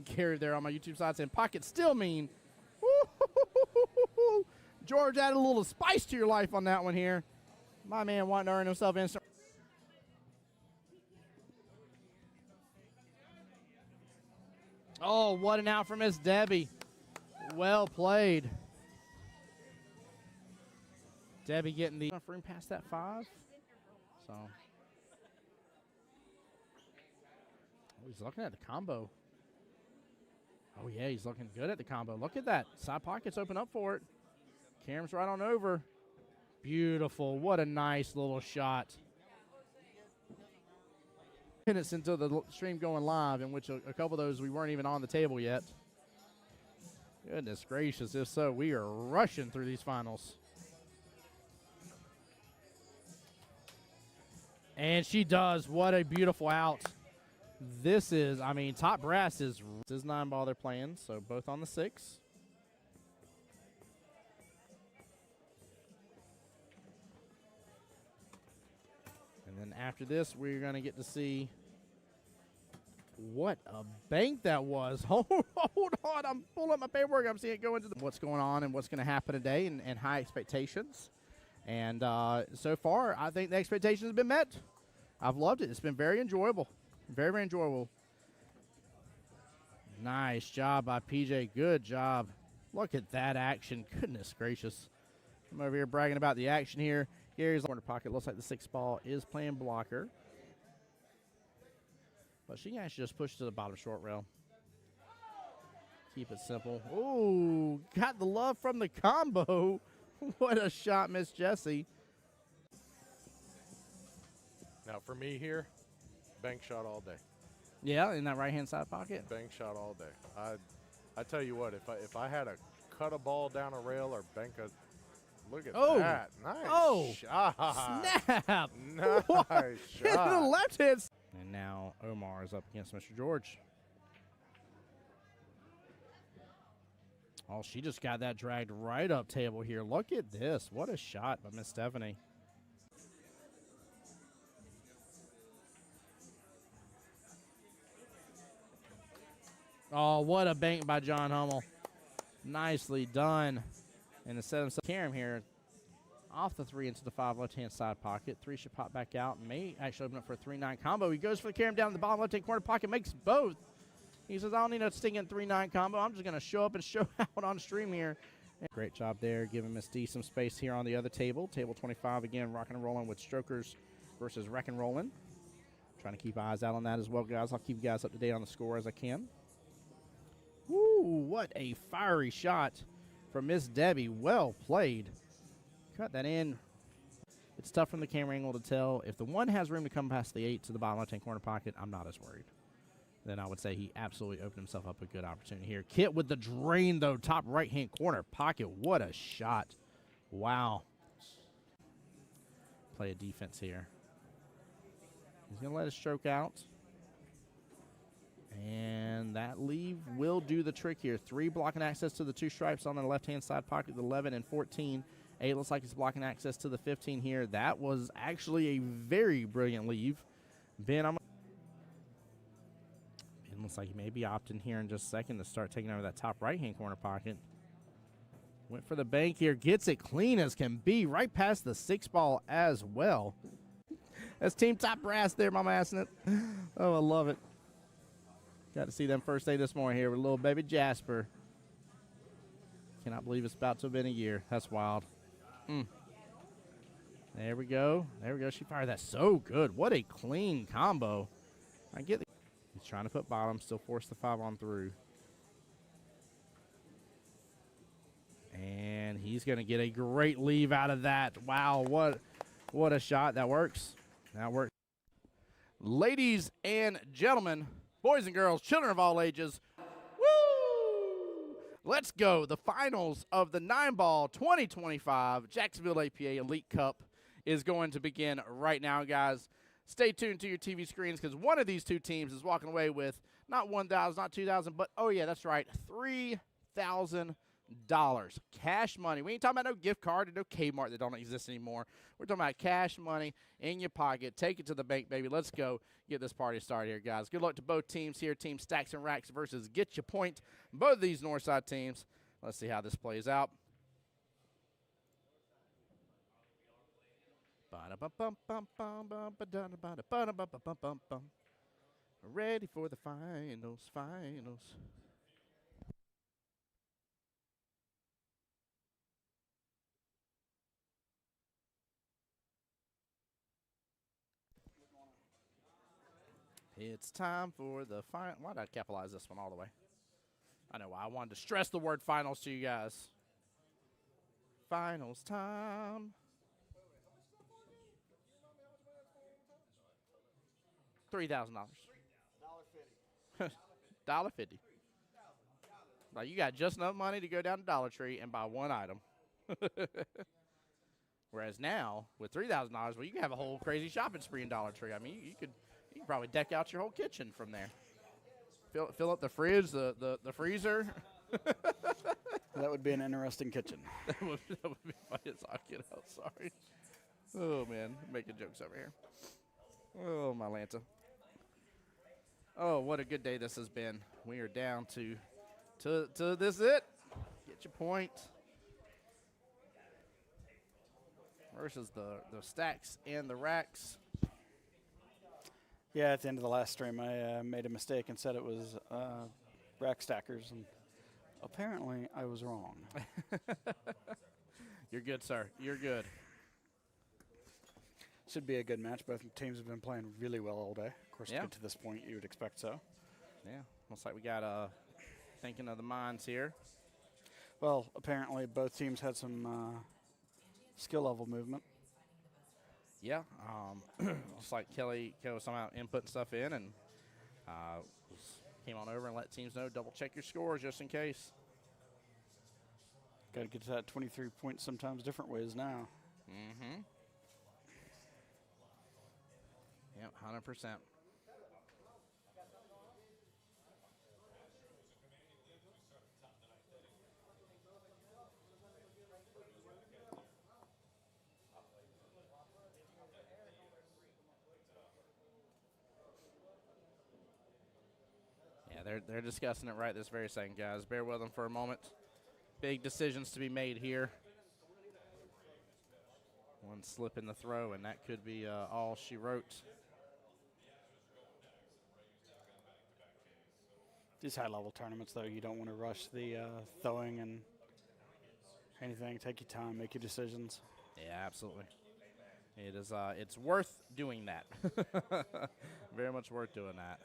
Gary there on my YouTube side saying, pocket still mean. Woo-hoo-hoo-hoo-hoo-hoo. George added a little spice to your life on that one here. My man wanting to earn himself instant. Oh, what an out from Miss Debbie. Well played. Debbie getting the enough room past that 5. So. Oh, he's looking at the combo. Oh, yeah, he's looking good at the combo. Look at that. Side pockets open up for it. Karam's right on over. Beautiful. What a nice little shot. Minutes into the stream going live, in which a couple of those we weren't even on the table yet. Goodness gracious. If so, we are rushing through these finals. And she does. What a beautiful out. This is, I mean, Top Brass is 9 ball they're playing, so both on the 6. And then after this, we're going to get to see what a bank that was. Hold on. I'm pulling up my paperwork. I'm seeing it go into what's going on and what's going to happen today and high expectations. And so far, I think the expectations have been met. I've loved it. It's been very enjoyable. Very, very enjoyable. Nice job by PJ. Good job. Look at that action. Goodness gracious. I'm over here bragging about the action here. Gary's corner pocket. Looks like the 6 ball is playing blocker. But she can actually just push to the bottom short rail. Keep it simple. Ooh, got the love from the combo. What a shot, Miss Jessie. Now for me here, bank shot all day. Yeah, in that right-hand side pocket. Bank shot all day. I tell you what, if I had to cut a ball down a rail or bank a, look at that. Nice shot. Snap. Nice shot. The left hand. And now Omar is up against Mr. George. Oh, she just got that dragged right up table here. Look at this. What a shot by Miss Stephanie. Oh, what a bank by John Hummel. Nicely done. And instead of Karam here, off the 3 into the 5 left-hand side pocket. 3 should pop back out. May actually open up for a 3-9 combo. He goes for the Karam down in the bottom left-hand corner pocket, makes both. He says, I don't need a stinking 3-9 combo. I'm just going to show up and show out on stream here. Great job there, giving Miss D some space here on the other table. Table 25 again, rocking and rolling with Strokers versus Wreck and Rollin'. Trying to keep eyes out on that as well, guys. I'll keep you guys up to date on the score as I can. Woo, what a fiery shot from Miss Debbie. Well played. Cut that in. It's tough from the camera angle to tell. If the 1 has room to come past the 8 to the bottom left-hand corner pocket, I'm not as worried. Then I would say he absolutely opened himself up a good opportunity here. Kit with the drain, though, top right-hand corner pocket. What a shot. Wow. Play a defense here. He's going to let it stroke out. And that leave will do the trick here. 3 blocking access to the 2 stripes on the left-hand side pocket, the 11 and 14. 8 looks like he's blocking access to the 15 here. That was actually a very brilliant leave. Ben looks like he may be opting here in just a second to start taking over that top right-hand corner pocket. Went for the bank here. Gets it clean as can be. Right past the 6 ball as well. That's Team Top Brass there, Mama Assing. Oh, I love it. Got to see them first day this morning here with little baby Jasper. Cannot believe it's about to have been a year. That's wild. There we go. There we go. She fired that so good. What a clean combo. I get the. He's trying to put bottom, still force the 5 on through. And he's going to get a great leave out of that. Wow, what a shot. That works. That works. Ladies and gentlemen, boys and girls, children of all ages, woo! Let's go. The finals of the 9-ball 2025 Jacksonville APA Elite Cup is going to begin right now, guys. Stay tuned to your TV screens because one of these 2 teams is walking away with not $1,000, not $2,000, but, oh, yeah, that's right, $3,000 cash money. We ain't talking about no gift card or no Kmart that don't exist anymore. We're talking about cash money in your pocket. Take it to the bank, baby. Let's go get this party started here, guys. Good luck to both teams here. Team Stacks and Racks versus Get Your Point. Both of these Northside teams. Let's see how this plays out. Ready for the finals. It's time for the final. Why did I capitalize this one all the way? I know why. I wanted to stress the word finals to you guys. Finals time. $3,000. $1.50. Now you got just enough money to go down to Dollar Tree and buy 1 item. Whereas now, with $3,000, well, you can have a whole crazy shopping spree in Dollar Tree. I mean, you could probably deck out your whole kitchen from there. Fill up the fridge, the freezer. That would be an interesting kitchen. that would be funny as all get out. Sorry. Oh, man. Making jokes over here. Oh, my Lanta. Oh, what a good day this has been. We are down to this it. Get your point. Versus the Stacks and the Racks. Yeah, at the end of the last stream, I made a mistake and said it was Rack Stackers, and apparently I was wrong. You're good, sir. You're good. Should be a good match. Both teams have been playing really well all day. Of course, yeah. To get to this point, you would expect so. Yeah, looks like we got thinking of the minds here. Well, apparently both teams had some skill level movement. Yeah, just like Kelly was somehow inputting stuff in and came on over and let teams know, double check your scores just in case. Got to get to that 23 points sometimes different ways now. Mm-hmm. Yep, 100%. they're discussing it right this very second, guys. Bear with them for a moment. Big decisions to be made here. One slip in the throw, and that could be all she wrote. These high-level tournaments, though, you don't want to rush the throwing and anything. Take your time, make your decisions. Yeah, absolutely. It is. It's worth doing that. Very much worth doing that.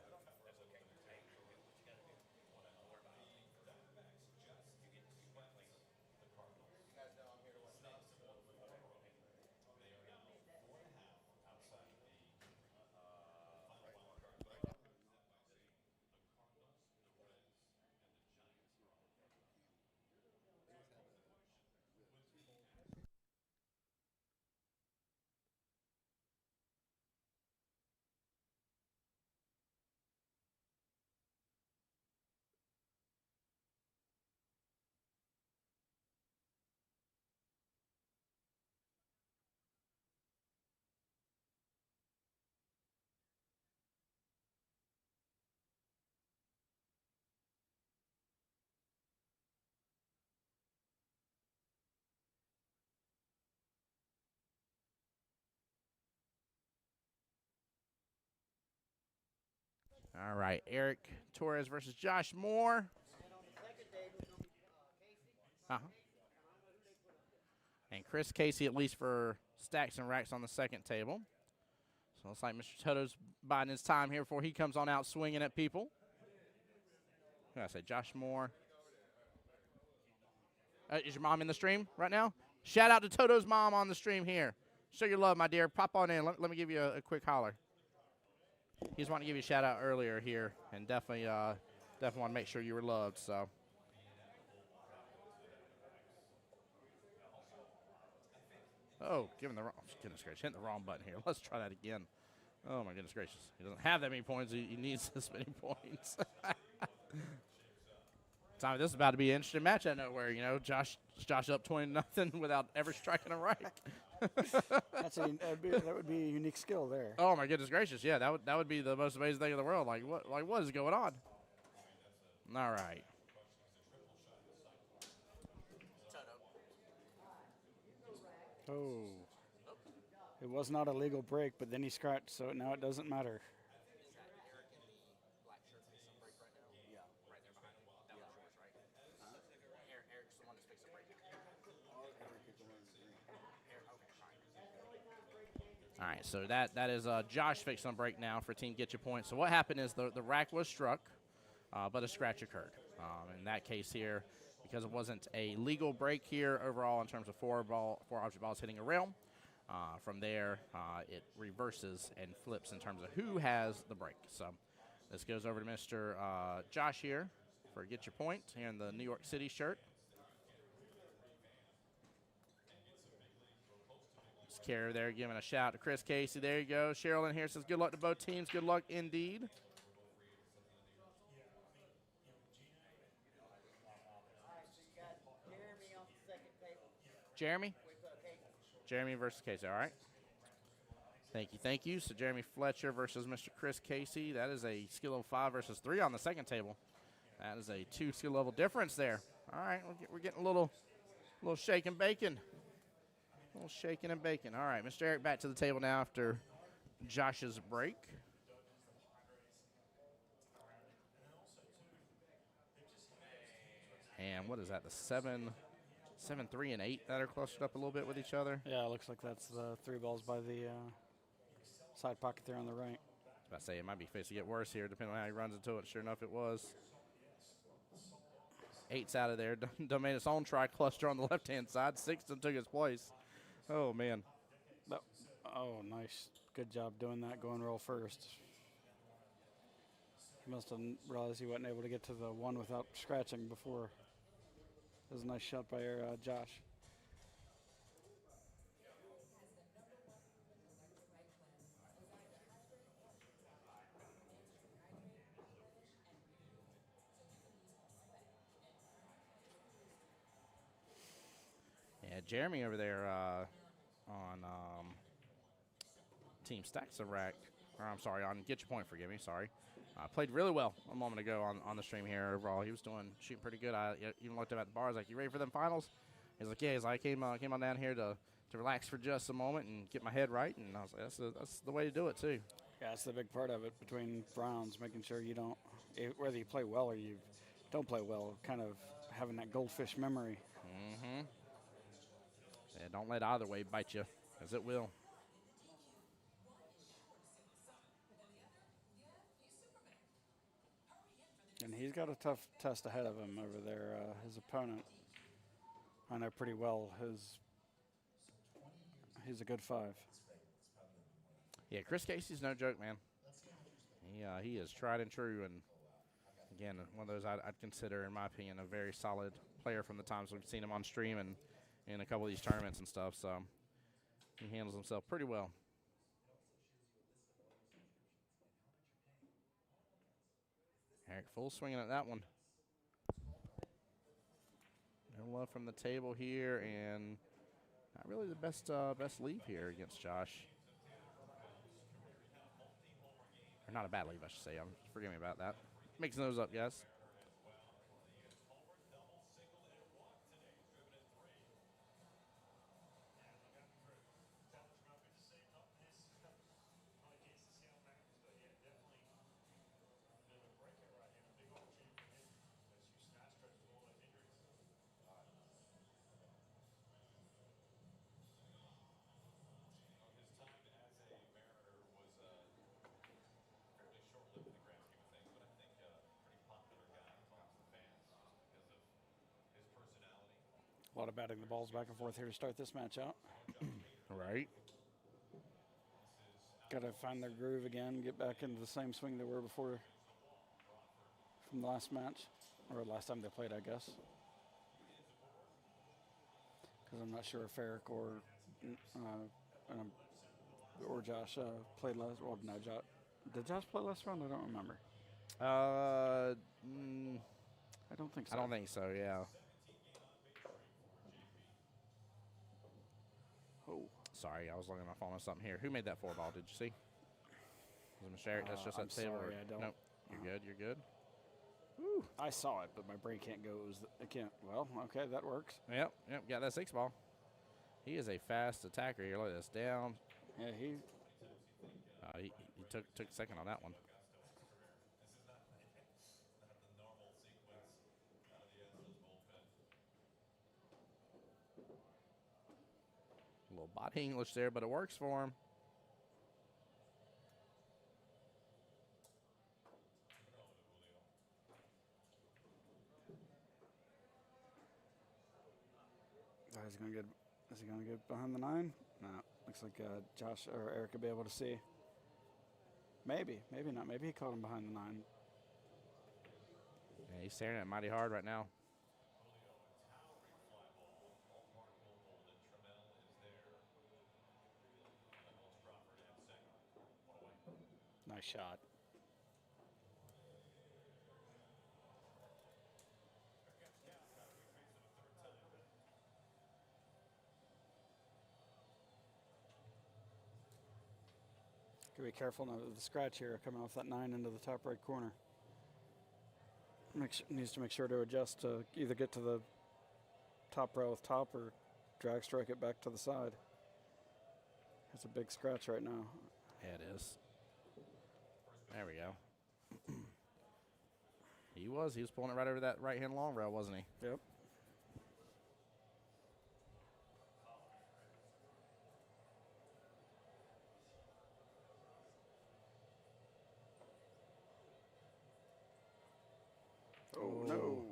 All right, Eric Torres versus Josh Moore. And Chris Casey, at least for stacks and racks on the second table. So it's like Mr. Toto's biding his time here before he comes on out swinging at people. What did I say, Josh Moore? Is your mom in the stream right now? Shout out to Toto's mom on the stream here. Show your love, my dear. Pop on in. Let me give you a quick holler. He's wanting to give you a shout out earlier here, and definitely want to make sure you were loved. So. Oh, giving the wrong, goodness gracious, hitting the wrong button here. Let's try that again. Oh my goodness gracious, he doesn't have that many points. He needs this many points. Tommy, this is about to be an interesting match out of nowhere. You know, Josh up 20-0 without ever striking a right. That would be a unique skill there. Oh my goodness gracious, yeah, that would be the most amazing thing in the world. Like what is going on? All right. Oh. It was not a legal break, but then he scratched, so now it doesn't matter. All right, so that is Josh fixing a break now for Team Get Your Point. So what happened is the rack was struck, but a scratch occurred. In that case here, because it wasn't a legal break here overall in terms of four object balls hitting a rail, from there it reverses and flips in terms of who has the break. So this goes over to Mr. Josh here for Get Your Point here in the New York City shirt. Carrier there giving a shout to Chris Casey. There you go. Cheryl in here says good luck to both teams. Good luck indeed. Jeremy? Jeremy versus Casey. All right. Thank you. Thank you. So Jeremy Fletcher versus Mr. Chris Casey. That is a skill level 5 versus 3 on the second table. That is a 2 skill level difference there. All right. We're getting a little shake and bacon. A little shaking and baking. All right, Mr. Eric back to the table now after Josh's break. And what is that, the 7, 3, and 8 that are clustered up a little bit with each other? Yeah, it looks like that's the 3 balls by the side pocket there on the right. I was about to say, it might be facing to get worse here, depending on how he runs into it. Sure enough, it was. 8's out of there. Done made its own tri-cluster on the left-hand side. 6 took its place. Oh, man. Oh, nice. Good job doing that, going roll first. He must have realized he wasn't able to get to the 1 without scratching before. That was a nice shot by Josh. Yeah, Jeremy over there on Team Stacks of Rack, or I'm sorry, on Get Your Point, forgive me, sorry. Played really well a moment ago on the stream here overall. He was shooting pretty good. I even looked up at the bar. I was like, you ready for them finals? He's like, yeah. He's like, I came on down here to relax for just a moment and get my head right. And I was like, that's the way to do it, too. Yeah, that's the big part of it between rounds, making sure you don't, whether you play well or you don't play well, kind of having that goldfish memory. Mm-hmm. Yeah, don't let either way bite you, as it will. And he's got a tough test ahead of him over there. His opponent, I know pretty well. He's a good 5. Yeah, Chris Casey's no joke, man. He is tried and true, and again, one of those I'd consider, in my opinion, a very solid player from the times we've seen him on stream and in a couple of these tournaments and stuff. So he handles himself pretty well. Eric full swinging at that one. No love from the table here, and not really the best leave here against Josh. Or not a bad leave, I should say. Forgive me about that. Mixing those up, guys. A lot of batting the balls back and forth here to start this match out. Right. Got to find their groove again, get back into the same swing they were before from the last match, or last time they played, I guess. Because I'm not sure if Eric or Josh played last. Well, no, did Josh play last round? I don't remember. I don't think so. I don't think so. Yeah. Oh, sorry, I was looking at my phone on something here. Who made that 4-ball? Did you see? Was it Sherry? That's just that table. Sorry, I don't. Nope. You're good. You're good. Woo. I saw it, but my brain can't go. It can't. Well, okay, that works. Yep. Got that 6-ball. He is a fast attacker here. Look at this down. Yeah, he took second on that one. A little body English there, but it works for him. Is he gonna get behind the 9? No. Looks like Josh or Eric will be able to see. Maybe not. Maybe he caught him behind the 9. Yeah, he's staring at it mighty hard right now. Nice shot. Be careful now of the scratch here coming off that 9 into the top right corner. Needs to make sure to adjust to either get to the top rail with top or drag strike it back to the side. It's a big scratch right now. Yeah, it is. There we go. He was pulling it right over that right-hand long rail, wasn't he? Yep. Oh, no.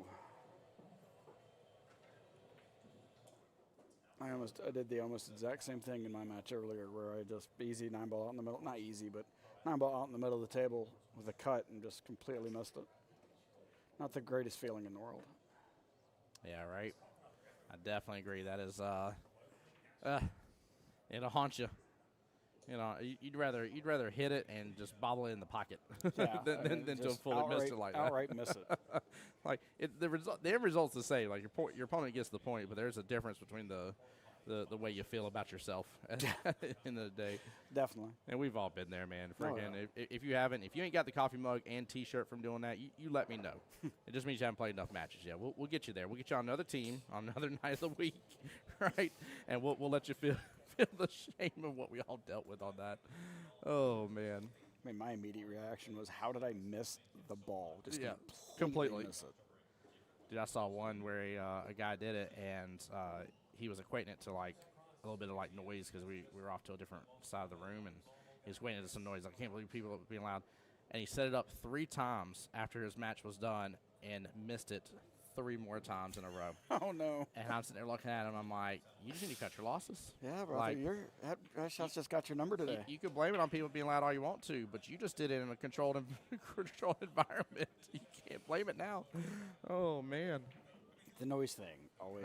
I did the almost exact same thing in my match earlier where I just easy 9-ball out in the middle. Not easy, but 9-ball out in the middle of the table with a cut and just completely missed it. Not the greatest feeling in the world. Yeah, right. I definitely agree. That is, it'll haunt you. You know, you'd rather hit it and just bobble it in the pocket than to fully miss it like that. Outright miss it. Like the end result's the same. Like your opponent gets the point, but there's a difference between the the way you feel about yourself at the end of the day. Definitely. And we've all been there, man. Freaking, yeah. if you ain't got the coffee mug and T-shirt from doing that, you let me know. It just means you haven't played enough matches yet. We'll get you there. We'll get you on another team on another night of the week, right? And we'll let you feel the shame of what we all dealt with on that. Oh man. I mean, my immediate reaction was, how did I miss the ball? Just completely. miss it. Dude, I saw one where a guy did it, and he was equating it to like a little bit of like noise because we were off to a different side of the room, and he was equating it to some noise. I can't believe people were being loud. And he set it up 3 times after his match was done and missed it 3 more times in a row. Oh, no. And I'm sitting there looking at him. I'm like, you just need to cut your losses. Yeah, brother. Like, That shot's just got your number today. You could blame it on people being loud all you want to, but you just did it in a controlled environment. You can't blame it now. Oh, man. The noise thing always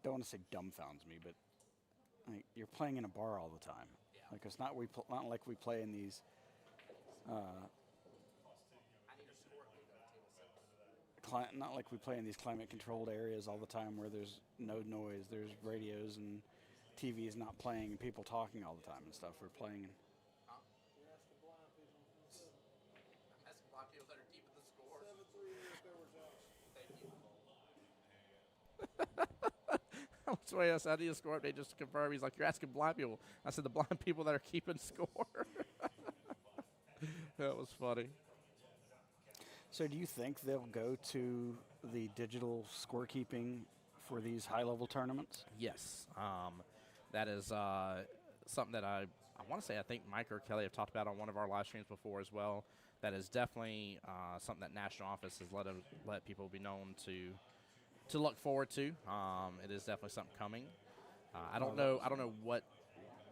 don't want to say dumbfounds me, but like, you're playing in a bar all the time. Yeah. Like it's not like we play in these not like we play in these climate controlled areas all the time where there's no noise, there's radios and TVs not playing and people talking all the time and stuff. We're playing. That's why I need a score update just to confirm. He's like, you're asking blind people. I said the blind people that are keeping score. That was funny. So do you think they'll go to the digital scorekeeping for these high-level tournaments? Yes. That is something that I want to say I think Mike or Kelly have talked about on one of our live streams before as well. That is definitely something that National Office has let people be known to look forward to. It is definitely something coming. I don't know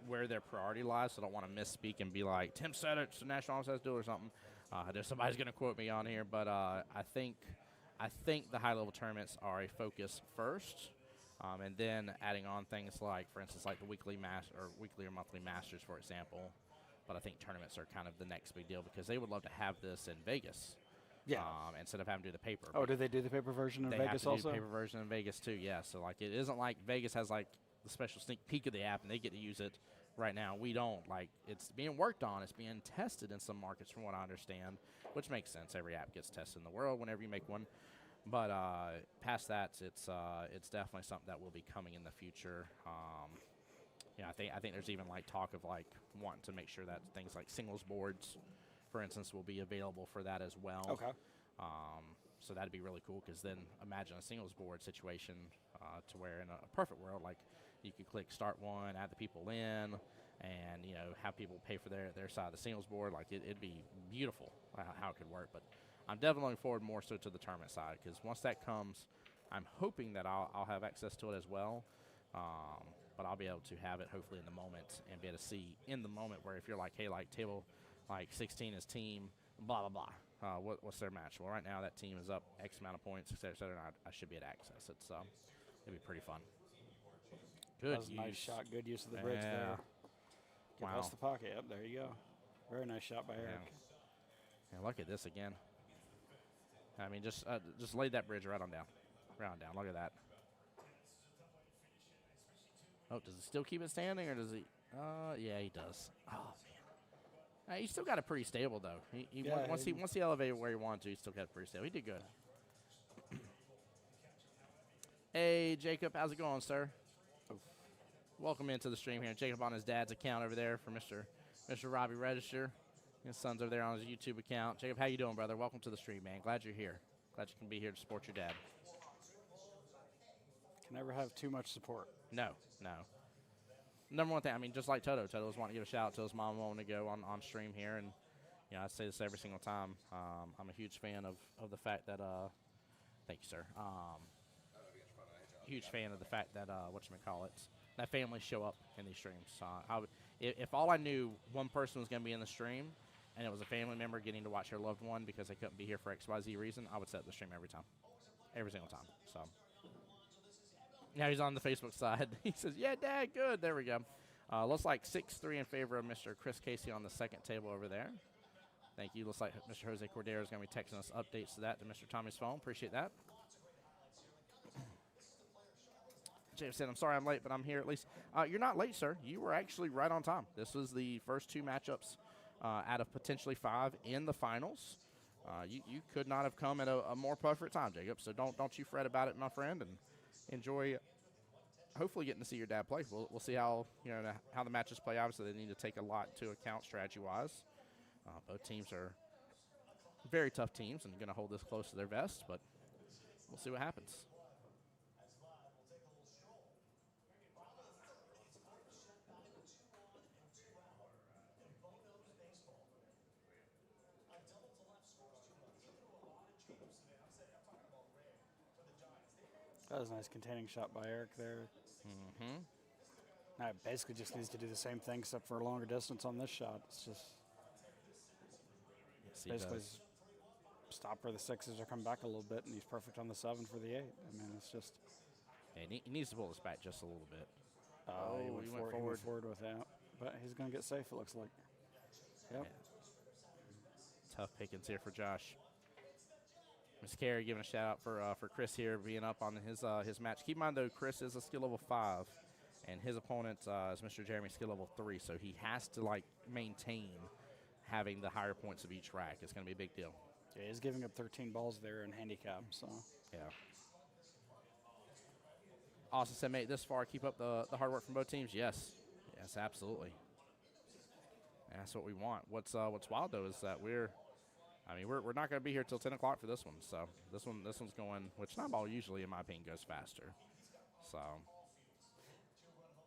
where their priority lies, so I don't want to misspeak and be like, Tim said it, so National Office has to do it or something. There's somebody's going to quote me on here, but I think the high-level tournaments are a focus first, and then adding on things like, for instance, like the weekly or monthly Masters, for example. But I think tournaments are kind of the next big deal because they would love to have this in Vegas. Yeah. Instead of having to do the paper. Oh, do they do the paper version in Vegas also? They have to do the paper version in Vegas too, yeah. So, like, it isn't like Vegas has, like, the special sneak peek of the app and they get to use it right now. We don't. Like, it's being worked on. It's being tested in some markets from what I understand, which makes sense. Every app gets tested in the world whenever you make one. But past that, it's definitely something that will be coming in the future. I think there's even, like, talk of, like, wanting to make sure that things like singles boards, for instance, will be available for that as well. Okay. So that'd be really cool because then imagine a singles board situation to where in a perfect world, like you could click start one, add the people in, and have people pay for their side of the singles board. Like it'd be beautiful how it could work. But I'm definitely looking forward more so to the tournament side because once that comes, I'm hoping that I'll have access to it as well. But I'll be able to have it hopefully in the moment and be able to see in the moment where if you're like, hey, like table like 16 is team, blah, blah, blah. What's their match? Well, right now that team is up X amount of points, et cetera, and I should be able to access it. So it'll be pretty fun. Good That was a nice shot. Good use of the bridge there. Get past the pocket. Yep, there you go. Very nice shot by Eric. Yeah, look at this again. I mean, just lay that bridge right on down. Right on down. Look at that. Oh, does he still keep it standing, or does he? Yeah, he does. Oh, man. He still got it pretty stable, though. Once he elevated where he wanted to, he still got it pretty stable. He did good. Hey, Jacob. How's it going, sir? Oof. Welcome into the stream here. Jacob on his dad's account over there for Mr. Robbie Register. His son's over there on his YouTube account. Jacob, how you doing, brother? Welcome to the stream, man. Glad you're here. Glad you can be here to support your dad. Can never have too much support. No. Number one thing, I mean, just like Toto. Toto's wanting to give a shout out to his mom a moment ago on stream here. And, I say this every single time. I'm a huge fan of the fact that, thank you, sir. Huge fan of the fact that, that families show up in these streams. If all I knew one person was going to be in the stream and it was a family member getting to watch their loved one because they couldn't be here for XYZ reason, I would set the stream every time. Every single time. So. Now he's on the Facebook side. He says, yeah, Dad, good. There we go. Looks like 6-3 in favor of Mr. Chris Casey on the second table over there. Thank you. Looks like Mr. Jose Cordero is going to be texting us updates to that to Mr. Tommy's phone. Appreciate that. Jeff said, I'm sorry I'm late, but I'm here at least. You're not late, sir. You were actually right on time. This was the first 2 matchups out of potentially 5 in the finals. You could not have come at a more perfect time, Jacob. So don't you fret about it, my friend, and enjoy. Hopefully, getting to see your dad play. We'll see how how the matches play. Obviously, they need to take a lot into account strategy-wise. Both teams are very tough teams and going to hold this close to their vest, but we'll see what happens. That was a nice containing shot by Eric there. Mm-hmm. Now it basically just needs to do the same thing except for a longer distance on this shot. It's just basically stop where the 6s are coming back a little bit, and he's perfect on the 7 for the 8. I mean, it's just. Yeah, he needs to pull this back just a little bit. He went forward with that. But he's going to get safe, it looks like. Yep. Yeah. Tough pickings here for Josh. Miss Carey giving a shout out for Chris here being up on his match. Keep in mind, though, Chris is a skill level 5, and his opponent is Mr. Jeremy, skill level 3, so he has to, maintain having the higher points of each rack. It's going to be a big deal. Yeah, he's giving up 13 balls there in handicap, so. Yeah. Austin said, mate, this far, keep up the hard work from both teams. Yes. Yes, absolutely. And that's what we want. What's wild, though, is that we're not going to be here till 10 o'clock for this one. So this one's going, which 9-ball usually, in my opinion, goes faster. So.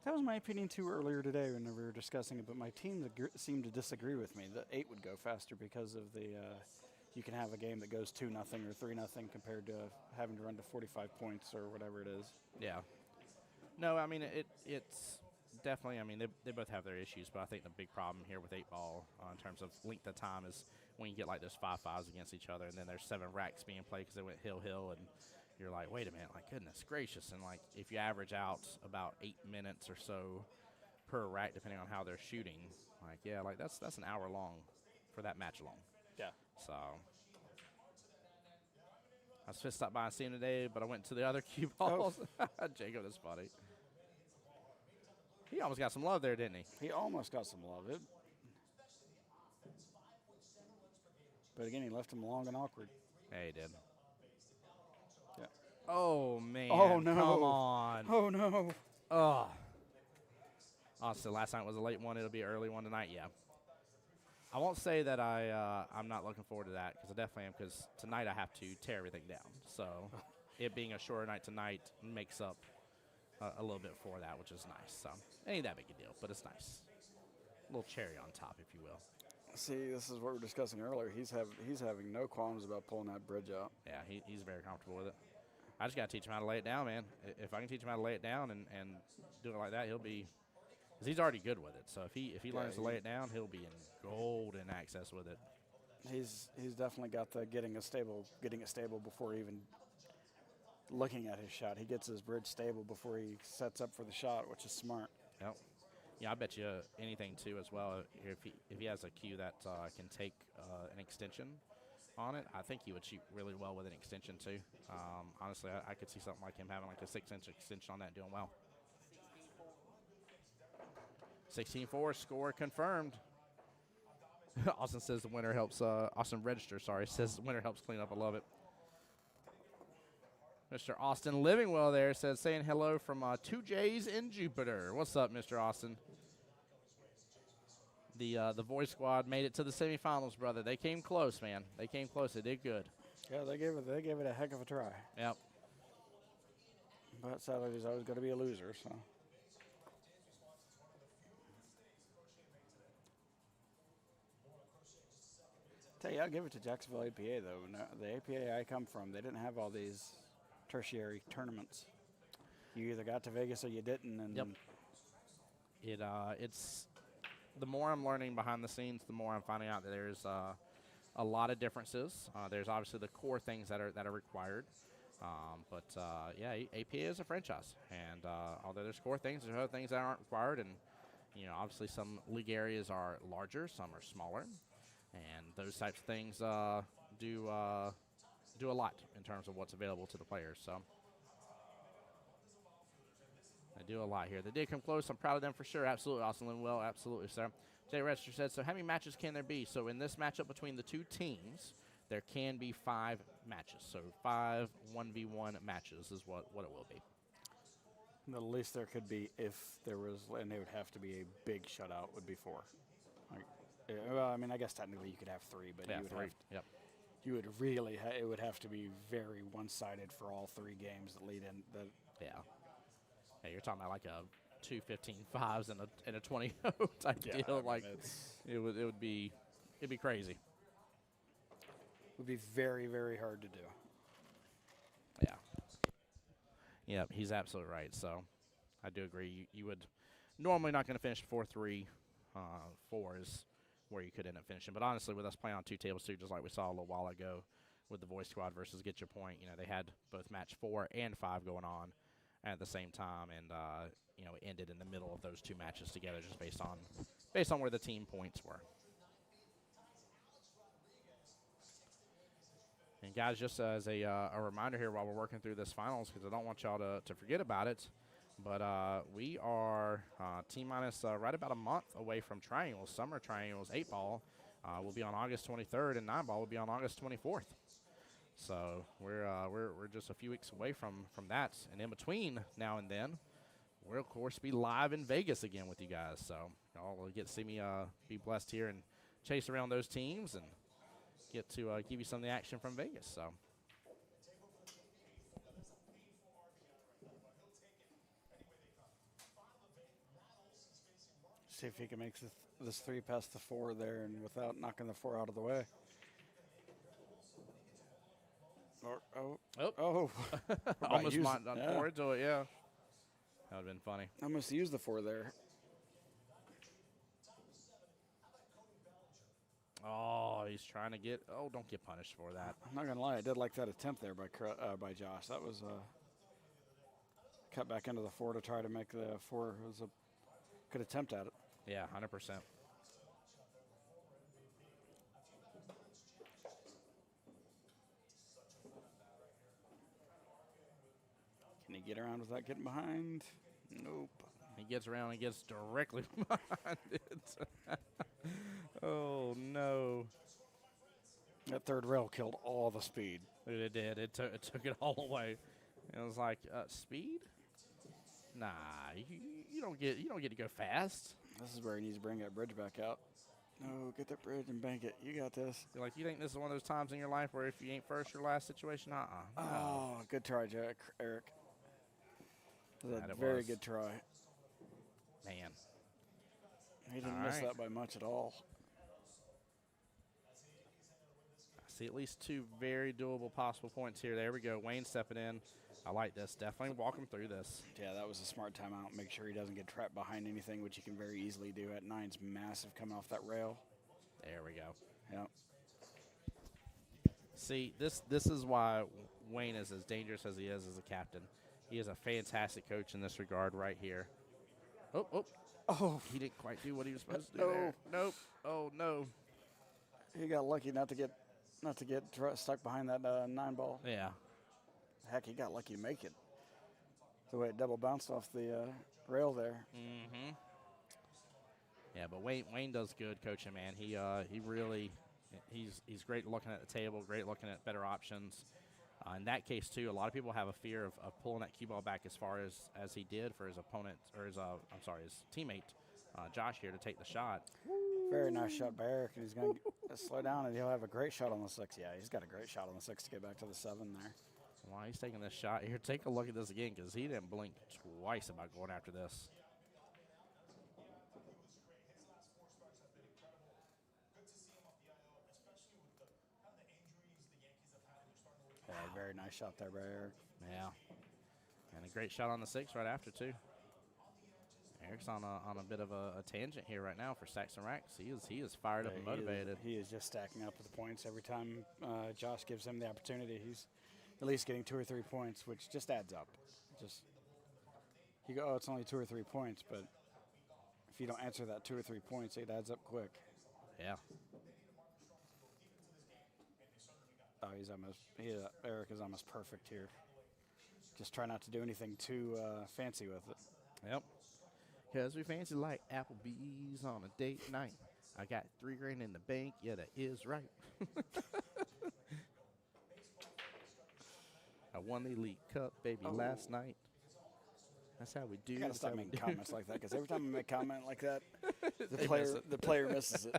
That was my opinion, too, earlier today when we were discussing it, but my team seemed to disagree with me. The 8 would go faster because of the you can have a game that goes 2-0 or 3-0 compared to having to run to 45 points or whatever it is. Yeah. No, I mean, it's definitely, they both have their issues, but I think the big problem here with 8-ball in terms of length of time is when you get like those 5-5s against each other, and then there's 7 racks being played because they went hill, and you're like, wait a minute, goodness gracious. And if you average out about 8 minutes or so per rack, depending on how they're shooting, that's an hour long for that match alone. Yeah. So I was supposed to stop by and see him today, but I went to the other Qballs. Oh. Jacob, that's funny. He almost got some love there, didn't he? He almost got some love. But again, he left him long and awkward. Yeah, he did. Yeah. Oh, man. Oh, no. Come on. Oh, no. Oh. So last night was a late one. It'll be an early one tonight, yeah. I won't say that I'm not looking forward to that, because I definitely am, because tonight I have to tear everything down. So it being a shorter night tonight makes up a little bit for that, which is nice. So it ain't that big a deal, but it's nice. A little cherry on top, if you will. See, this is what we were discussing earlier. He's having no qualms about pulling that bridge out. Yeah, he's very comfortable with it. I just got to teach him how to lay it down, man. If I can teach him how to lay it down and do it like that, he'll be – because he's already good with it. So if he learns to lay it down, he'll be in golden access with it. He's definitely got the getting it stable before even looking at his shot. He gets his bridge stable before he sets up for the shot, which is smart. Yep. Yeah, I bet you anything, too, as well. If he has a cue that can take an extension on it, I think he would shoot really well with an extension, too. Honestly, I could see something like him having like a 6-inch extension on that and doing well. 16-4, score confirmed. Austin says the winner helps, Austin Register, sorry, says the winner helps clean up. I love it. Mr. Austin Livingwell there says, saying hello from 2 J's in Jupiter. What's up, Mr. Austin? The Voice Squad made it to the semifinals, brother. They came close, man. They came close. They did good. Yeah, they gave it a heck of a try. Yep. But sadly, there's always going to be a loser, so. Tell you, I'll give it to Jacksonville APA, though. No, the APA I come from, they didn't have all these tertiary tournaments. You either got to Vegas or you didn't. And yep. It's the more I'm learning behind the scenes, the more I'm finding out that there's a lot of differences. There's obviously the core things that are required. Yeah, APA is a franchise, and although there's core things, there's other things that aren't required, and obviously some league areas are larger, some are smaller. And those types of things do a lot in terms of what's available to the players. So, They do a lot here. They did come close. I'm proud of them for sure. Absolutely. Austin Linwell, absolutely, sir. Jay Register said, so how many matches can there be? So in this matchup between the two teams, there can be 5 matches. So 5 1v1 matches is what it will be. The least there could be if there was, and it would have to be a big shutout, would be 4. Like, well, I mean, I guess technically you could have 3, but Yeah, you would 3. have Yep. you would really it would have to be very one-sided for all 3 games that lead in. That Yeah. Yeah, you're talking about like a 2 15-5s and a 20 type deal. I mean, Like it'd be crazy. would be very, very hard to do. Yeah. Yeah, he's absolutely right. So I do agree. You would normally not going to finish 4-3. 4 is where you could end up finishing. But honestly, with us playing on 2 tables too, just like we saw a little while ago with the Voice Squad versus Get Your Point, they had both match 4 and 5 going on at the same time, and it ended in the middle of those 2 matches together, just based on where the team points were. And guys, just as a reminder here while we're working through this finals, because I don't want y'all to forget about it, but we are T-minus right about a month away from Triangles. Summer Triangles 8-ball will be on August 23rd, and 9-ball will be on August 24th. So we're just a few weeks away from that, and in between now and then, we'll of course be live in Vegas again with you guys. So y'all will get to see me be blessed here and chase around those teams and get to give you some of the action from Vegas. So. See if he can make this 3 past the 4 there, and without knocking the 4 out of the way. Almost not done forward to it, yeah. That would have been funny. I must use the 4 there. Oh, he's trying to get. Oh, don't get punished for that. I'm not gonna lie, I did like that attempt there by Josh. That was cut back into the 4 to try to make the 4. It was a good attempt at it. Yeah, 100%. Can he get around without getting behind? Nope. He gets around and gets directly behind it. Oh, no. That 3rd rail killed all the speed. It did. It took it all away. It was like, speed? Nah, you don't get to go fast. This is where he needs to bring that bridge back out. No, get that bridge and bank it. You got this. You're like, you think this is one of those times in your life where if you ain't first, your last situation? No. Oh, good try, Eric. That was a very good try. Man. He didn't miss that by much at all. I see at least 2 very doable possible points here. There we go. Wayne stepping in. I like this. Definitely walk him through this. Yeah, that was a smart timeout. Make sure he doesn't get trapped behind anything, which he can very easily do. At 9's massive coming off that rail. There we go. Yep. See, this is why Wayne is as dangerous as he is as a captain. He is a fantastic coach in this regard right here. Oh, he didn't quite do what he was supposed to do there. Nope. Oh, no. He got lucky not to get stuck behind that 9-ball. Yeah. Heck, he got lucky to make it. The way it double bounced off the rail there. Mm-hmm. Yeah, but Wayne does good coaching, man. He really he's great looking at the table, great looking at better options. In that case, too, a lot of people have a fear of pulling that cue ball back as far as he did for his opponent, or his teammate, Josh here, to take the shot. Very nice shot by Eric, and he's going to slow down, and he'll have a great shot on the 6. Yeah, he's got a great shot on the 6 to get back to the 7 there. While he's taking this shot here, take a look at this again, because he didn't blink twice about going after this. Yeah, very nice shot there by Eric. Yeah, and a great shot on the 6 right after, too. Eric's on a bit of a tangent here right now for Stacks and Racks. He is fired up and motivated. He is just stacking up with the points every time Josh gives him the opportunity. He's at least getting 2 or 3 points, which just adds up. You go, oh, it's only 2 or 3 points, but if you don't answer that 2 or 3 points, it adds up quick. Yeah. Oh, Eric is almost perfect here. Just try not to do anything too fancy with it. Yep. Because we fancy like Applebee's on a date night. I got $3 grand in the bank. Yeah, that is right. I won the Elite Cup, baby, last night. That's how we do. I gotta That's stop how we making do. comments like that because every time I make a comment like that, the player misses it.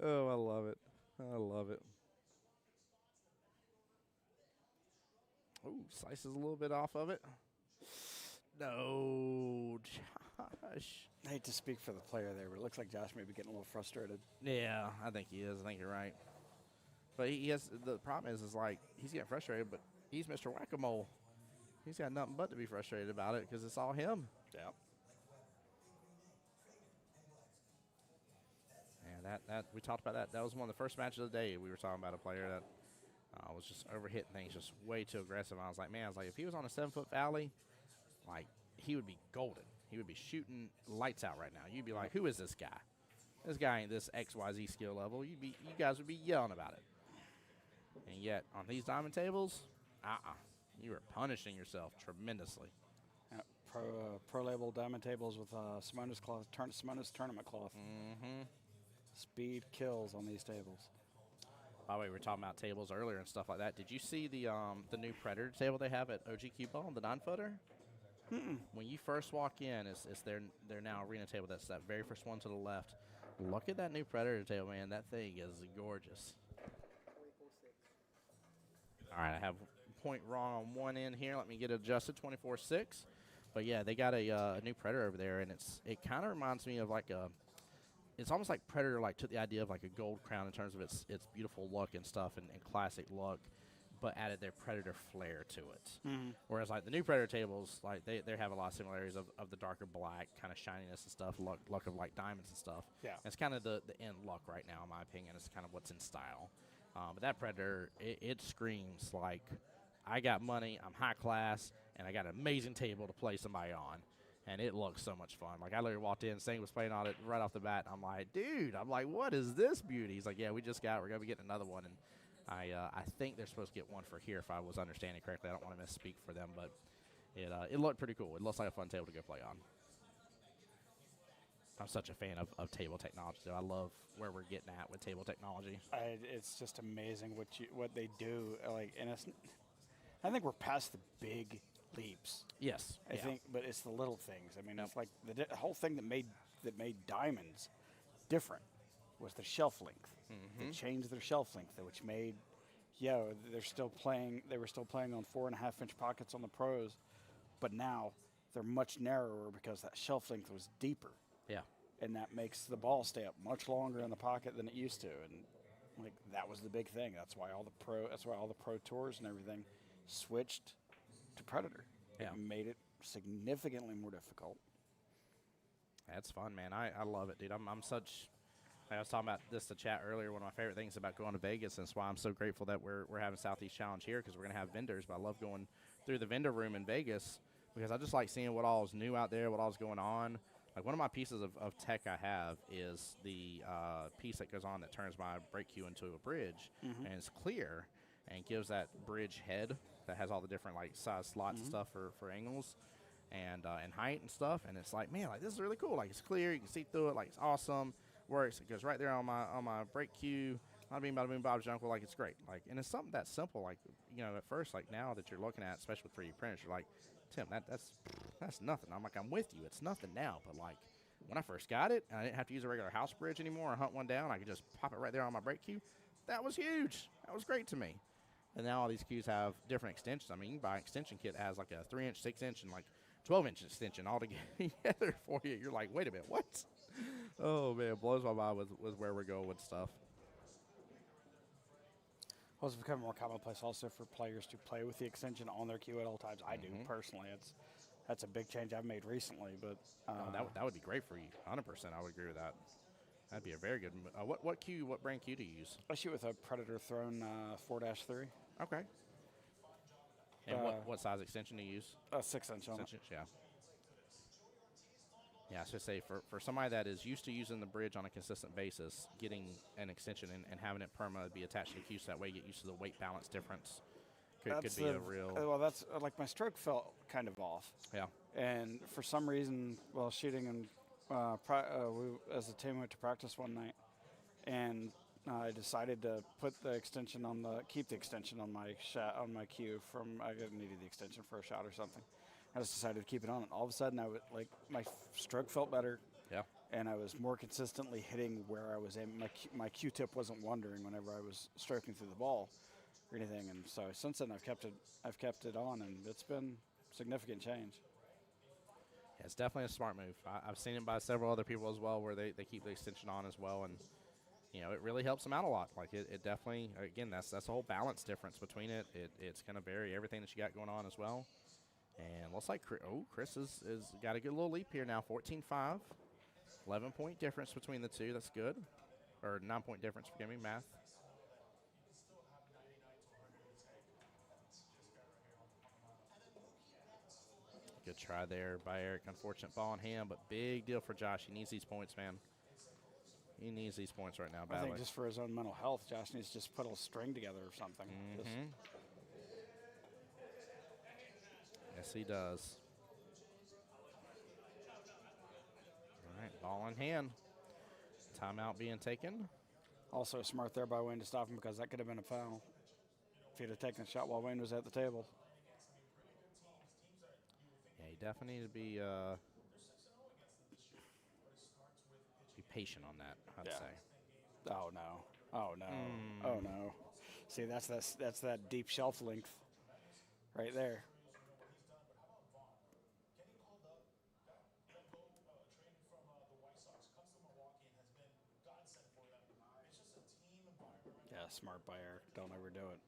Oh, I love it. I love it. Ooh, slices a little bit off of it. No, Josh. I hate to speak for the player there, but it looks like Josh may be getting a little frustrated. Yeah, I think he is. I think you're right. But he has the problem is like he's getting frustrated, but he's Mr. Whack-a-Mole. He's got nothing but to be frustrated about it because it's all him. Yeah. Yeah, that we talked about that. That was one of the first matches of the day. We were talking about a player that was just overhitting things, just way too aggressive. I was like, man, if he was on a 7-foot valley, like he would be golden. He would be shooting lights out right now. You'd be like, who is this guy? This guy ain't this XYZ skill level. You guys would be yelling about it. And yet on these diamond tables, you are punishing yourself tremendously. Pro label diamond tables with Simona's cloth, Simona's tournament cloth. Mm-hmm. Speed kills on these tables. By the way, we were talking about tables earlier and stuff like that. Did you see the new Predator table they have at OG Qball, the 9-footer? When you first walk in, it's their now arena table. That's that very first one to the left. Look at that new Predator table, man. That thing is gorgeous. All right, I have a point wrong on one end here. Let me get it adjusted, 24-6. But yeah, they got a new Predator over there, and it kind of reminds me of like it's almost like Predator took the idea of like a gold crown in terms of its beautiful look and stuff and classic look, but added their Predator flair to it. Whereas like the new Predator tables, like they have a lot of similarities of the darker black kind of shininess and stuff, look of like diamonds and stuff. Yeah. And it's kind of the end look right now, in my opinion. It's kind of what's in style. But that Predator, it screams like I got money, I'm high class, and I got an amazing table to play somebody on. And it looks so much fun. Like, I literally walked in, Sing was playing on it right off the bat. I'm like, dude, what is this beauty? He's like, yeah, we're going to be getting another one. And I think they're supposed to get one for here, if I was understanding correctly. I don't want to misspeak for them, but it looked pretty cool. It looks like a fun table to go play on. I'm such a fan of table technology, so I love where we're getting at with table technology. It's just amazing what they do. And I think we're past the big leaps. Yes, I think, but it's the little things. I mean, it's like the whole thing that made diamonds different was the shelf length. They changed their shelf length, which made, they were still playing on 4.5-inch pockets on the pros, but now they're much narrower because that shelf length was deeper. Yeah. And that makes the ball stay up much longer in the pocket than it used to, and that was the big thing. That's why all the pro tours and everything switched to Predator. Yeah. It made it significantly more difficult. That's fun, man. I love it, dude. I'm such. I was talking about this to chat earlier. One of my favorite things about going to Vegas, and that's why I'm so grateful that we're having Southeast Challenge here, because we're gonna have vendors. But I love going through the vendor room in Vegas because I just like seeing what all is new out there, what all is going on. Like, one of my pieces of tech I have is the piece that goes on that turns my brake cue into a bridge, and it's clear and gives that bridge head that has all the different size slots and stuff for angles and height and stuff. And it's like, man, this is really cool. Like, it's clear, you can see through it. Like, it's awesome. Works. It goes right there on my brake cue. Bada bing, bada boom, Bob's your uncle. Like, it's great. Like, and it's something that simple. Like, at first, now that you're looking at, especially with 3D printers, you're like, Tim, that's nothing. I'm like, I'm with you. It's nothing now. But when I first got it, I didn't have to use a regular house bridge anymore or hunt one down. I could just pop it right there on my brake cue. That was huge. That was great to me. And now all these cues have different extensions. I mean, you can buy an extension kit that has a 3-inch, 6-inch, and 12-inch extension all together for you. You're like, wait a minute, what? Oh, man, it blows my mind with where we're going with stuff. Well, it's becoming more commonplace also for players to play with the extension on their cue at all times. I do personally. That's a big change I've made recently. But that would be great for you. 100%, I would agree with that. That'd be a very good. What brand cue do you use? I shoot with a Predator Throne 4-3. Okay. And what size extension do you use? 6-inch on it. 6-inch, yeah. Yeah, I should say for somebody that is used to using the bridge on a consistent basis, getting an extension and having it permanently be attached to the cue, so that way you get used to the weight balance difference could be a real. Well, that's my stroke felt kind of off. Yeah. And for some reason, while shooting, and we as a team went to practice one night, and I decided to put the extension on keep the extension on my shot on my cue from I needed the extension for a shot or something. I just decided to keep it on, and all of a sudden my stroke felt better. Yeah. And I was more consistently hitting where I was aiming. My Q-tip wasn't wandering whenever I was stroking through the ball or anything. And so since then I've kept it on, and it's been significant change. Yeah, it's definitely a smart move. I've seen it by several other people as well, where they keep the extension on as well, and it really helps them out a lot. Like it definitely, again, that's the whole balance difference between it. It's going to vary everything that you got going on as well. And looks like Chris is got a good little leap here now, 14-5. 11-point difference between the two. That's good. Or 9-point difference, forgive me, math. Good try there by Eric. Unfortunate ball in hand, but big deal for Josh. He needs these points, man. He needs these points right now badly. I think just for his own mental health, Josh needs to just put a string together or something. Yes, he does. All right, ball in hand. Timeout being taken. Also smart there by Wayne to stop him, because that could have been a foul if he'd have taken a shot while Wayne was at the table. Yeah, he definitely need to be patient on that, I'd say. Oh, no. Oh, no. Oh, no. See, that's that deep shelf length right there. Yeah, smart by Eric. Don't overdo it.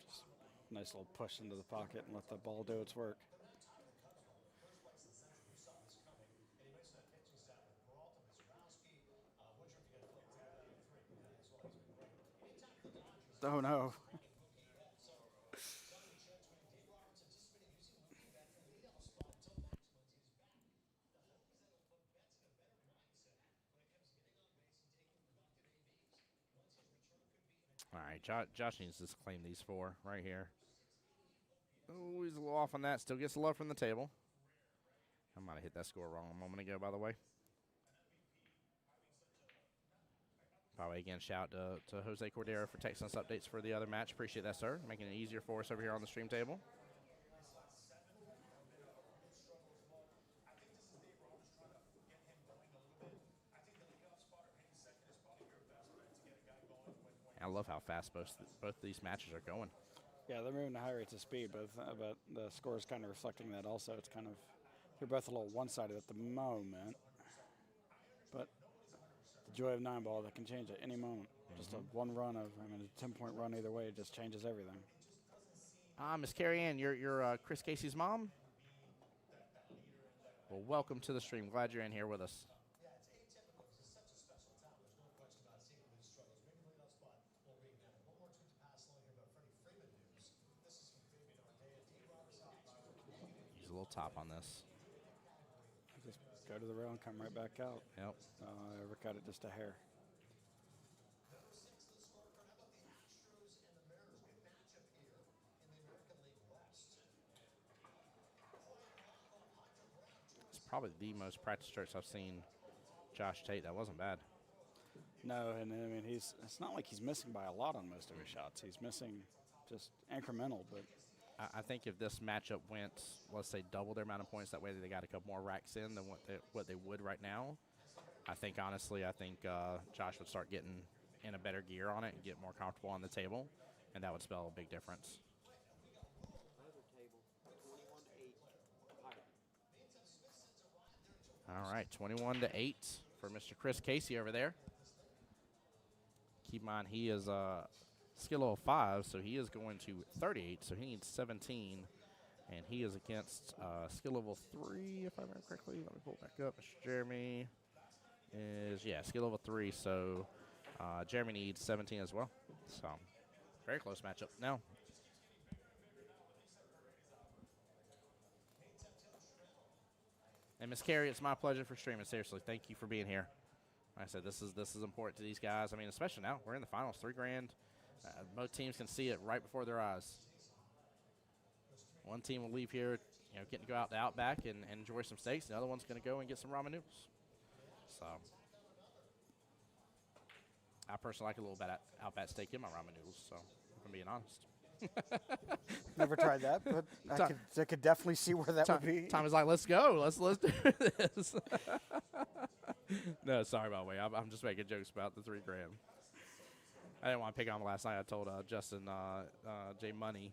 Just nice little push into the pocket and let the ball do its work. Oh, no. All right, Josh needs to claim these 4 right here. Oh, he's a little off on that. Still gets the love from the table. I might have hit that score wrong a moment ago, by the way. By the way, again, shout out to Jose Cordero for texting us updates for the other match. Appreciate that, sir. Making it easier for us over here on the stream table. I love how fast both these matches are going. Yeah, they're moving at high rates of speed, but the score is kind of reflecting that also. It's kind of, they're both a little one-sided at the moment. But the joy of 9-ball, that can change at any moment. Just a one run of, a 10-point run either way, it just changes everything. Miss Carrie Ann, you're Chris Casey's mom? Well, welcome to the stream. Glad you're in here with us. Use a little top on this. Just go to the rail and come right back out. Yep. Overcut it just a hair. Probably the most practice strokes I've seen Josh take. That wasn't bad. No, and it's not like he's missing by a lot on most of his shots. He's missing just incremental, but I think if this matchup went, let's say, double their amount of points, that way they got a couple more racks in than what they would right now. I think Josh would start getting in a better gear on it and get more comfortable on the table, and that would spell a big difference. All right, 21-8 for Mr. Chris Casey over there. Keep in mind, he is skill level 5, so he is going to 38, so he needs 17. And he is against skill level 3, if I remember correctly. Let me pull it back up. Mr. Jeremy is, skill level 3, so Jeremy needs 17 as well. So, very close matchup now. And Miss Carey, it's my pleasure for streaming. Seriously, thank you for being here. Like I said, this is important to these guys. I mean, especially now we're in the finals, $3,000. Both teams can see it right before their eyes. One team will leave here, getting to go out to Outback and enjoy some steaks. The other one's going to go and get some ramen noodles. So I personally like a little bit of Outback steak in my ramen noodles, so if I'm being honest. Never tried that, but I could definitely see where that would be. Tom is like, let's go. Let's do this. No, sorry, by the way. I'm just making jokes about the $3 grand. I didn't want to pick on him last night. I told Justin J. Money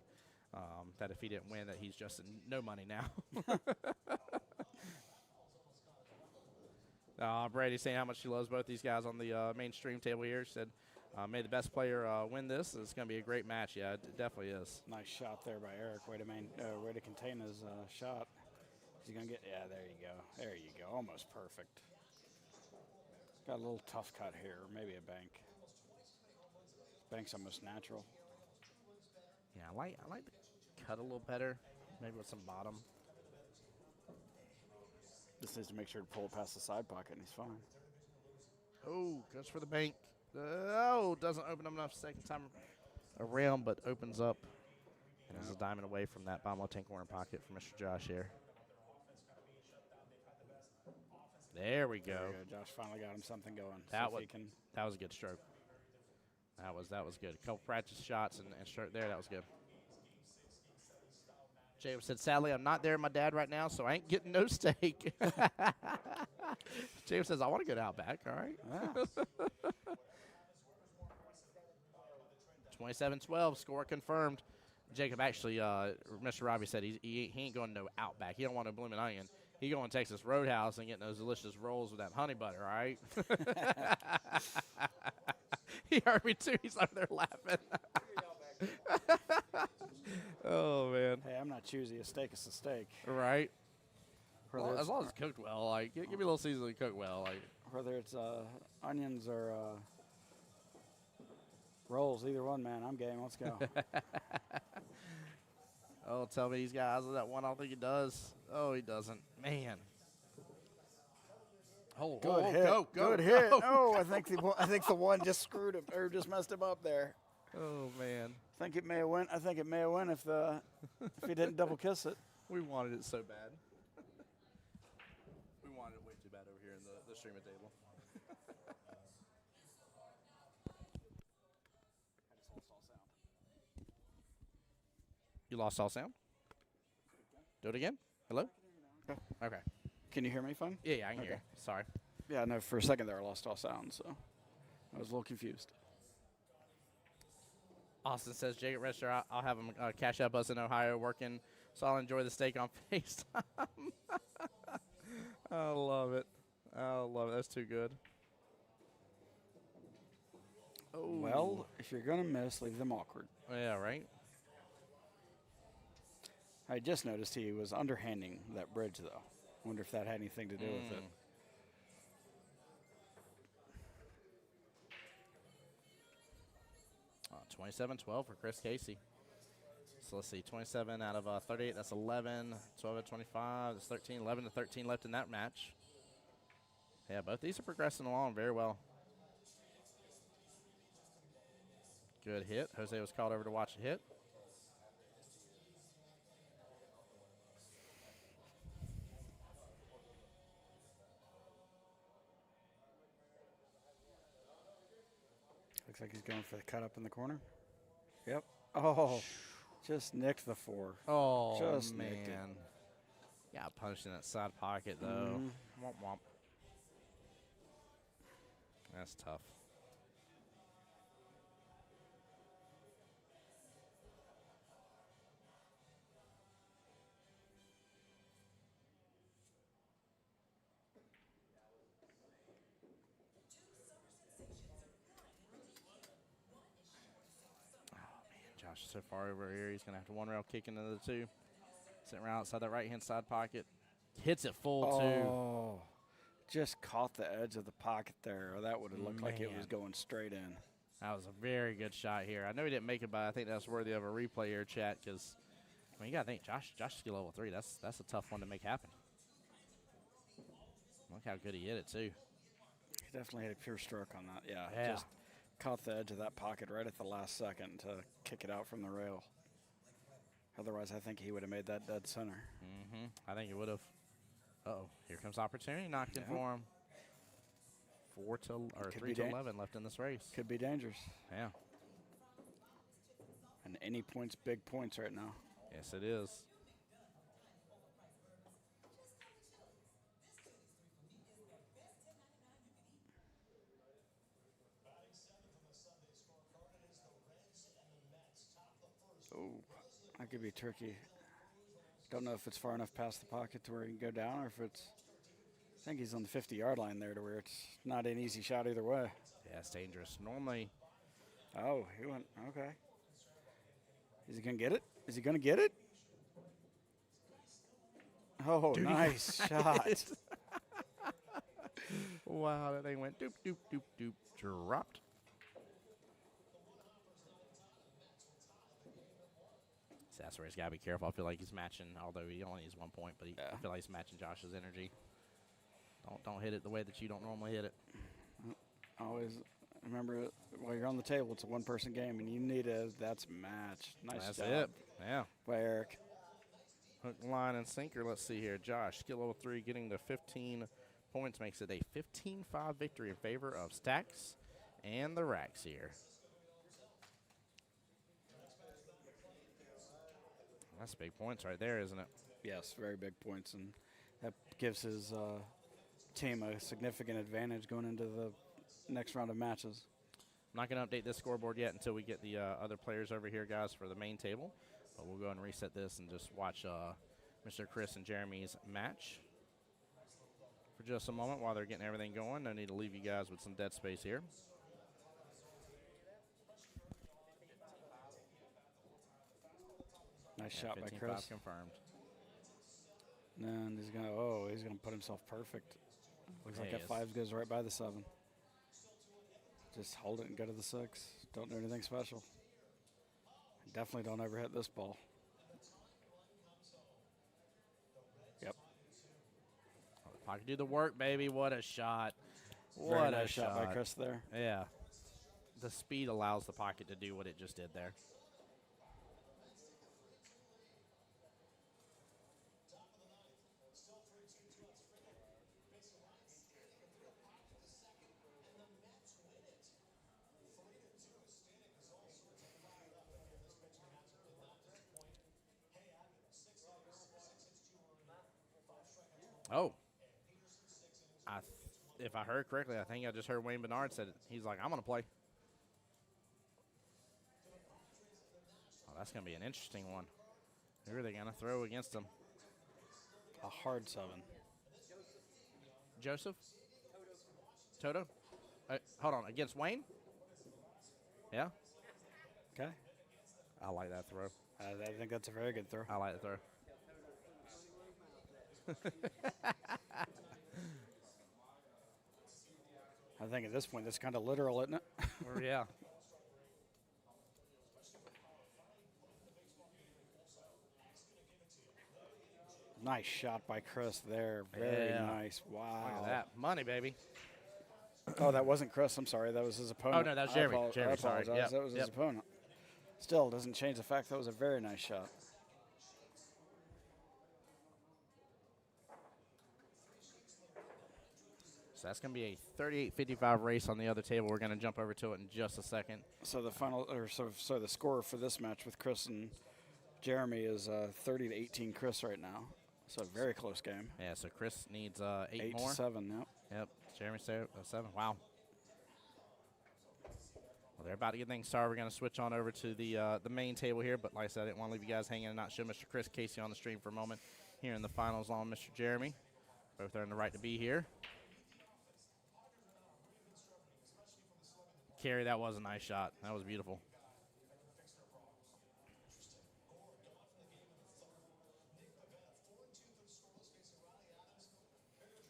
that if he didn't win, that he's Justin no money now. Brady saying how much she loves both these guys on the mainstream table here. She said, may the best player win this. It's going to be a great match. Yeah, it definitely is. Nice shot there by Eric. Way to contain his shot. Is he going to get? Yeah, there you go. There you go. Almost perfect. Got a little tough cut here. Maybe a bank. Bank's almost natural. Yeah, I like the cut a little better. Maybe with some bottom. Just needs to make sure to pull it past the side pocket, and he's fine. Oh, goes for the bank. Doesn't open up enough second time around, but opens up. And there's a diamond away from that bottom left-hand corner pocket for Mr. Josh here. There we go. There we go. Josh finally got him something going. That was a good stroke. That was good. A couple practice shots and stroke there. That was good. Jacob said, sadly, I'm not there with my dad right now, so I ain't getting no steak. Jacob says, I want to go to Outback. All right. Yeah. 27-12, score confirmed. Jacob actually, Mr. Robbie said he ain't going to no Outback. He don't want no blooming onion. He going to Texas Roadhouse and getting those delicious rolls with that honey butter, all right? He heard me, too. He's over there laughing. Oh, man. Hey, I'm not choosy. A steak is a steak. Right. Well, as long as it's cooked well. Like, give me a little seasoning cooked well. Like, whether it's onions or rolls, either one, man. I'm game. Let's go. Oh, tell me these guys that one. I don't think he does. Oh, he doesn't. Man. Oh, good hit. Go. Good hit. Oh, I think the one just screwed him or just messed him up there. Oh man. I think it may have went if he didn't double kiss it. We wanted it so bad. We wanted it way too bad over here in the streaming table. You lost all sound? Do it again? Hello? Okay. Can you hear me fine? Yeah, I can hear you. Sorry. Yeah, no, for a second there I lost all sound, so I was a little confused. Austin says, Jacob Register, I'll have him cash up us in Ohio working, so I'll enjoy the steak on FaceTime. I love it. That's too good. Oh. Well, if you're going to miss, leave them awkward. Yeah, right? I just noticed he was underhanding that bridge, though. Wonder if that had anything to do with it. 27-12 for Chris Casey. So let's see, 27 out of 38, that's 11. 12 out of 25, that's 13. 11 to 13 left in that match. Yeah, both these are progressing along very well. Good hit. Jose was called over to watch a hit. Looks like he's going for the cut up in the corner. Yep. Oh, just nicked the 4. Oh, just man. Nicked it. Yeah, punched in that side pocket, though. Womp womp. That's tough. Josh is so far over here. He's going to have to one-rail kick into the 2. Sitting right outside that right-hand side pocket. Hits it full, too. Oh, just caught the edge of the pocket there. Or that would have looked like it was going straight in. That was a very good shot here. I know he didn't make it, but I think that's worthy of a replay here, chat, because, I mean, you got to think, Josh skill level 3. That's a tough one to make happen. Look how good he hit it, too. He definitely had a pure stroke on that. Yeah. Just caught the edge of that pocket right at the last second to kick it out from the rail. Otherwise, I think he would have made that dead center. I think he would have. Uh-oh, here comes opportunity. Knocked in for him. 3 to 11 left in this race. Could be dangerous. Yeah. And any points, big points right now. Yes, it is. Oh, that could be tricky. Don't know if it's far enough past the pocket to where he can go down, or if it's. I think he's on the 50-yard line there, to where it's not an easy shot either way. Yeah, it's dangerous. Normally. Oh, he went. Okay. Is he gonna get it? Is he gonna get it? Oh, Dude, nice shot. Wow, that thing went doop, doop, doop, doop. Dropped. That's where he's got to be careful. I feel like he's matching, although he only needs 1 point, but I feel like he's matching Josh's energy. Don't hit it the way that you don't normally hit it. Always remember, while you're on the table, it's a one-person game, and you need that's match. Nice That's job. it. Yeah. By Eric. Hook, line, and sinker. Let's see here. Josh, skill level 3, getting to 15 points makes it a 15-5 victory in favor of Stacks and the Racks here. That's big points right there, isn't it? Yes, very big points, and that gives his team a significant advantage going into the next round of matches. I'm not going to update this scoreboard yet until we get the other players over here, guys, for the main table. But we'll go ahead and reset this and just watch Mr. Chris and Jeremy's match for just a moment while they're getting everything going. No need to leave you guys with some dead space here. Nice shot by 15-5 Chris. confirmed. And he's gonna put himself perfect. Looks like He that is. 5 goes right by the 7. Just hold it and go to the 6. Don't do anything special. Definitely don't ever hit this ball. Yep. Oh, the pocket do the work, baby. What a shot. Very What nice a shot by Chris there. Yeah. The speed allows the pocket to do what it just did there. Oh. If I heard correctly, I think I just heard Wayne Bernard said it. He's like, I'm going to play. Oh, that's going to be an interesting one. Who are they going to throw against him? A hard 7. Joseph? Toto? Hold on. Against Wayne? Yeah? Okay. I like that throw. I think that's a very good throw. I like the throw. I think at this point, that's kind of literal, isn't it? Yeah. Nice shot by Chris there. Very Yeah. nice. Wow. Look at that. Money, baby. Oh, that wasn't Chris. I'm sorry. That was his opponent. Oh, no, that was Jeremy. I Jeremy, sorry. apologize. Yep, That was his yep. opponent. Still doesn't change the fact that was a very nice shot. So that's going to be a 38-55 race on the other table. We're going to jump over to it in just a second. So the final, or so the score for this match with Chris and Jeremy is 30-18 Chris right now. So a very close game. Yeah, so Chris needs 8 8 more. to 7. Yep. Yep, Jeremy 7. Wow. Well, they're about to get things started. We're going to switch on over to the main table here. But like I said, I didn't want to leave you guys hanging and not show Mr. Chris Casey on the stream for a moment here in the finals along with Mr. Jeremy. Both earned the right to be here. Carey, that was a nice shot. That was beautiful.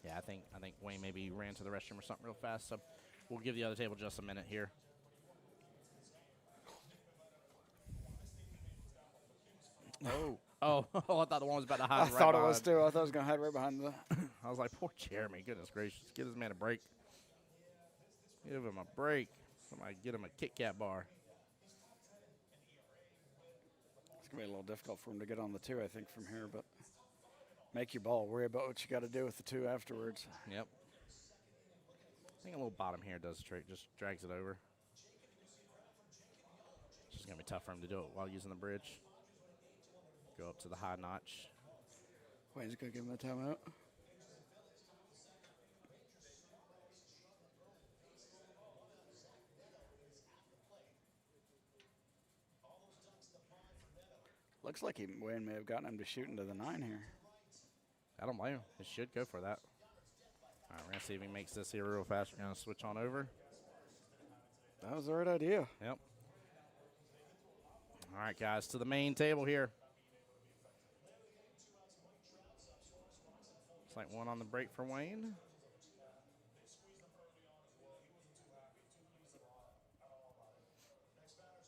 Yeah, I think Wayne maybe ran to the restroom or something real fast. So we'll give the other table just a minute here. Oh, I thought the one was about to hide. I thought it was too. I thought it was going to hide right behind the. I was like, poor Jeremy. Goodness gracious. Give this man a break. Give him a break. Somebody get him a Kit Kat bar. It's It'll be a little difficult for him to get on the 2, I think, from here, but make your ball. Worry about what you got to do with the 2 afterwards. Yep. I think a little bottom here does the trick, just drags it over. It's just going to be tough for him to do it while using the bridge. Go up to the high notch. Wayne's going to give him a timeout. Looks like Wayne may have gotten him to shoot into the 9 here. I don't blame him. He should go for that. All right, we're going to see if he makes this here real fast. We're going to switch on over. That was the right idea. Yep. All right, guys, to the main table here. It's like one on the break for Wayne.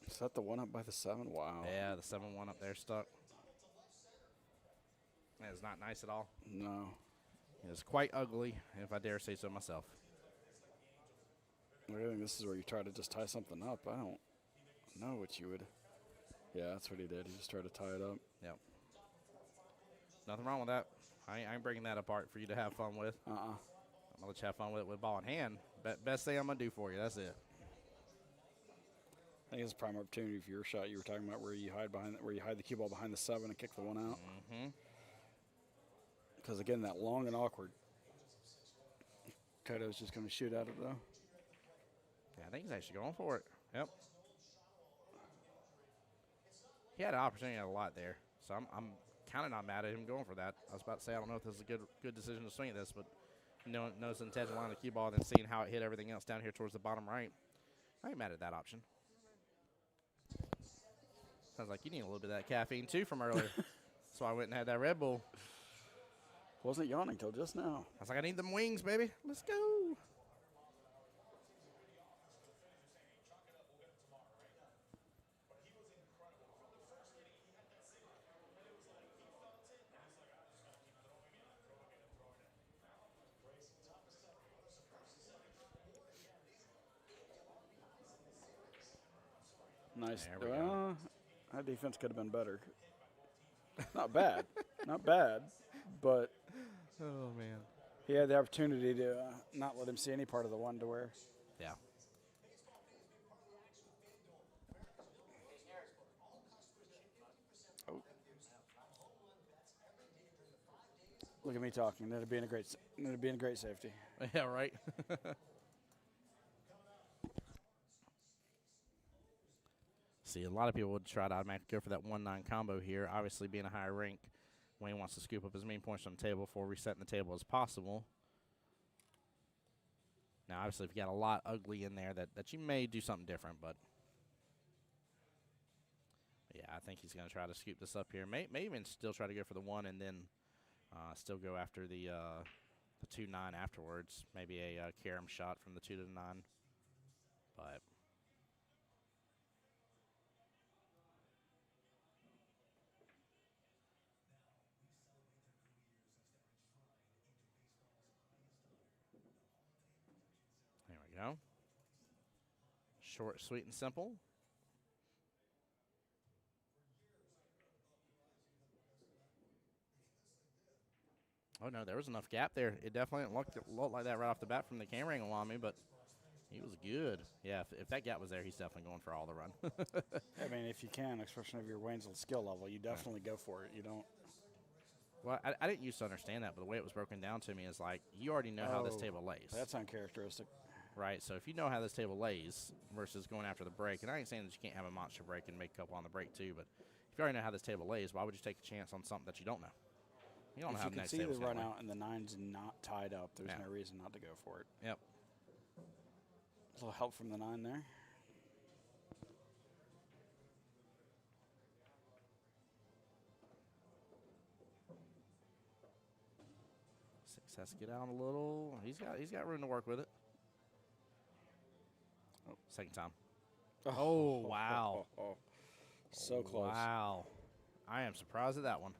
Is that the one up by the 7? Wow. Yeah, the 7-1 up there stuck. That is not nice at all. No. It is quite ugly, if I dare say so myself. I think this is where you try to just tie something up. I don't know what you would. Yeah, that's what he did. He just tried to tie it up. Yep. Nothing wrong with that. I ain't breaking that apart for you to have fun with. I'm going to let you have fun with it with ball in hand. Best thing I'm going to do for you. That's it. I think it's a prime opportunity for your shot. You were talking about where you hide the cue ball behind the 7 and kick the 1 out. Because again, that long and awkward. Koto's just going to shoot at it though. Yeah, I think he's actually going for it. Yep. He had an opportunity a lot there, so I'm kind of not mad at him going for that. I was about to say I don't know if this is a good decision to swing at this, but knows the intention line of the cue ball and then seeing how it hit everything else down here towards the bottom right. I ain't mad at that option. Sounds like you need a little bit of that caffeine, too, from earlier. That's why I went and had that Red Bull. Wasn't yawning till just now. I was like, I need them wings, baby. Let's go. Nice. There we go. That defense could have been better. Not bad. Not bad, but Oh, man. he had the opportunity to not let him see any part of the 1 to where. Yeah. Oh. Look at me talking. That'd be a great safety. Yeah, right. See, a lot of people would try to automatically go for that 1-9 combo here. Obviously, being a higher rank, Wayne wants to scoop up as many points on the table before resetting the table as possible. Now, obviously, if you got a lot ugly in there, that you may do something different, but yeah, I think he's going to try to scoop this up here. May even still try to go for the 1 and then still go after the 2-9 afterwards. Maybe a carom shot from the 2 to the 9, but. Go. Short, sweet, and simple. Oh, no, there was enough gap there. It definitely looked like that right off the bat from the camera angle on me, but he was good. Yeah, if that gap was there, he's definitely going for all the run. I mean, if you can, especially if your Wayne's skill level, you definitely go for it. You don't. Well, I didn't used to understand that, but the way it was broken down to me is like, you already know how this table lays. That's uncharacteristic. Right, so if you know how this table lays versus going after the break, and I ain't saying that you can't have a monster break and make a couple on the break too, but if you already know how this table lays, why would you take a chance on something that you don't know? You don't know how the next table's going to lay. If you can see the run out and the 9's not tied up, there's no reason not to go for it. Yep. A little help from the 9 there. Six has to get out a little. He's got room to work with it. Oh, second time. Oh, wow. So close. Wow. I am surprised at that one.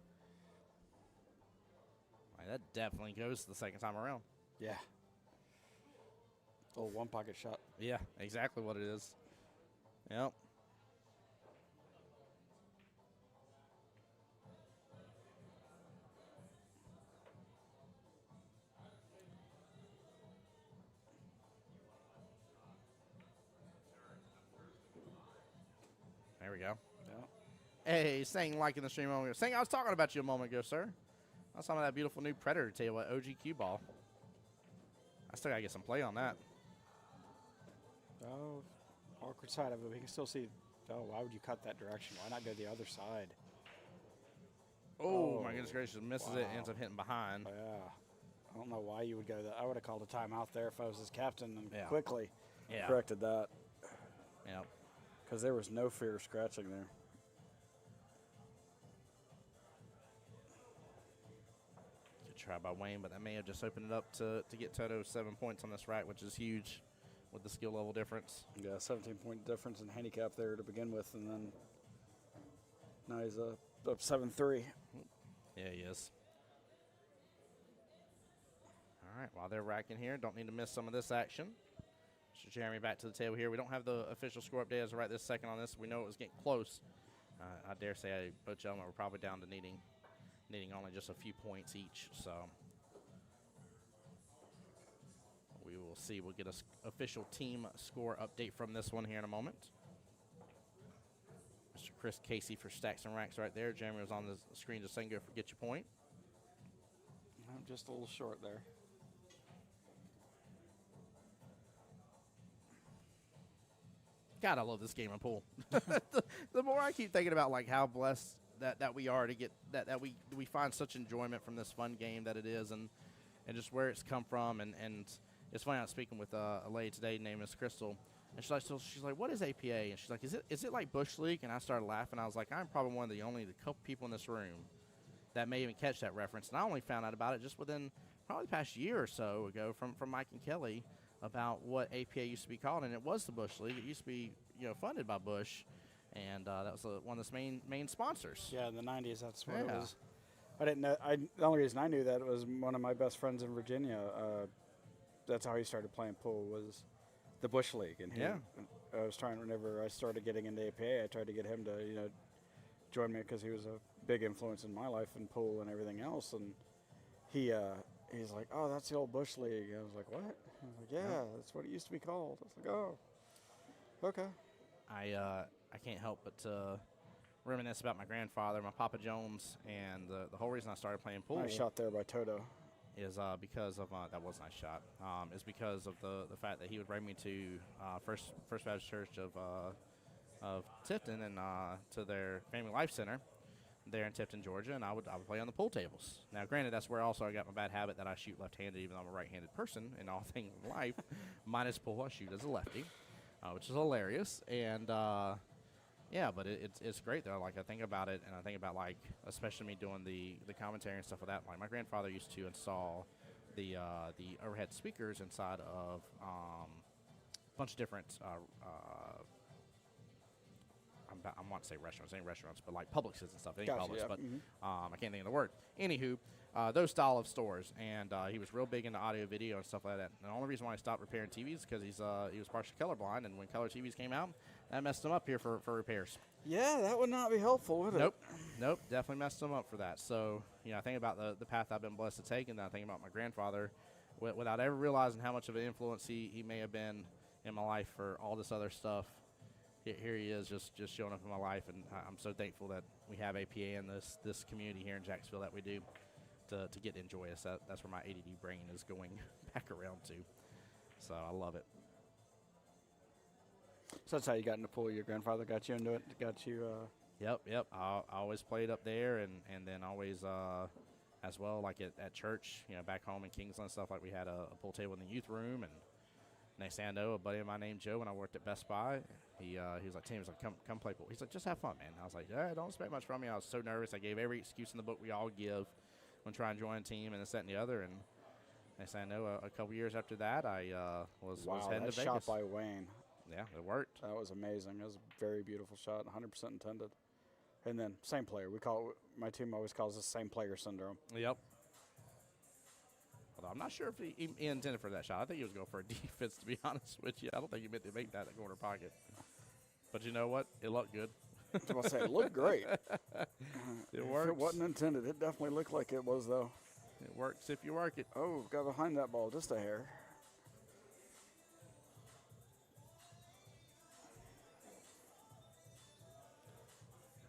That definitely goes the second time around. Yeah. Oh, 1 pocket shot. Yeah, exactly what it is. Yep. we go. Yeah. Hey, Sang liking the stream a moment ago. Sang, I was talking about you a moment ago, sir. I saw some of that beautiful new Predator table at OG Qball. I still got to get some play on that. Oh, awkward side of it. We can still see. Oh, why would you cut that direction? Why not go the other side? Oh, my goodness gracious. Misses it, wow. ends up hitting behind. Oh, yeah. I don't know why you would go that. I would have called a timeout there if I was his captain and Yeah. quickly Yeah. corrected that. Yeah. Because there was no fear of scratching there. Good try by Wayne, but that may have just opened it up to get Toto 7 points on this rack, which is huge with the skill level difference. Yeah, 17-point difference in handicap there to begin with, and then now he's up 7-3. Yeah, he is. All right, while they're racking here, don't need to miss some of this action. Mr. Jeremy back to the table here. We don't have the official score update as of right this second on this. We know it was getting close. I dare say both gentlemen were probably down to needing only just a few points each. So we will see. We'll get an official team score update from this one here in a moment. Mr. Chris Casey for Stacks and Racks right there. Jeremy was on the screen just saying go for get your point. I'm just a little short there. God, I love this game of pool. the more I keep thinking about like how blessed that we are to get that we find such enjoyment from this fun game that it is, and just where it's come from, and it's funny. I was speaking with a lady today named Miss Crystal, and she's like, what is APA? And she's like, is it like Bush League? And I started laughing. I was like, I'm probably one of the couple people in this room that may even catch that reference, and I only found out about it just within probably the past year or so ago from Mike and Kelly about what APA used to be called, and it was the Bush League. It used to be funded by Bush, and that was one of its main sponsors. Yeah, in the 90s, that's what it was. I didn't know. The only reason I knew that was one of my best friends in Virginia. That's how he started playing pool, was the Bush League. And I was trying, whenever I started getting into APA, I tried to get him to join me because he was a big influence in my life in pool and everything else. And he's like, oh, that's the old Bush League. I was like, what? I was like, yeah, that's what it used to be called. I was like, oh, okay. I can't help but reminisce about my grandfather, my Papa Jones, and the whole reason I started playing pool. Nice shot there by Toto. Is because of that was a nice shot. Is because of the fact that he would bring me to First Baptist Church of Tifton and to their Family Life Center there in Tifton, Georgia, and I would play on the pool tables. Now, granted, that's where also I got my bad habit that I shoot left-handed, even though I'm a right-handed person in all things in life. Minus pool, I shoot as a lefty, which is hilarious. And yeah, but it's great though. Like I think about it, and I think about like especially me doing the commentary and stuff like that. Like my grandfather used to install the overhead speakers inside of a bunch of different. I want to say restaurants, ain't restaurants, but like Publixes and stuff. Ain't Publix, but I can't think of the word. Anywho, those style of stores, and he was real big into audio, video, and stuff like that. And the only reason why I stopped repairing TVs is because he was partially colorblind, and when color TVs came out, that messed him up here for repairs. Yeah, that would not be helpful, would it? Nope, definitely messed him up for that. So, I think about the path I've been blessed to take, and then I think about my grandfather, without ever realizing how much of an influence he may have been in my life for all this other stuff. Here he is just showing up in my life, and I'm so thankful that we have APA in this community here in Jacksonville that we do to get to enjoy us. That's where my ADD brain is going back around to. So I love it. So that's how you got into pool. Your grandfather got you into it. Got you. Yep. I always played up there, and then always as well, like at church, back home in Kingsland and stuff. Like we had a pool table in the youth room, and next thing I know, a buddy of mine named Joe, when I worked at Best Buy, he was like, Tim, he's like, come play pool. He's like, just have fun, man. I was like, yeah, don't expect much from me. I was so nervous. I gave every excuse in the book we all give when trying to join a team and this, that, and the other. And next thing I know, a couple years after that, I was heading to Vegas. Shot by Wayne. Yeah, it worked. That was amazing. It was a very beautiful shot, 100% intended. And then same player. My team always calls this same player syndrome. Yep. Although I'm not sure if he intended for that shot. I think he was going for a defense, to be honest with you. I don't think he meant to make that corner pocket. But you know what? It looked good. I was about to say, it looked great. It works. If it wasn't intended, it definitely looked like it was, though. It works if you work it. Oh, got behind that ball just a hair.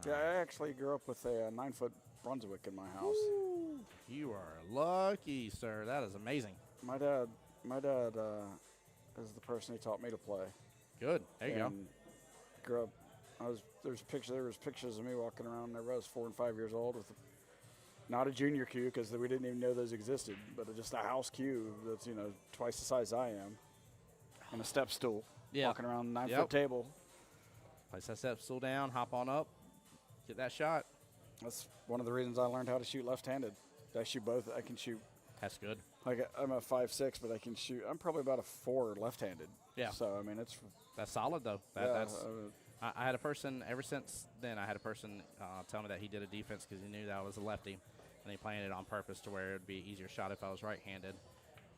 Yeah, I actually grew up with a 9-foot Brunswick in my house. Ooh, you are lucky, sir. That is amazing. My dad is the person who taught me to play. Good. There you go. Grew up. There was pictures of me walking around. I was 4 and 5 years old with not a junior cue because we didn't even know those existed, but just a house cue that's twice the size I am, and a step stool. Yeah. Walking around a 9-foot table. Place that step stool down, hop on up, get that shot. That's one of the reasons I learned how to shoot left-handed. I shoot both. I can shoot. That's good. Like I'm a 5'6", but I can shoot. I'm probably about a 4 left-handed. Yeah. So I mean, that's solid though. That's. I had a person ever since then. I had a person tell me that he did a defense because he knew that I was a lefty, and he planned it on purpose to where it'd be an easier shot if I was right-handed.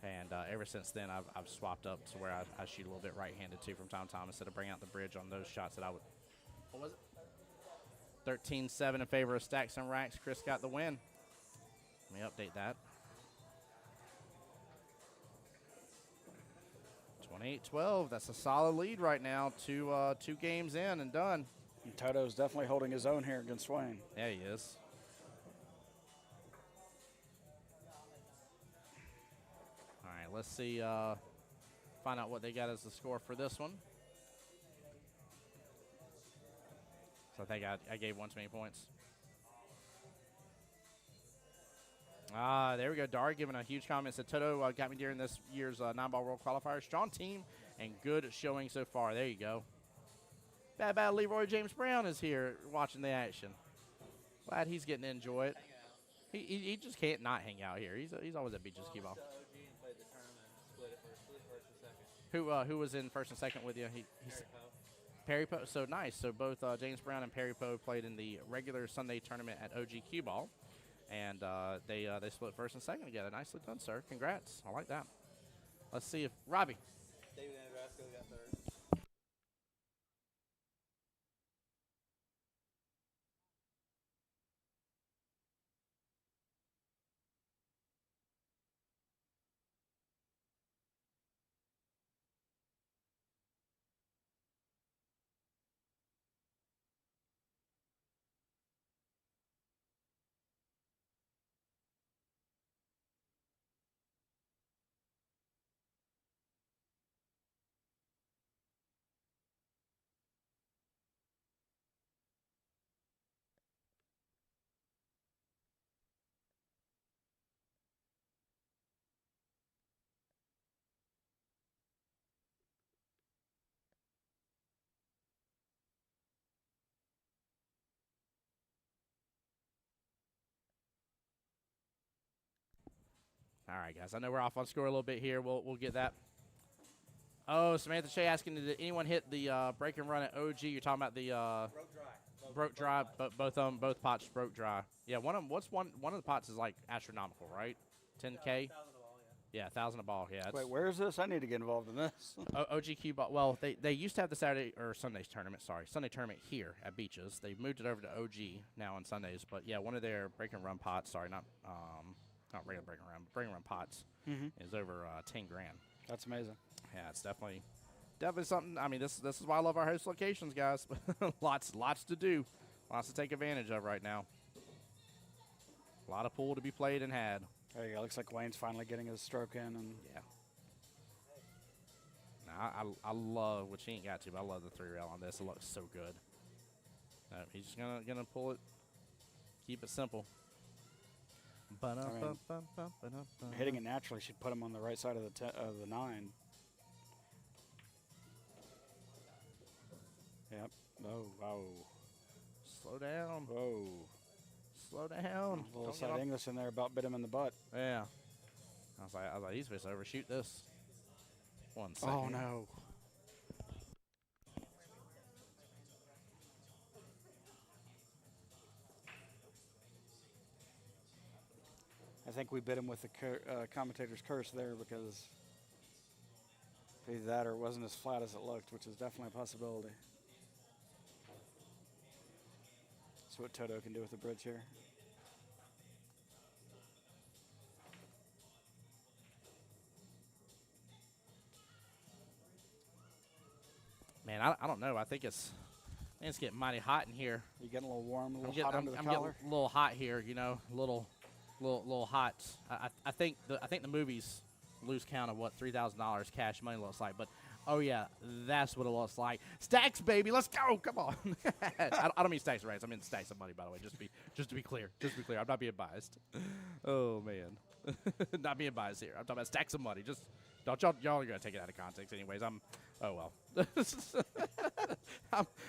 And ever since then, I've swapped up to where I shoot a little bit right-handed too from time to time instead of bringing out the bridge on those shots that I would. What was it? 13-7 in favor of Stacks and Racks. Chris got the win. Let me update that. 28-12. That's a solid lead right now. Two games in and done. And Toto's definitely holding his own here against Swain. Yeah, he is. All right, let's see. Find out what they got as the score for this one. So I think I gave one too many points. There we go. Dar giving a huge comment. Said Toto got me during this year's 9-ball World Qualifier. Strong team and good showing so far. There you go. Bad Leroy James Brown is here watching the action. Glad he's getting to enjoy it. He just can't not hang out here. He's always at Beaches Qball. Who was in first and second with you? Perry Poe. So nice. So both James Brown and Perry Poe played in the regular Sunday tournament at Qball. And they split first and second together. Nicely done, sir. Congrats. I like that. Let's see if Robbie. David Nebraska got third. All right, guys. I know we're off on score a little bit here. We'll get that. Oh, Samantha Shea asking, did anyone hit the break and run at OG? You're talking about the broke dry. Both pots broke dry. Yeah, one of the pots is like astronomical, right? 10K. $1,000 a ball, yeah. 1,000 a ball. Yeah. Wait, where is this? I need to get involved in this. OG Qball. Well, they used to have the Saturday or Sunday's tournament. Sorry, Sunday tournament here at Beaches. They've moved it over to OG now on Sundays. But yeah, one of their break and run pots. Sorry, not regular break and run. Break and run pots is over 10 grand. That's amazing. Yeah, it's definitely something. I mean, this is why I love our host locations, guys. lots to do, lots to take advantage of right now. A lot of pool to be played and had. There you go. Looks like Wayne's finally getting his stroke in, and yeah. Now, I love, which he ain't got to, but I love the 3-rail on this. It looks so good. He's just gonna pull it, keep it simple. Hitting it naturally should put him on the right side of the 9. Yep. Oh, wow. Slow down. Whoa. Slow down. A little side English in there about bit him in the butt. Yeah. I was like, he's supposed to overshoot this. 1 second. Oh, no. I think we bit him with the commentator's curse there because either that or it wasn't as flat as it looked, which is definitely a possibility. That's what Toto can do with the bridge here. Man, I don't know. I think it's Man, it's getting mighty hot in here. You getting a little warm, a little I'm hot under the getting collar? a little hot here, you know, a little hot. I think the movies lose count of what $3,000 cash money looks like, but oh yeah, that's what it looks like. Stacks, baby, let's go! Come on. I don't mean stacks of rights. I mean stacks of money, by the way. Just to be clear. I'm not being biased. Oh man, not being biased here. I'm talking about stacks of money. Just don't y'all are gonna take it out of context, anyways. Oh well.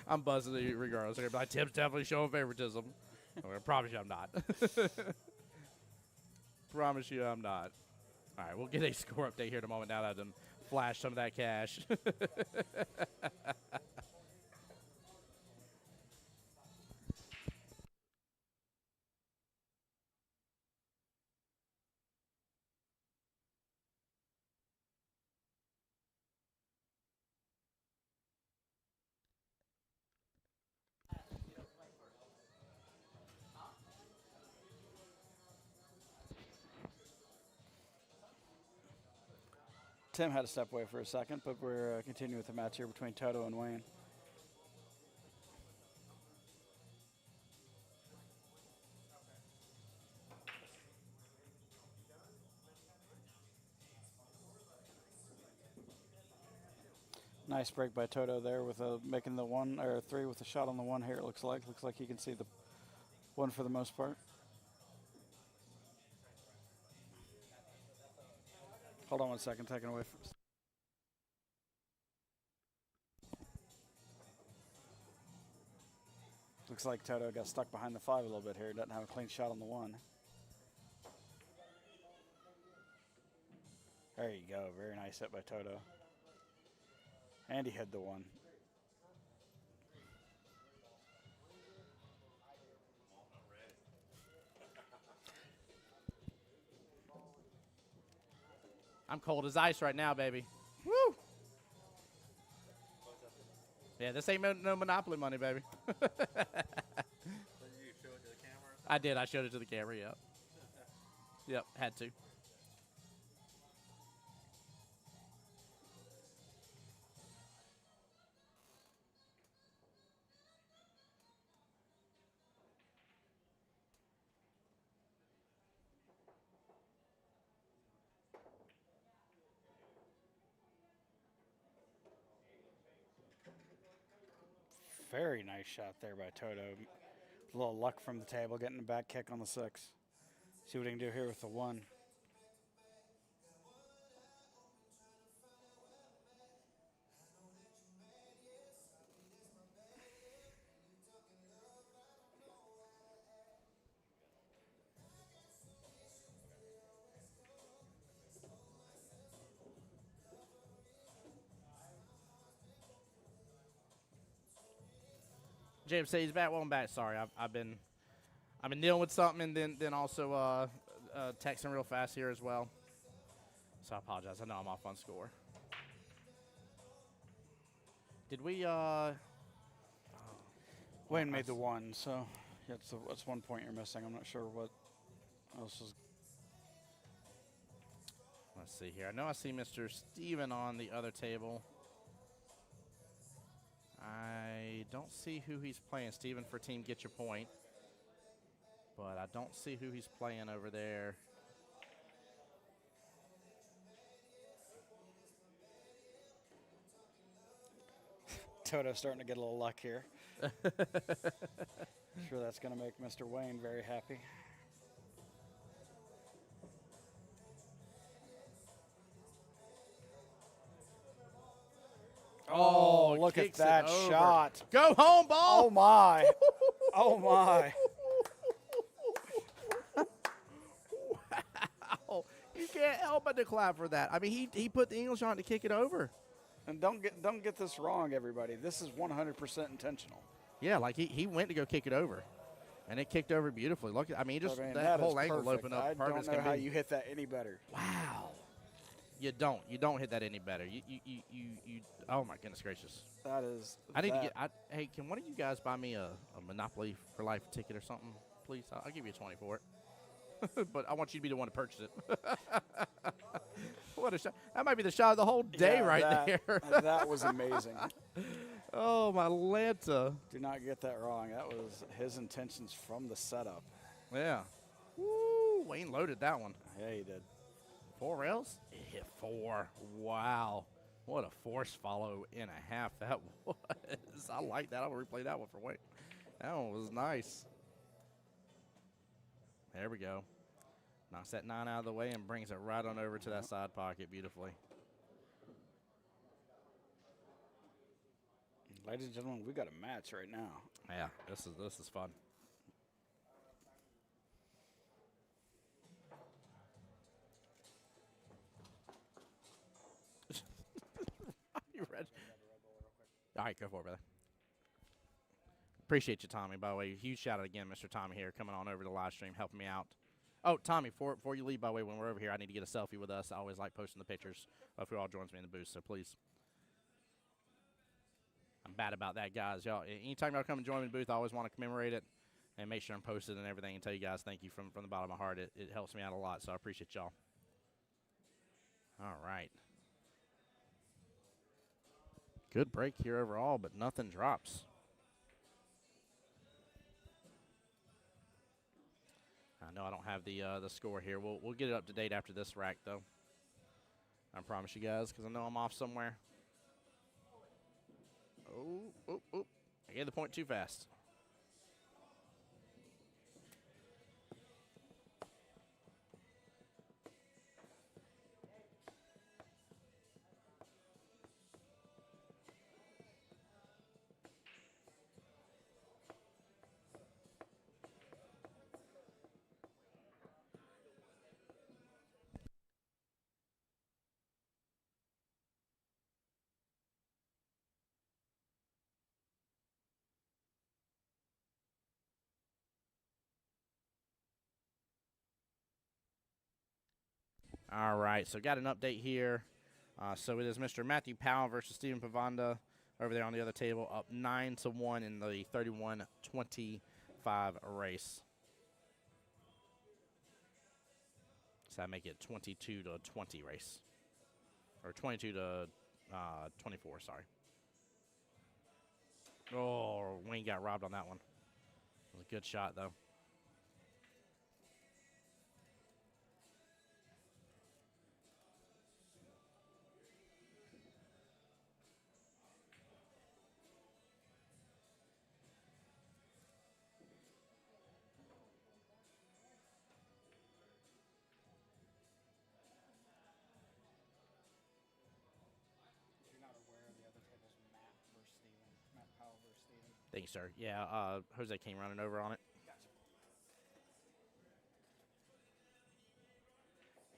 I'm buzzing it regardless. They're gonna be like, Tim's definitely showing favoritism. I promise you I'm not. Promise you I'm not. All right, we'll get a score update here in a moment now that I've done flashed some of that cash. Tim had to step away for a second, but we're continuing with the match here between Toto and Wayne. Nice break by Toto there with making the 1 or 3 with a shot on the 1 here. It looks like he can see the 1 for the most part. Hold on 1 second, taking away from. Looks like Toto got stuck behind the 5 a little bit here. Doesn't have a clean shot on the 1. There you go. Very nice hit by Toto. And he hit the 1. I'm cold as ice right now, baby. Woo! Yeah, this ain't no Monopoly money, baby. So you show it to the camera? I did. I showed it to the camera, yep. Yep, had to. Very nice shot there by Toto. A little luck from the table, getting a back kick on the 6. See what he can do here with the 1. James says he's back. Well, I'm back. Sorry, I've been dealing with something, and then also texting real fast here as well. So I apologize. I know I'm off on score. Did we? Wayne made the 1, so that's 1 point you're missing. I'm not sure what else is. Let's see here. I know I see Mr. Steven on the other table. I don't see who he's playing. Steven for team Get Your Point. But I don't see who he's playing over there. Toto starting to get a little luck here. Sure that's going to make Mr. Wayne very happy. Oh, look at that shot. Go home, ball. Oh, my. Oh, my. Wow. You can't help but to clap for that. I mean, he put the English on to kick it over. And don't get this wrong, everybody. This is 100% intentional. Yeah, like he went to go kick it over. And it kicked over beautifully. Look, I mean, that that whole is angle perfect. opened up. I don't know how you hit that any better. Wow. You don't hit that any better. You oh my goodness gracious. That is. I need to get. Hey, can one of you guys buy me a Monopoly for Life ticket or something, please? I'll give you a 20 for it. But I want you to be the one to purchase it. What a shot! That might be the shot of the whole day there. That was amazing. Oh, my Lanta. Do not get that wrong. That was his intentions from the setup. Yeah. Woo, Wayne loaded that one. Yeah, he did. 4 rails? It hit 4. Wow. What a force follow and a half that was. I like that. I'll replay that one for Wayne. That one was nice. There we go. Knocks that 9 out of the way and brings it right on over to that side pocket beautifully. Ladies and gentlemen, we got a match right now. Yeah, this is fun. You ready? All right, go for it, brother. Appreciate you, Tommy, by the way. Huge shout out again, Mr. Tommy here, coming on over to the live stream, helping me out. Oh, Tommy, before you leave, by the way, when we're over here, I need to get a selfie with us. I always like posting the pictures of who all joins me in the booth, so please. I'm bad about that, guys. Y'all, anytime y'all come and join me in the booth, I always want to commemorate it and make sure I'm posted and everything and tell you guys thank you from the bottom of my heart. It helps me out a lot, so I appreciate y'all. All right. Good break here overall, but nothing drops. I know I don't have the score here. We'll get it up to date after this rack, though. I promise you guys, because I know I'm off somewhere. Oh. I gave the point too fast. All right, so got an update here. So it is Mr. Matthew Powell versus Stephen Pavanda over there on the other table, up 9-1 in the 31-25 race. So that make it 22-20 race, or 22-24. Sorry. Oh, Wayne got robbed on that one. It was a good shot though. Thank you, sir. Yeah, Jose came running over on it.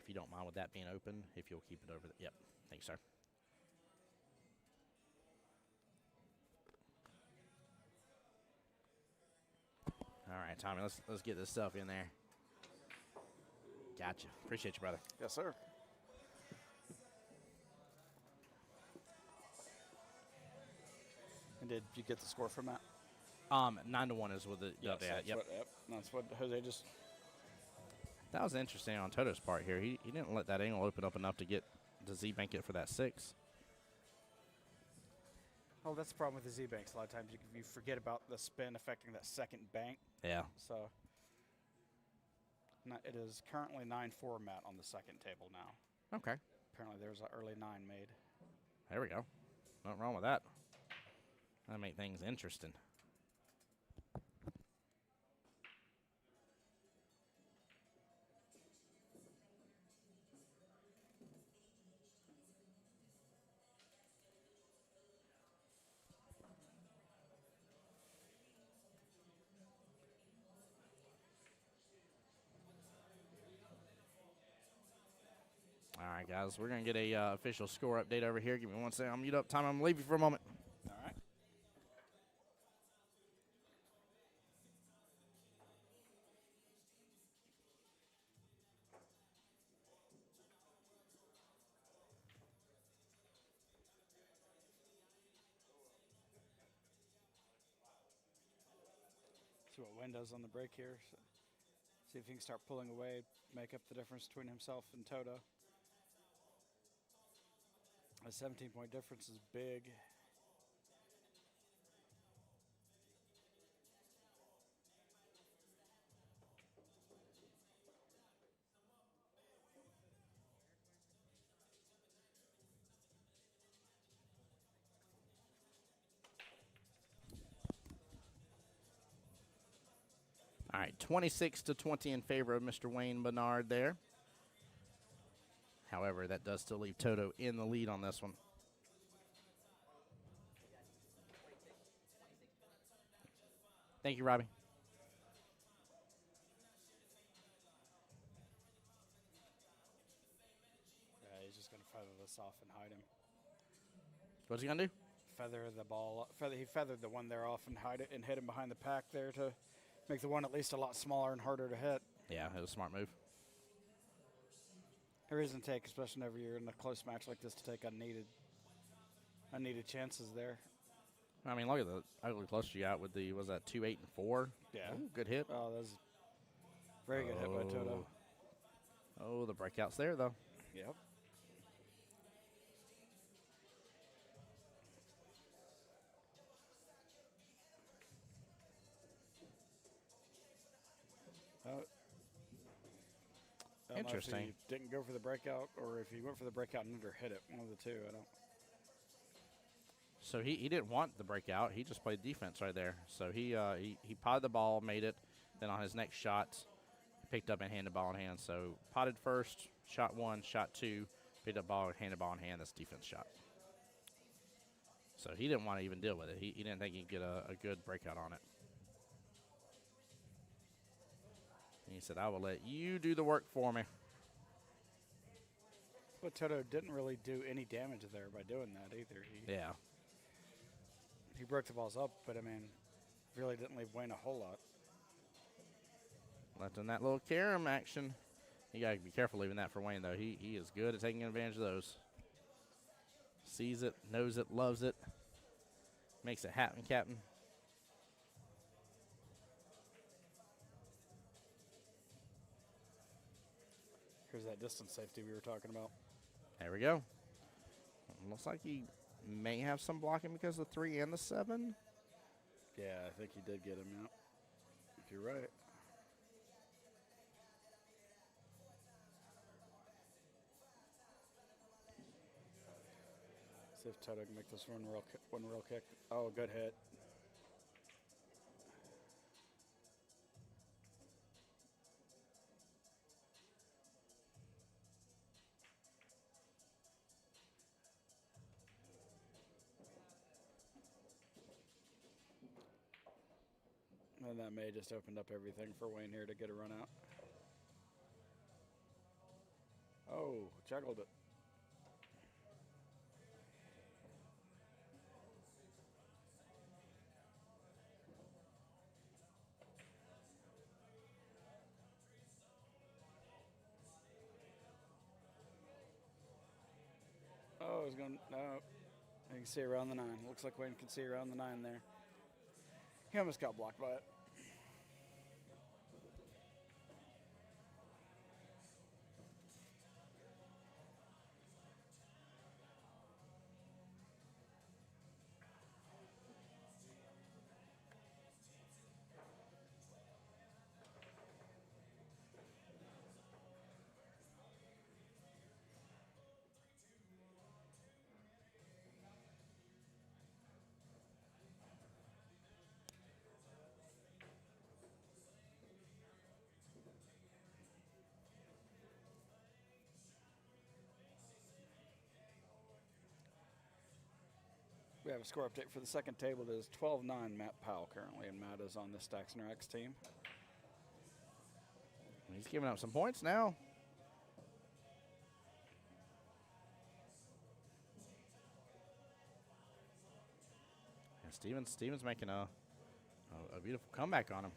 If you don't mind with that being open, if you'll keep it over there. Yep. Thank you, sir. All right, Tommy, let's get this stuff in there. Gotcha. Appreciate you, brother. Yes, sir. And did you get the score from that? 9-1 is with the Yes, update. Yep. That's what Jose just. That was interesting on Toto's part here. He didn't let that angle open up enough to get the Z bank it for that 6. Oh, that's the problem with the Z banks. A lot of times you forget about the spin affecting that second bank. Yeah. So it is currently 9-4 Matt on the second table now. Okay. Apparently there's an early 9 made. There we go. Nothing wrong with that. That'll make things interesting. All right, guys, we're going to get a official score update over here. Give me one second. I'll mute up. Time. I'm going to leave you for a moment. All right. See what Wayne does on the break here. So see if he can start pulling away, make up the difference between himself and Toto. A 17-point difference is big. All right, 26-20 in favor of Mr. Wayne Bernard there. However, that does still leave Toto in the lead on this one. Thank you, Robbie. Yeah, he's just going to feather this off and hide him. What's he going to do? Feather the ball. He feathered the one there off and hide it and hit him behind the pack there to make the one at least a lot smaller and harder to hit. Yeah, it was a smart move. There isn't take, especially whenever you're in a close match like this, to take unneeded chances there. I mean, look at the ugly clutch you got with the, was that 2, 8, and 4? Yeah. Ooh, good hit. Oh, that was a very good hit by Toto. Oh, the breakout's there, though. Yep. Interesting. If he didn't go for the breakout, or if he went for the breakout and under hit it, one of the two. I don't. So he didn't want the breakout. He just played defense right there. So he potted the ball, made it. Then on his next shot, he picked up and handed the ball in hand. So potted first, shot 1, shot 2, picked up ball, handed ball in hand. That's defense shot. So he didn't want to even deal with it. He didn't think he'd get a good breakout on it. And he said, I will let you do the work for me. But Toto didn't really do any damage there by doing that either. Yeah. He broke the balls up, but I mean, really didn't leave Wayne a whole lot. Left in that little carom action. You got to be careful leaving that for Wayne, though. He is good at taking advantage of those. Sees it, knows it, loves it. Makes it happen, Captain. Here's that distance safety we were talking about. There we go. Looks like he may have some blocking because of the 3 and the 7. Yeah, I think he did get him out. If you're right. See if Toto can make this one real kick. Oh, good hit. And that may just opened up everything for Wayne here to get a run out. Oh, juggled it. Oh, he's going, no. You can see around the 9. Looks like Wayne can see around the 9 there. He almost got blocked by it. We have a score update for the second table. It is 12-9 Matt Powell currently, and Matt is on the Stacks and Racks team. He's giving up some points now. And Stevens making a beautiful comeback on him.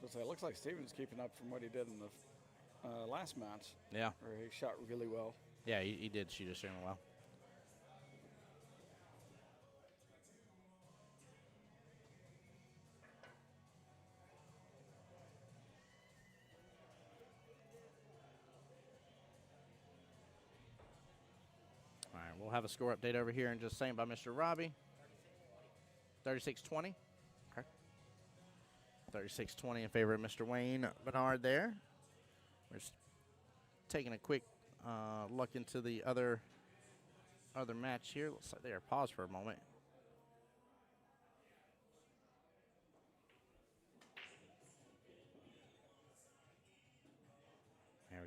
So it looks like Stevens keeping up from what he did in the last match. Yeah. Where he shot really well. Yeah, he did shoot extremely well. All right, we'll have a score update over here in just a second by Mr. Robbie. 36-20. Okay. 36-20 in favor of Mr. Wayne Bernard there. We're just taking a quick look into the other match here. Looks like they are paused for a moment.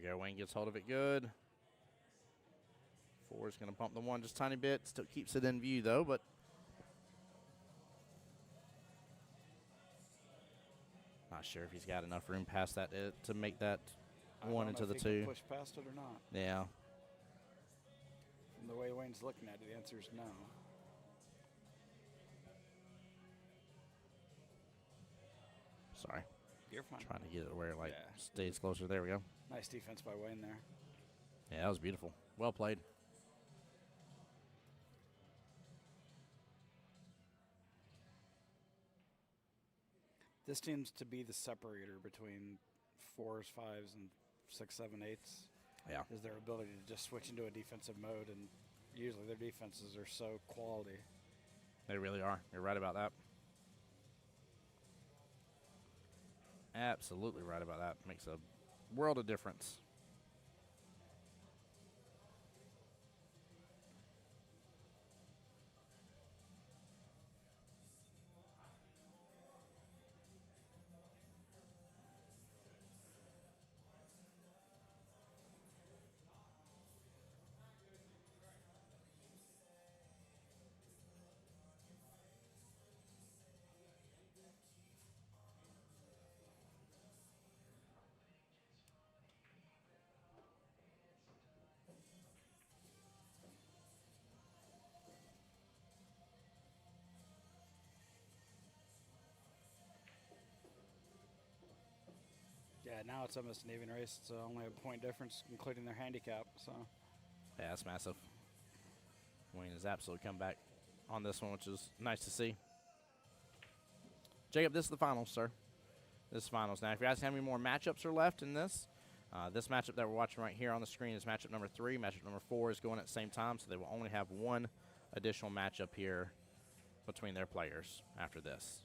we go. Wayne gets hold of it good. 4 is going to bump the 1 just a tiny bit. Still keeps it in view, though, but not sure if he's got enough room past that to make that 1 into the 2. Can push past it or not. Yeah. From the way Wayne's looking at it, the answer is no. Sorry. You're fine. Trying to get it where it Yeah. stays closer. There we go. Nice defense by Wayne there. Yeah, that was beautiful. Well played. This seems to be the separator between 4s, 5s, and 6, 7, 8s. Yeah. Is their ability to just switch into a defensive mode, and usually their defenses are so quality. They really are. You're right about that. Absolutely right about that. Makes a world of difference. Yeah, now it's almost an even race. It's only a point difference, including their handicap. So Yeah, that's massive. Wayne has absolutely come back on this one, which is nice to see. Jacob, this is the finals, sir. This is finals. Now, if you're asking how many more matchups are left in this, this matchup that we're watching right here on the screen is matchup number 3. Matchup number 4 is going at the same time, so they will only have one additional matchup here between their players after this.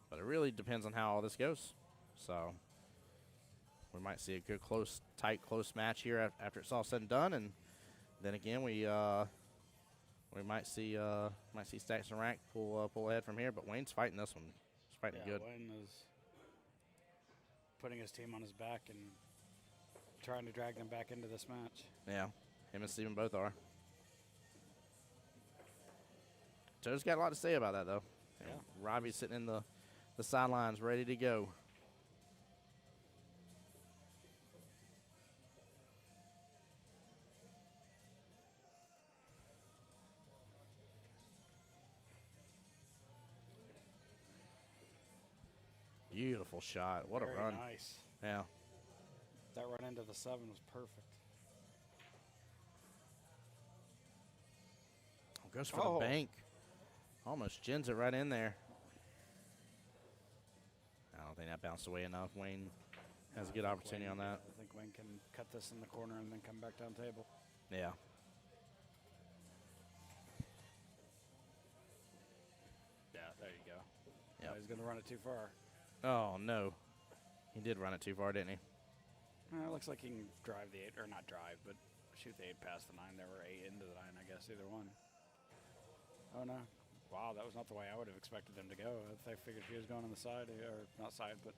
But it really depends on how all this goes. So we might see a good, close, tight, close match here after it's all said and done, and then again we might see Stacks and Rack pull ahead from here. But Wayne's fighting this one. He's fighting good. Wayne is putting his team on his back and trying to drag them back into this match. Yeah, him and Steven both are. Joe's got a lot to say about that, though. Yeah. Robbie's sitting in the sidelines ready to go. Beautiful shot. What Very a run. nice. Yeah. That run into the 7 was perfect. Goes for the bank. Almost gins it right in there. I don't think that bounced away enough. Wayne has a good opportunity on that. I think Wayne can cut this in the corner and then come back down table. Yeah. Yeah, there you go. Yep. Oh, he's going to run it too far. Oh, no. He did run it too far, didn't he? It looks like he can drive the 8, or not drive, but shoot the 8 past the 9. There were 8 into the 9, I guess, either one. Oh, no. Wow, that was not the way I would have expected them to go. I figured he was going on the side, or not side, but.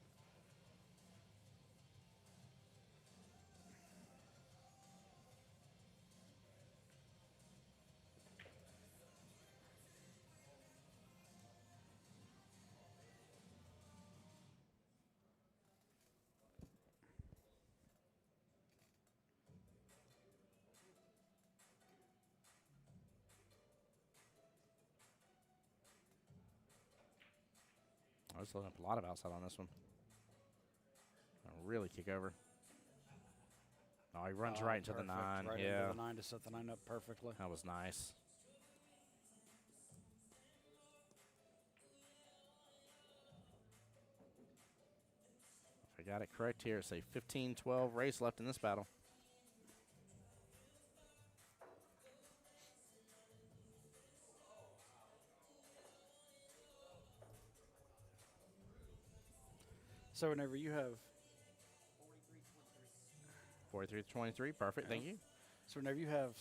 I was looking up a lot of outside on this one. A really kick over. Oh, he runs right into the 9. Right yeah. into the 9 to set the 9 up perfectly. That was nice. If I got it correct here, it's a 15-12 race left in this battle. So whenever you have 43-23, perfect, thank you. So whenever you have,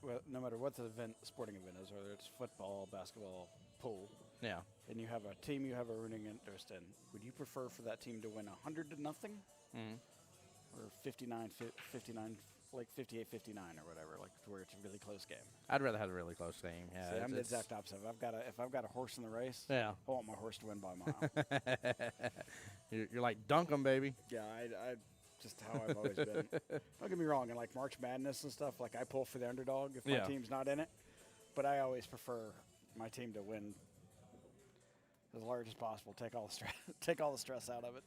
well, no matter what the sporting event is, whether it's football, basketball, pool, Yeah. and you have a team you have a rooting interest in, would you prefer for that team to win 100-0, Mm-hmm. or 59, 59, like 58, 59 or whatever, like to where it's a really close game. I'd rather have a really close game. Yeah, See, I'm the exact opposite. If I've got a horse in the race, yeah. I want my horse to win by a mile. You're like, dunk 'em, baby. Yeah, I just how I've always been. Don't get me wrong, in like March Madness and stuff, like I pull for the underdog if my team's not in it, but I always prefer my team to win as large as possible. Take all the stress out of it.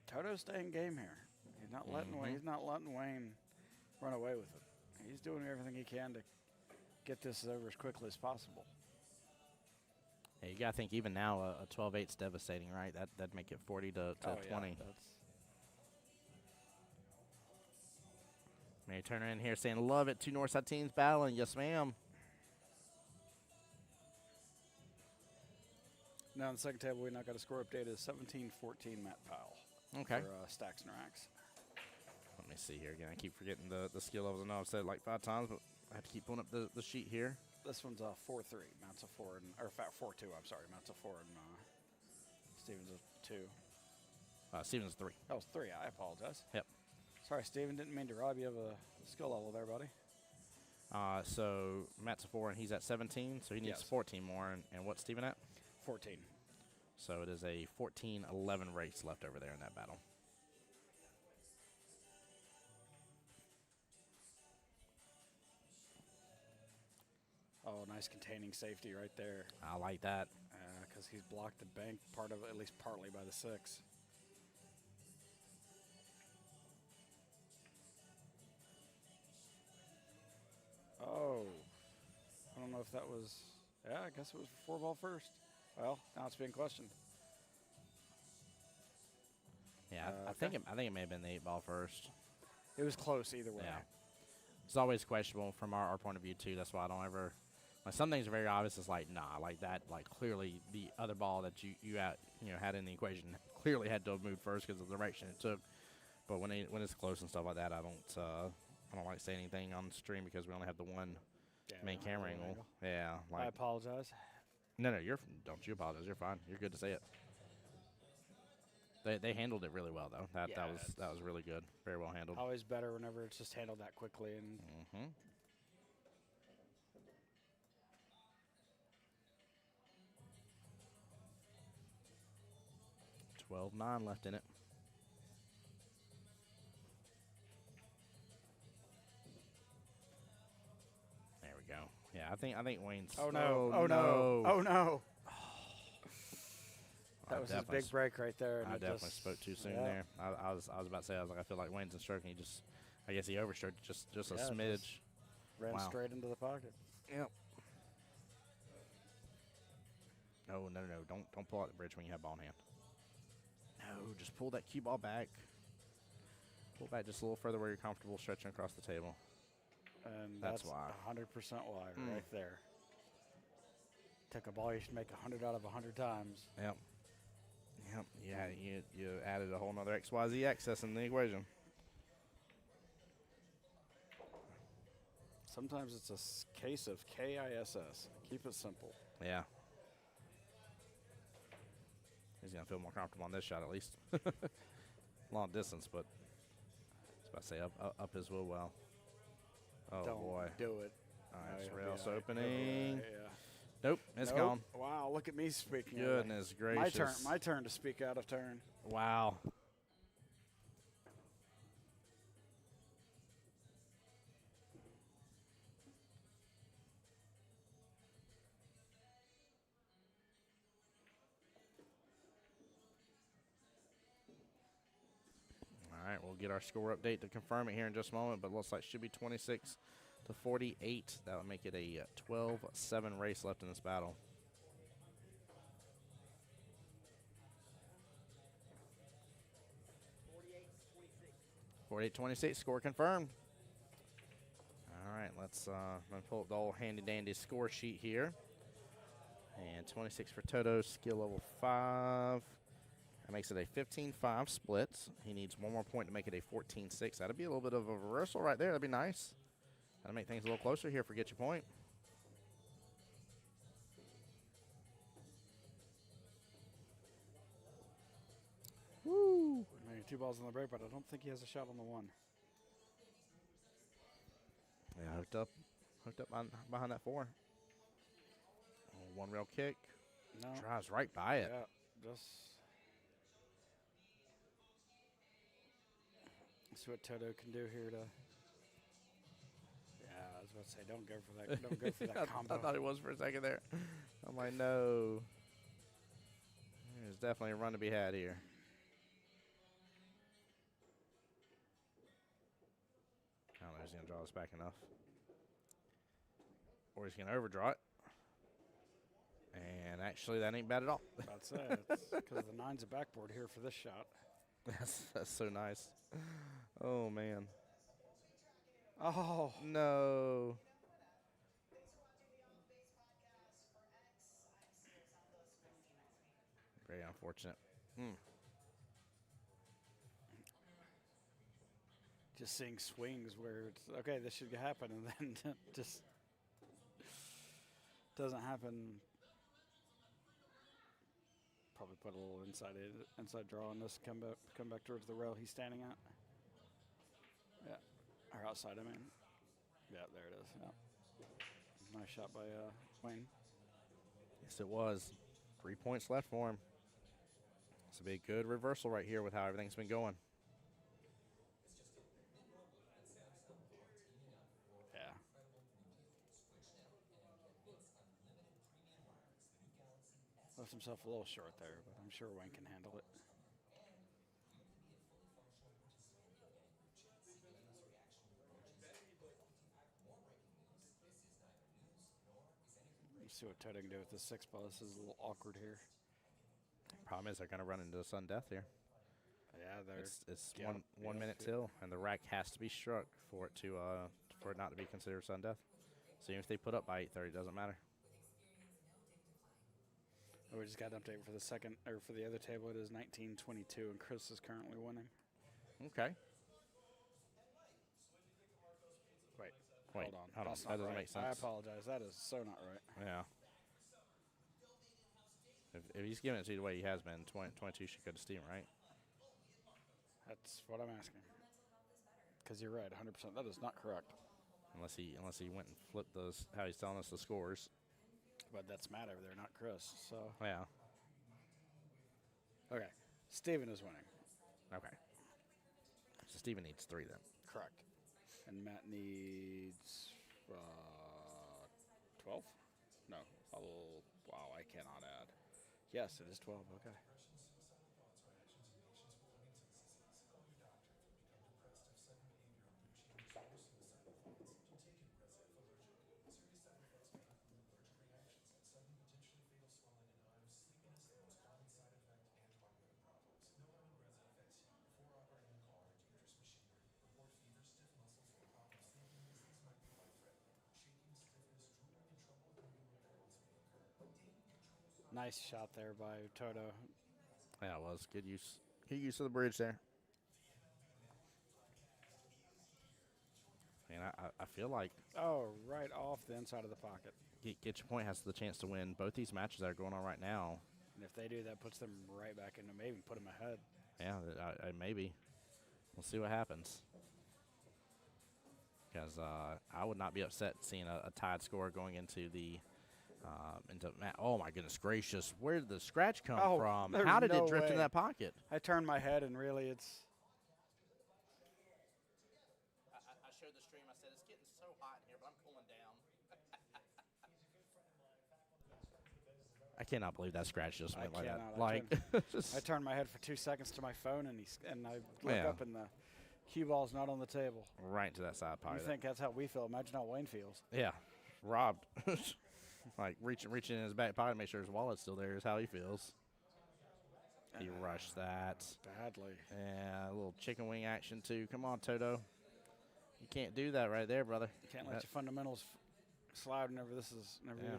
Toto's staying game here. He's not letting Wayne run away with it. He's doing everything he can to get this over as quickly as possible. Yeah, you gotta think even now a 12-8's devastating, right? That'd make it 40 to 20. Yeah, Mary Turner in here saying, love it. 2 Northside teams battling. Yes, ma'am. Now on the second table, we now got a score update of 17-14 Matt Powell. Okay. For Stacks and Racks. Let me see here again. I keep forgetting the skill levels. I know I've said it like 5 times, but I have to keep pulling up the sheet here. This one's a 4-3. Matt's a 4 and or 4-2. I'm sorry. Matt's a 4 and Steven's a 2. Steven's 3. That was 3. I apologize. Yep. Sorry, Steven. Didn't mean to rob you of a skill level there, buddy. So Matt's a 4 and he's at 17, so he needs 14 more. And what's Steven at? 14. So it is a 14-11 race left over there in that battle. Oh, nice containing safety right there. I like that. Because he's blocked the bank part of it, at least partly by the 6. Oh. I don't know if that was... Yeah, I guess it was 4-ball first. Well, now it's being questioned. Yeah, I think it may have been the 8-ball first. It was close either way. Yeah. It's always questionable from our point of view, too. That's why I don't ever... Like some things are very obvious. It's like, nah, like that. Like clearly the other ball that you had in the equation clearly had to have moved first because of the direction it took. But when it's close and stuff like that, I don't like saying anything on the stream because we only have the one main camera angle. Yeah. Like, I apologize. No, don't you apologize. You're fine. You're good to say it. They handled it really well though. That was really good. Very well handled. Always better whenever it's just handled that quickly and. Mm-hmm. 12-9 left in it. There we go. Yeah, I think Wayne's. Oh no! Oh no! Oh no! That was his big break right there. I definitely spoke too soon there. I was about to say, I feel like Wayne's in stroke, and I guess he overstroked just a smidge. Ran straight into the pocket. Yep. No, don't pull out the bridge when you have ball in hand. No, just pull that cue ball back. Pull back just a little further where you're comfortable stretching across the table. And that's why. 100% why right there. Took a ball you should make 100 out of 100 times. Yep. Yeah, you added a whole nother XYZ access in the equation. Sometimes it's a case of KISS. Keep it simple. Yeah. He's going to feel more comfortable on this shot at least. Long distance, but I was about to say up his will well. Oh, Don't boy. do it. All right, it's rails opening. Yeah. Nope, it's gone. Wow, look at me speaking. Goodness gracious. My turn to speak out of turn. Wow. All right, we'll get our score update to confirm it here in just a moment, but looks like it should be 26 to 48. That would make it a 12-7 race left in this battle. 48-26, score confirmed. All right, let's pull up the old handy-dandy score sheet here. And 26 for Toto, skill level 5. That makes it a 15-5 split. He needs one more point to make it a 14-6. That'd be a little bit of a reversal right there. That'd be nice. That'll make things a little closer here for Get Your Point. 2 balls on the break, but I don't think he has a shot on the 1. Yeah, hooked up behind that 4. Oh, 1 rail kick. No. Drives right by it. Yeah, just see what Toto can do here to. Yeah, I was about to say, don't go for that. Don't go for that combo. I thought it was for a second there. I'm like, no. There's definitely a run to be had here. I don't know if he's going to draw this back enough. Or he's going to overdraw it. And actually, that ain't bad at all. That's it. Because the 9's a backboard here for this shot. That's so nice. Oh, man. Oh. No. Very unfortunate. Just seeing swings where it's, okay, this should happen, and then just doesn't happen. Probably put a little inside draw on this. Come back towards the rail he's standing at. Yeah, or outside. I mean, yeah, there it is. Yeah, nice shot by Wayne. Yes, it was. 3 points left for him. This will be a good reversal right here with how everything's been going. Yeah. Left himself a little short there, but I'm sure Wayne can handle it. Let's see what Toto can do with this 6 ball. This is a little awkward here. Problem is they're going to run into sudden death here. Yeah, It's one minute till, and the rack has to be struck for it not to be considered sudden death. So even if they put up by 8:30, it doesn't matter. Oh, we just got an update for the second, or for the other table. It is 19-22, and Chris is currently winning. Okay. Wait, Wait, hold on. That That's doesn't not right. make sense. I apologize. That is so not right. Yeah. If he's giving it to you the way he has been, 22 should go to Steven, right? That's what I'm asking. Because you're right, 100%. That is not correct. Unless he went and flipped those, how he's telling us the scores. But that's Matt over there, not Chris. So Yeah. okay, Steven is winning. Okay. So Steven needs 3 then. Correct. And Matt needs 12? No. Oh, wow, I cannot add. Yes, it is 12. Okay. Nice shot there by Toto. Yeah, it was. Good use. Good use of the bridge there. And I feel like Oh, right off the inside of the pocket. Get Your Point has the chance to win both these matches that are going on right now. And if they do, that puts them right back into, maybe put them ahead. Yeah, maybe. We'll see what happens. Because I would not be upset seeing a tied score going into the oh my goodness gracious, where did the scratch come from? How did it drift in that pocket? I turned my head and really it's. I showed the stream. I said it's getting so hot in here, but I'm cooling down. I cannot believe that scratch just went like that. I turned my head for 2 seconds to my phone and I looked up and the Qball's not on the table. Right to that side pocket. You think that's how we feel? Imagine how Wayne feels. Yeah, robbed. Like reaching in his back pocket to make sure his wallet's still there is how he feels. He rushed that. Badly. Yeah, a little chicken wing action too. Come on, Toto. You can't do that right there, brother. You can't let your fundamentals slide whenever you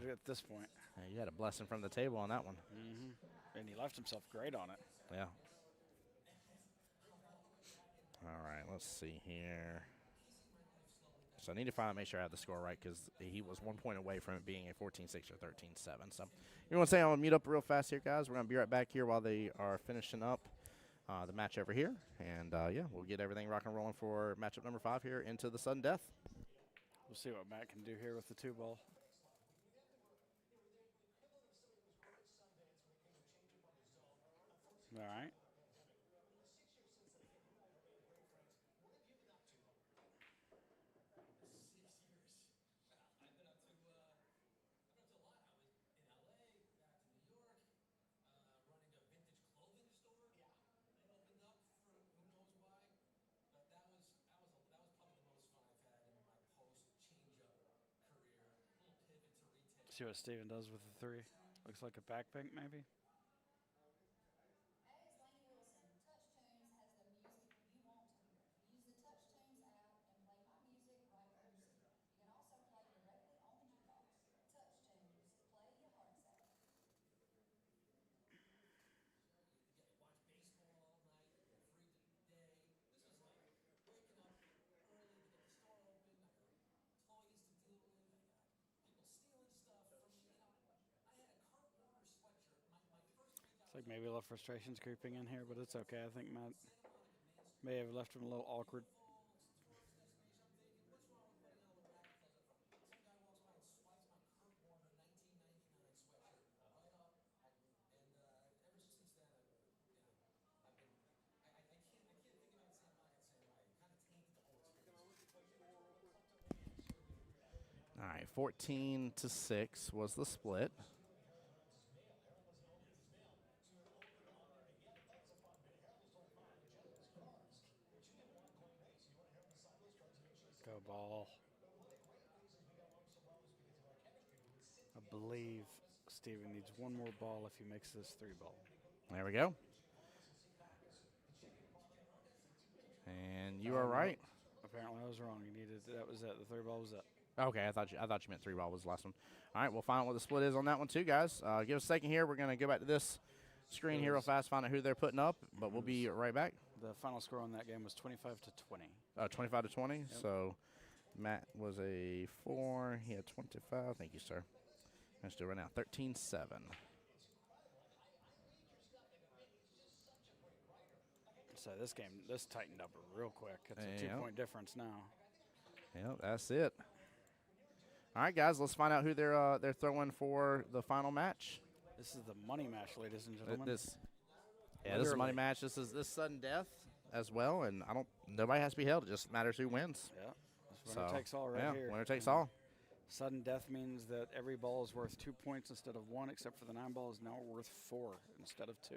get at this point. Yeah, you had a blessing from the table on that one. Mm-hmm. And he left himself great on it. Yeah. All right, let's see here. So I need to make sure I have the score right because he was 1 point away from it being a 14-6 or 13-7. So you want to say I'm going to mute up real fast here, guys. We're going to be right back here while they are finishing up the match over here. And, yeah, we'll get everything rock and rolling for matchup number 5 here into the sudden death. We'll see what Matt can do here with the 2-ball. All right. See what Steven does with the 3. Looks like a back pink, maybe. It's like maybe a little frustration's creeping in here, but it's okay. I think Matt may have left him a little awkward. All right, 14-6 was the split. Go ball. I believe Steven needs one more ball if he makes this 3-ball. There we go. And you are right. Apparently I was wrong. He needed that was it. The 3-ball was it. Okay, I thought you meant 3-ball was the last one. All right, we'll find out what the split is on that one too, guys. Give us a second here. We're going to go back to this screen here real fast, find out who they're putting up, but we'll be right back. The final score on that game was 25-20. 25-20. Yep. So Matt was a 4. He had 25. Thank you, sir. Let's do it right now. 13-7. So this tightened up real quick. It's a 2-point difference now. Yep, that's it. All right, guys, let's find out who they're throwing for the final match. This is the money match, ladies and gentlemen. This is money match. This is sudden death as well, and nobody has to be held. It just matters who wins. Yeah, that's winner takes all right here. Winner takes all. Sudden death means that every ball is worth 2 points instead of 1, except for the 9 ball is now worth 4 instead of 2.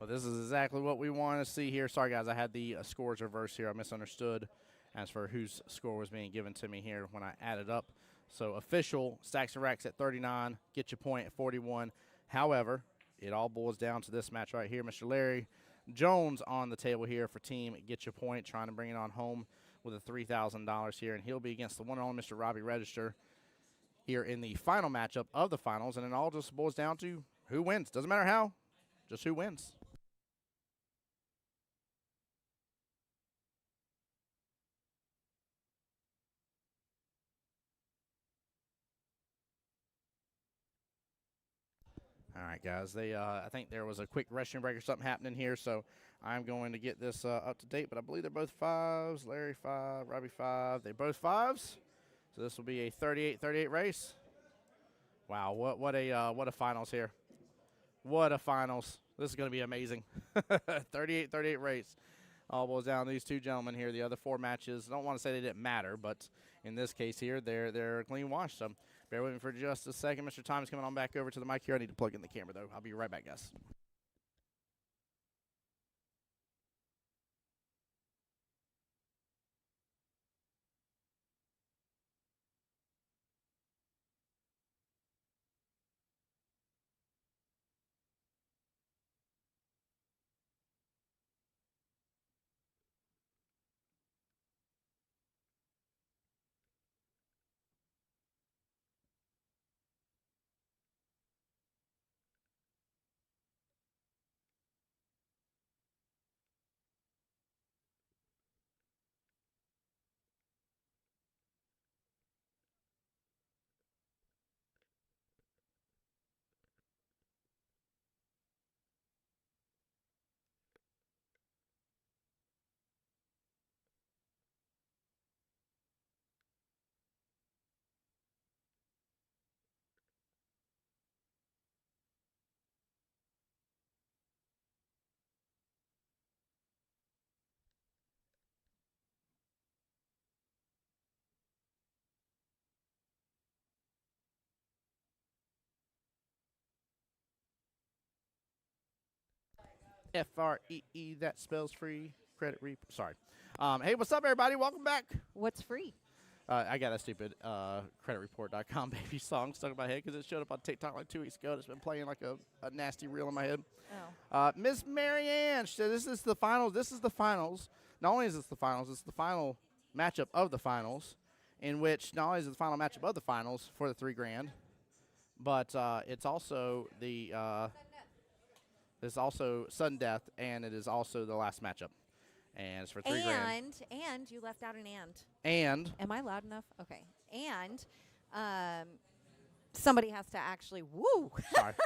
Well, this is exactly what we want to see here. Sorry, guys, I had the scores reversed here. I misunderstood as for whose score was being given to me here when I added up. So official, Stacks and Racks at 39, Get Your Point at 41. However, it all boils down to this match right here. Mr. Larry Jones on the table here for team Get Your Point, trying to bring it on home with a $3,000 here, and he'll be against the one and only Mr. Robbie Register here in the final matchup of the finals, and it all just boils down to who wins. Doesn't matter how, just who wins. All right, guys. I think there was a quick restroom break or something happening here, so I'm going to get this up to date. But I believe they're both 5s. Larry 5, Robbie 5. They're both 5s. So this will be a 38-38 race. Wow, what a finals here. What a finals. This is going to be amazing. 38-38 race. All boils down to these two gentlemen here. The other 4 matches, I don't want to say they didn't matter, but in this case here, they're clean wash. So bear with me for just a second. Mr. Thomas coming on back over to the mic here. I need to plug in the camera, though. I'll be right back, guys. FREE, that spells free credit reaper. Sorry. Hey, what's up, everybody? Welcome back. What's free? I got a stupid creditreport.com baby song stuck in my head because it showed up on TikTok like 2 weeks ago. It's been playing like a nasty reel in my head. Oh. Miss Marianne, she said this is the finals. This is the finals. Not only is this the finals, it's the final matchup of the finals, in which not only is it the final matchup of the finals for the $3,000, but it's also the it's also sudden death, and it is also the last matchup. And it's for $3,000. And you left out an and. And Am I loud enough? Okay. And somebody has to actually woo.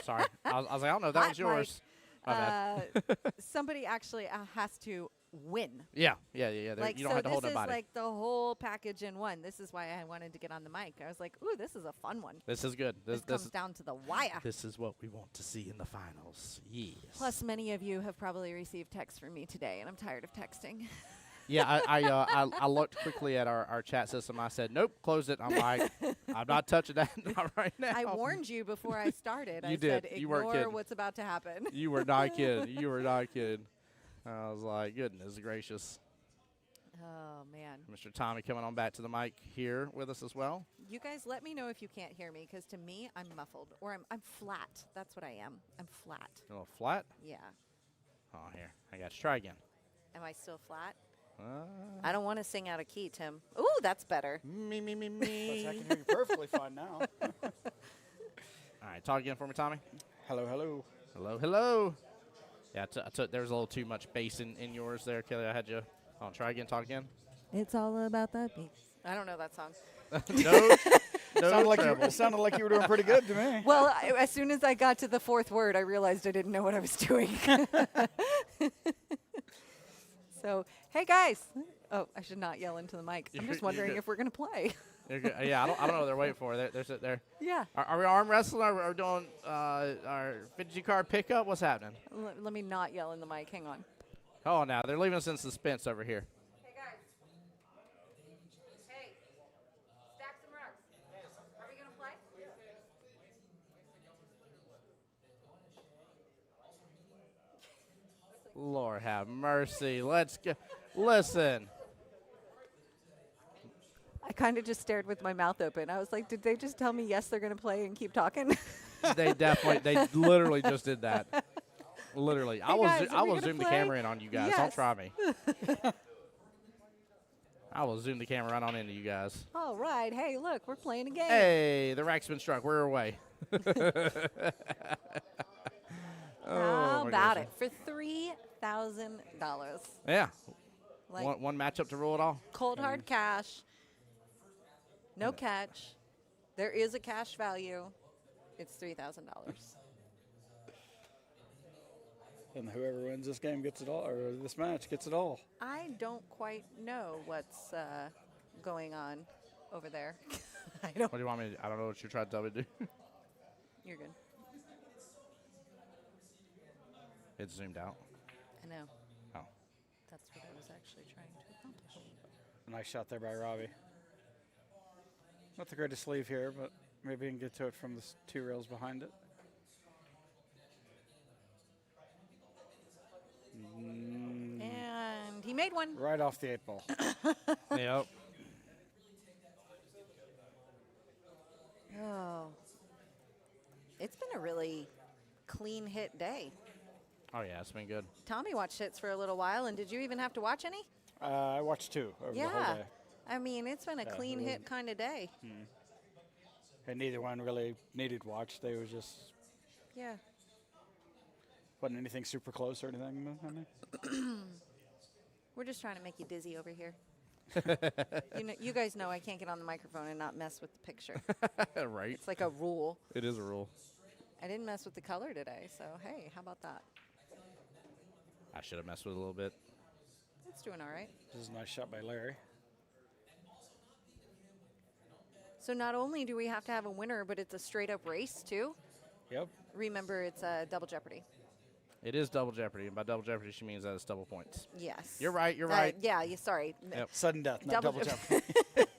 sorry. I was like, I don't know if that Hot was yours. mic. My bad. Somebody actually has to win. Yeah. Like, you don't so have to hold this is nobody. like the whole package in one. This is why I wanted to get on the mic. I was like, ooh, this is a fun one. This is good. This comes down to the wire. This is what we want to see in the finals. Yes. Plus, many of you have probably received texts from me today, and I'm tired of texting. Yeah, I looked quickly at our chat system. I said, nope, close it. I'm like, I'm not touching that not right now. I warned you before I started. You I did. said, You weren't ignore kidding. what's about to happen. You were not kidding. You were not kidding. I was like, goodness gracious. Oh, man. Mr. Tommy coming on back to the mic here with us as well. You guys let me know if you can't hear me, because to me, I'm muffled. Or I'm flat. That's what I am. I'm flat. A little flat. Yeah. Oh, here. I got you. Try again. Am I still flat? I don't want to sing out of key, Tim. Ooh, that's better. Me. But I can hear you perfectly fine now. All right, talk again for me, Tommy. Hello. Hello. Yeah, I took there was a little too much bass in yours there, Kelly. I had you. Oh, try again. Talk again. It's all about the beat. I don't know that song. No. It sounded like you were doing pretty good to me. Well, as soon as I got to the fourth word, I realized I didn't know what I was doing. So, hey, guys. Oh, I should not yell into the mic. I'm just wondering if we're going to play. Yeah, I don't know what they're waiting for. They're sitting there. Yeah. Are we arm wrestling? Are we doing our 50 card pickup? What's happening? Let me not yell in the mic. Hang on. Oh, now they're leaving us in suspense over here. Hey, guys. Hey. Stacks and Rocks. Are we going to play? Lord have mercy. Let's go. Listen. I kind of just stared with my mouth open. I was like, did they just tell me yes, they're going to play and keep talking? They literally just did that. Literally. I guys, are we will gonna zoom the play? camera in on you guys. Don't Yes. try me. I will zoom the camera right on into you guys. All right. Hey, look, we're playing a game. Hey, the rack's been struck. We're away. How my about goodness. it? For $3,000. Yeah. Like One matchup to rule it all. cold hard cash. No catch. There is a cash value. It's $3,000. And whoever wins this game gets it all, or this match gets it all. I don't quite know what's going on over there. I don't. What do you want me to do? I don't know what you're trying to tell me to do. You're good. It's zoomed out. I know. Oh. That's what I was actually trying to accomplish. Nice shot there by Robbie. Not the greatest sleeve here, but maybe he can get to it from the 2 rails behind it. And he made one. Right off the 8 ball. Yep. Oh. It's been a really clean hit day. Oh, yeah, it's been good. Tommy watched hits for a little while, and did you even have to watch any? I watched 2 over the whole Yeah. day. I mean, it's been a Yeah, clean it hit wasn't- kind of day. And neither one really needed watch. They was just, Yeah. wasn't anything super close or anything. I mean. We're just trying to make you dizzy over here. You guys know I can't get on the microphone and not mess with the picture. Right. It's like a rule. It is a rule. I didn't mess with the color today, so hey, how about that? I should have messed with it a little bit. It's doing all right. This is a nice shot by Larry. So not only do we have to have a winner, but it's a straight up race too. Yep. Remember, it's double jeopardy. It is double jeopardy, and by double jeopardy, she means that it's double points. Yes. You're right. You're right. Yeah. Sorry. Yep. Sudden death, not Double double jump. jump.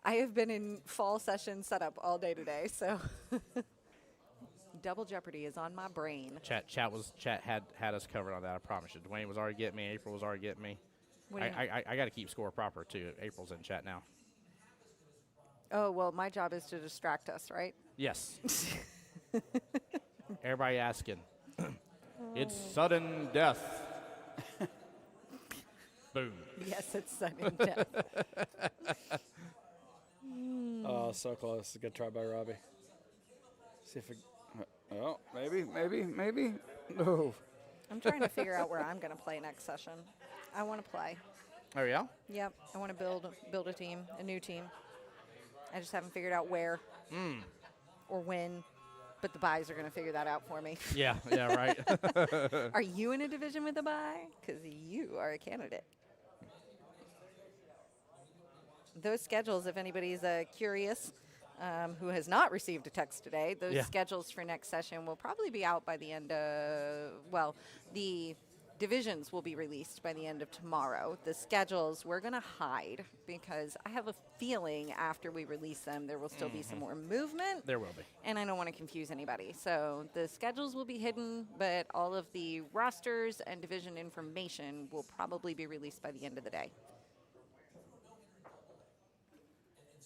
I have been in fall session setup all day today, so double jeopardy is on my brain. Chat had us covered on that. I promise you. Dwayne was already getting me. April was already getting me. What do you mean? I got to keep score proper too. April's in chat now. Oh well, my job is to distract us, right? Yes. Everybody asking. It's sudden death. Boom. Yes, it's sudden death. Oh, so close. Good try by Robbie. See if it. Oh, maybe. No. I'm trying to figure out where I'm going to play next session. I want to play. Oh yeah. Yep, I want to build a team, a new team. I just haven't figured out where or when, but the buys are going to figure that out for me. Yeah. Yeah. Right. Are you in a division with a buy? Because you are a candidate. Those schedules, if anybody's curious, who has not received a text today, those schedules for next session will probably be out by the end of, well, the divisions will be released by the end of tomorrow. The schedules we're going to hide because I have a feeling after we release them, there will still be some more movement. There will be. And I don't want to confuse anybody. So the schedules will be hidden, but all of the rosters and division information will probably be released by the end of the day.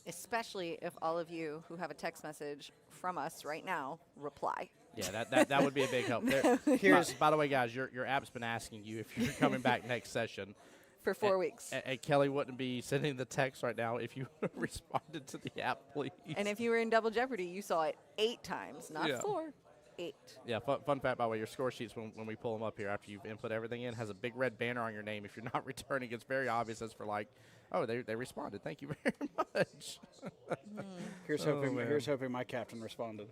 Especially if all of you who have a text message from us right now reply. Yeah, that would be a big help. By the way, guys, your app's been asking you if you're coming back next session. For 4 weeks. And Kelly wouldn't be sending the text right now if you responded to the app, please. And if you were in Double Jeopardy, you saw it 8 times, not 4, 8. Yeah, fun fact, by the way, your score sheets, when we pull them up here after you've input everything in, has a big red banner on your name. If you're not returning, it's very obvious. It's for like, oh, they responded. Thank you very much. Here's hoping my captain responded.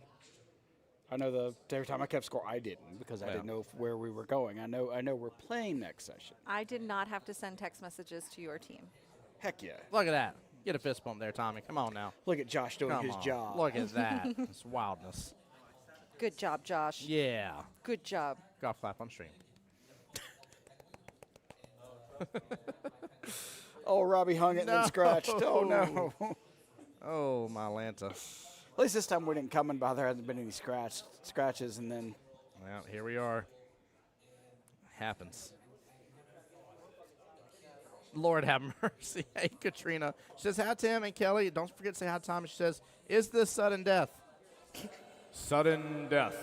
I know every time I kept score, I didn't because I didn't know where we were going. I know we're playing next session. I did not have to send text messages to your team. Heck yeah! Look at that. Get a fist bump there, Tommy. Come on now. Look at Josh doing Come his on. job. Look at that. It's wildness. Good job, Josh. Yeah. Good job. Golf clap on stream. Oh, Robbie hung it and then scratched. Oh no! Oh, my Lanta. At least this time we didn't come in by. There hasn't been any scratches, and then Well, here we are. happens. Lord have mercy. Hey, Katrina. She says, hi, Tim and Kelly. Don't forget to say hi, Tom. She says, is this sudden death? Sudden death.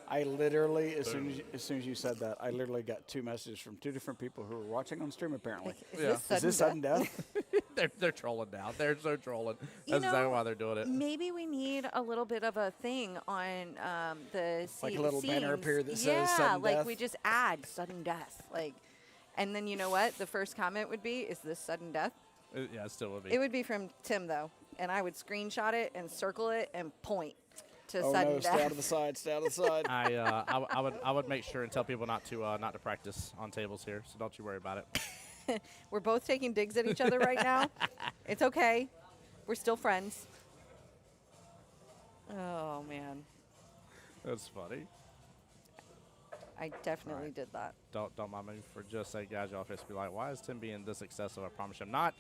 I literally, as soon as you said that, I literally got 2 messages from 2 different people who were watching on stream, apparently. Is Yeah. this Is sudden this death? sudden death? They're trolling now. They're so trolling. You That's exactly know, why they're doing it. Maybe we need a little bit of a thing on the Like a little banner up scenes. here that says yeah, sudden like death? we just add sudden death, like, and then you know what? The first comment would be, "Is this sudden death?" Yeah, it still would be. It would be from Tim though, and I would screenshot it and circle it and point to Oh sudden no! Stay death. out of the side. Stay out of the side. I would make sure and tell people not to practice on tables here, so don't you worry about it. We're both taking digs at each other right now. It's okay. We're still friends. Oh man, That's funny. I definitely Right. did that. Don't mind me for just saying, guys. Y'all just be like, why is Tim being this excessive? I promise you I'm not.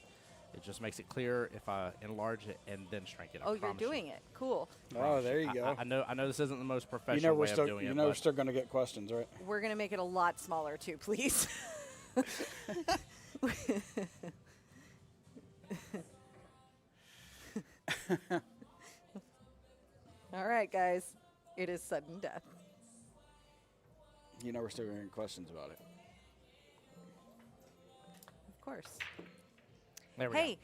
It just makes it clear if I enlarge it and then shrink it. I Oh, you're promise you. doing it. Cool. Oh, there you I- go. I know this isn't the most You professional know we're way still of doing it. we're but still going to get questions, right? We're gonna make it a lot smaller too, please. All right, guys. It is sudden death. You know we're still going to get questions about it. Of course. there we Hey,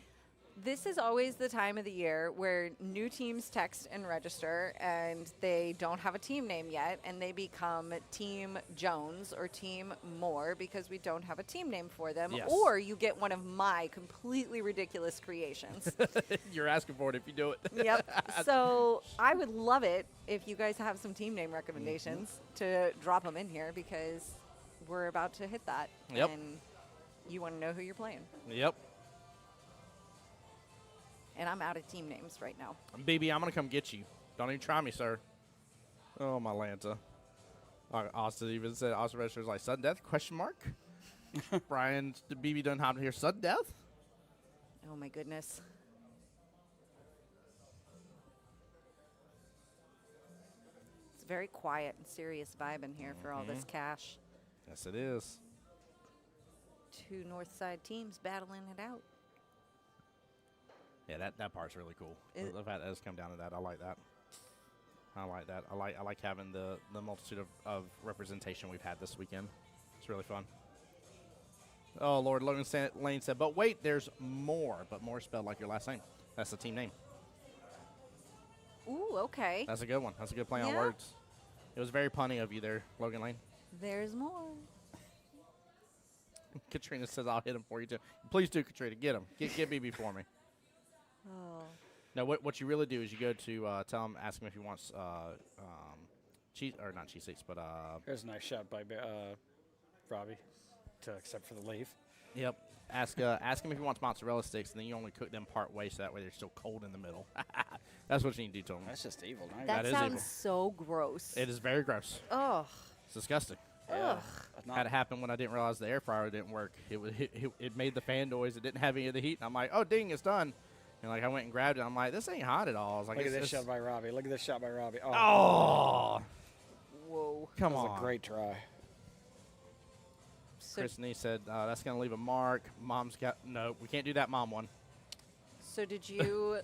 this is always the time of the year where new teams text and register and they don't have a team name yet and they become Team Jones or Team Moore because we don't have a team name for them. Yes. Or you get one of my completely ridiculous creations. go. You're asking for it if you do it. Yep. So I would love it if you guys have some team name recommendations to drop them in here because we're about to hit that. Yep. And you want to know who you're playing. Yep. And I'm out of team names right now. BB, I'm gonna come get you. Don't even try me, sir. Oh my Lanta. Austin even said Austin Register's like sudden death? Question mark. Brian, the BB doesn't have to hear sudden death. Oh my goodness. It's a very quiet and serious vibe in here for all this cash. Yes, it is. 2 North Side teams battling it out. Yeah, that part's really cool. It- The fact that it's come down to that, I like that. I like that. I like having the multitude of representation we've had this weekend. It's really fun. Oh Lord, Logan Lane said, but wait, there's more. But more spelled like your last name. That's the team name. Ooh, okay. That's a good one. That's a good play on Yeah. words. It was very punny of you there, Logan Lane. There's more. Katrina says I'll hit him for you too. Please do, Katrina. Get him. Get BB for me. Oh. No, what you really do is you go to tell him, ask him if he wants cheese or not cheese sticks, but There's a nice shot by Robbie to accept for the leave. yep. Ask him if he wants mozzarella sticks, and then you only cook them part way, so that way they're still cold in the middle. That's what you need to do to him. That's just evil. Now That is sounds evil. so gross. It is very gross. Ugh. It's disgusting. yeah. Ugh. Had it happen when I didn't realize the air fryer didn't work. It made the fan noise. It didn't have any of the heat. And I'm like, oh ding, it's done. And like I went and grabbed it. I'm like, this ain't hot at all. I was like, Look at it's- this it's- shot by Robbie. Look at this shot by Robbie. Oh, Oh, Whoa. come that was on. a great try. So, Chris Nee said that's gonna leave a mark. Mom's got no. We can't do that, Mom one. so did you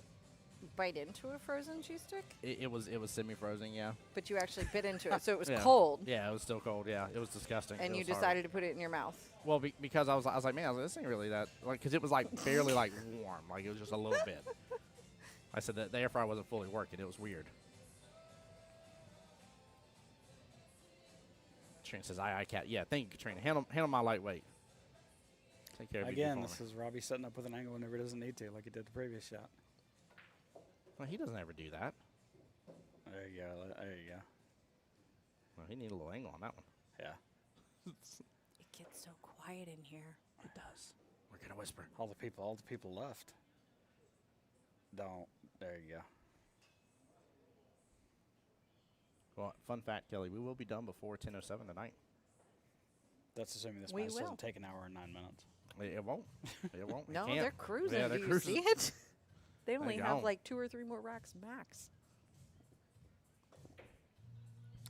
bite into a frozen cheese stick? It was semi-frozen, yeah. But you actually bit into it, so it was Yeah. cold. Yeah, it was still cold. Yeah, it was disgusting. And It you was horrible. decided to put it in your mouth. Well, because I was like, man, this ain't really that, like, because it was like barely like warm, like it was just a little bit. I said that the air fryer wasn't fully working. It was weird. Katrina says, "I cat." Yeah, thank you, Katrina. Handle my lightweight. Take care of Again, BB this for me. is Robbie setting up with an angle whenever he doesn't need to, like he did the previous shot. Well, he doesn't ever do that. There you go. There you go. Well, he needed a little angle on that one. Yeah. It gets so quiet in here. It does. We're gonna whisper. All the people left. Don't. There you go. Well, fun fact, Kelly, we will be done before 10:07 tonight. That's assuming this We match will. doesn't take an hour and 9 minutes. It won't. It won't. It No, can't. they're cruising. Yeah, they're Do you cruising. see it? They only have don't. like 2 or 3 more racks max.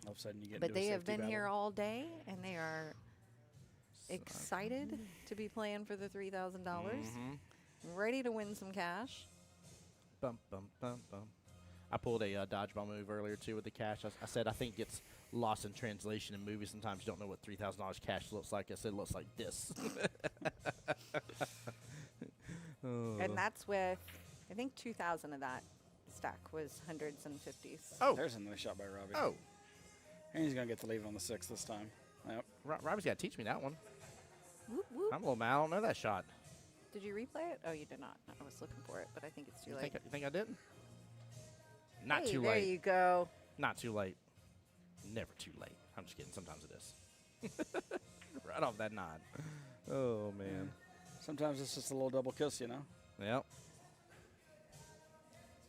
All of a sudden you get But into a they have safety been here battle. all day, and they are excited to be playing for the $3,000. Ready to win some cash. Bum, bum, bum, bum. I pulled a dodgeball move earlier, too, with the cash. I said I think it's lost in translation in movies. Sometimes you don't know what $3,000 cash looks like. I said it looks like this. And that's with, I think 2,000 of that stack was hundreds and fifties. Oh. There's another shot by Robbie. Oh. And he's going to get to leave on the 6 this time. Yep. Robbie's got to teach me that one. Whoop, whoop. I'm a little mad. I don't know that shot. Did you replay it? Oh, you did not. I was looking for it, but I think it's too late. You think I did? Not Hey, too there late. you go. Not too late. Never too late. I'm just kidding. Sometimes it is. Right off that nod. Oh, man. Sometimes it's just a little double kiss, you know? Yep.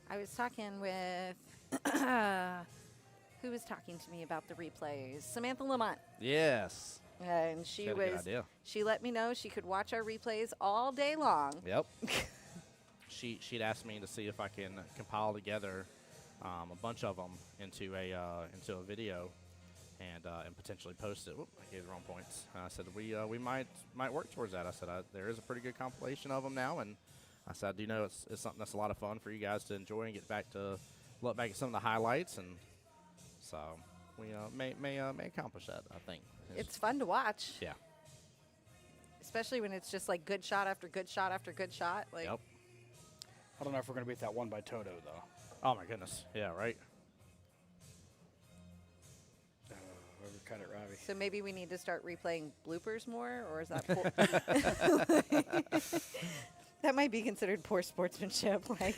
I was talking with who was talking to me about the replays? Samantha Lamont. Yes. And She had a good idea. she let me know she could watch our replays all day long. Yep. She'd asked me to see if I can compile together a bunch of them into a video and potentially post it. Whoop, I gave the wrong points. I said we might work towards that. I said there is a pretty good compilation of them now, and I said it's something that's a lot of fun for you guys to enjoy and get back to look back at some of the highlights, and so we may accomplish that. I think It's fun to watch. Yeah. Especially when it's just like good shot after good shot after good shot. Like, Yep. I don't know if we're going to beat that one by Toto, though. Oh my goodness. Yeah. Right. Whoever cut it, Robbie. So maybe we need to start replaying bloopers more, or is that that might be considered poor sportsmanship? Like,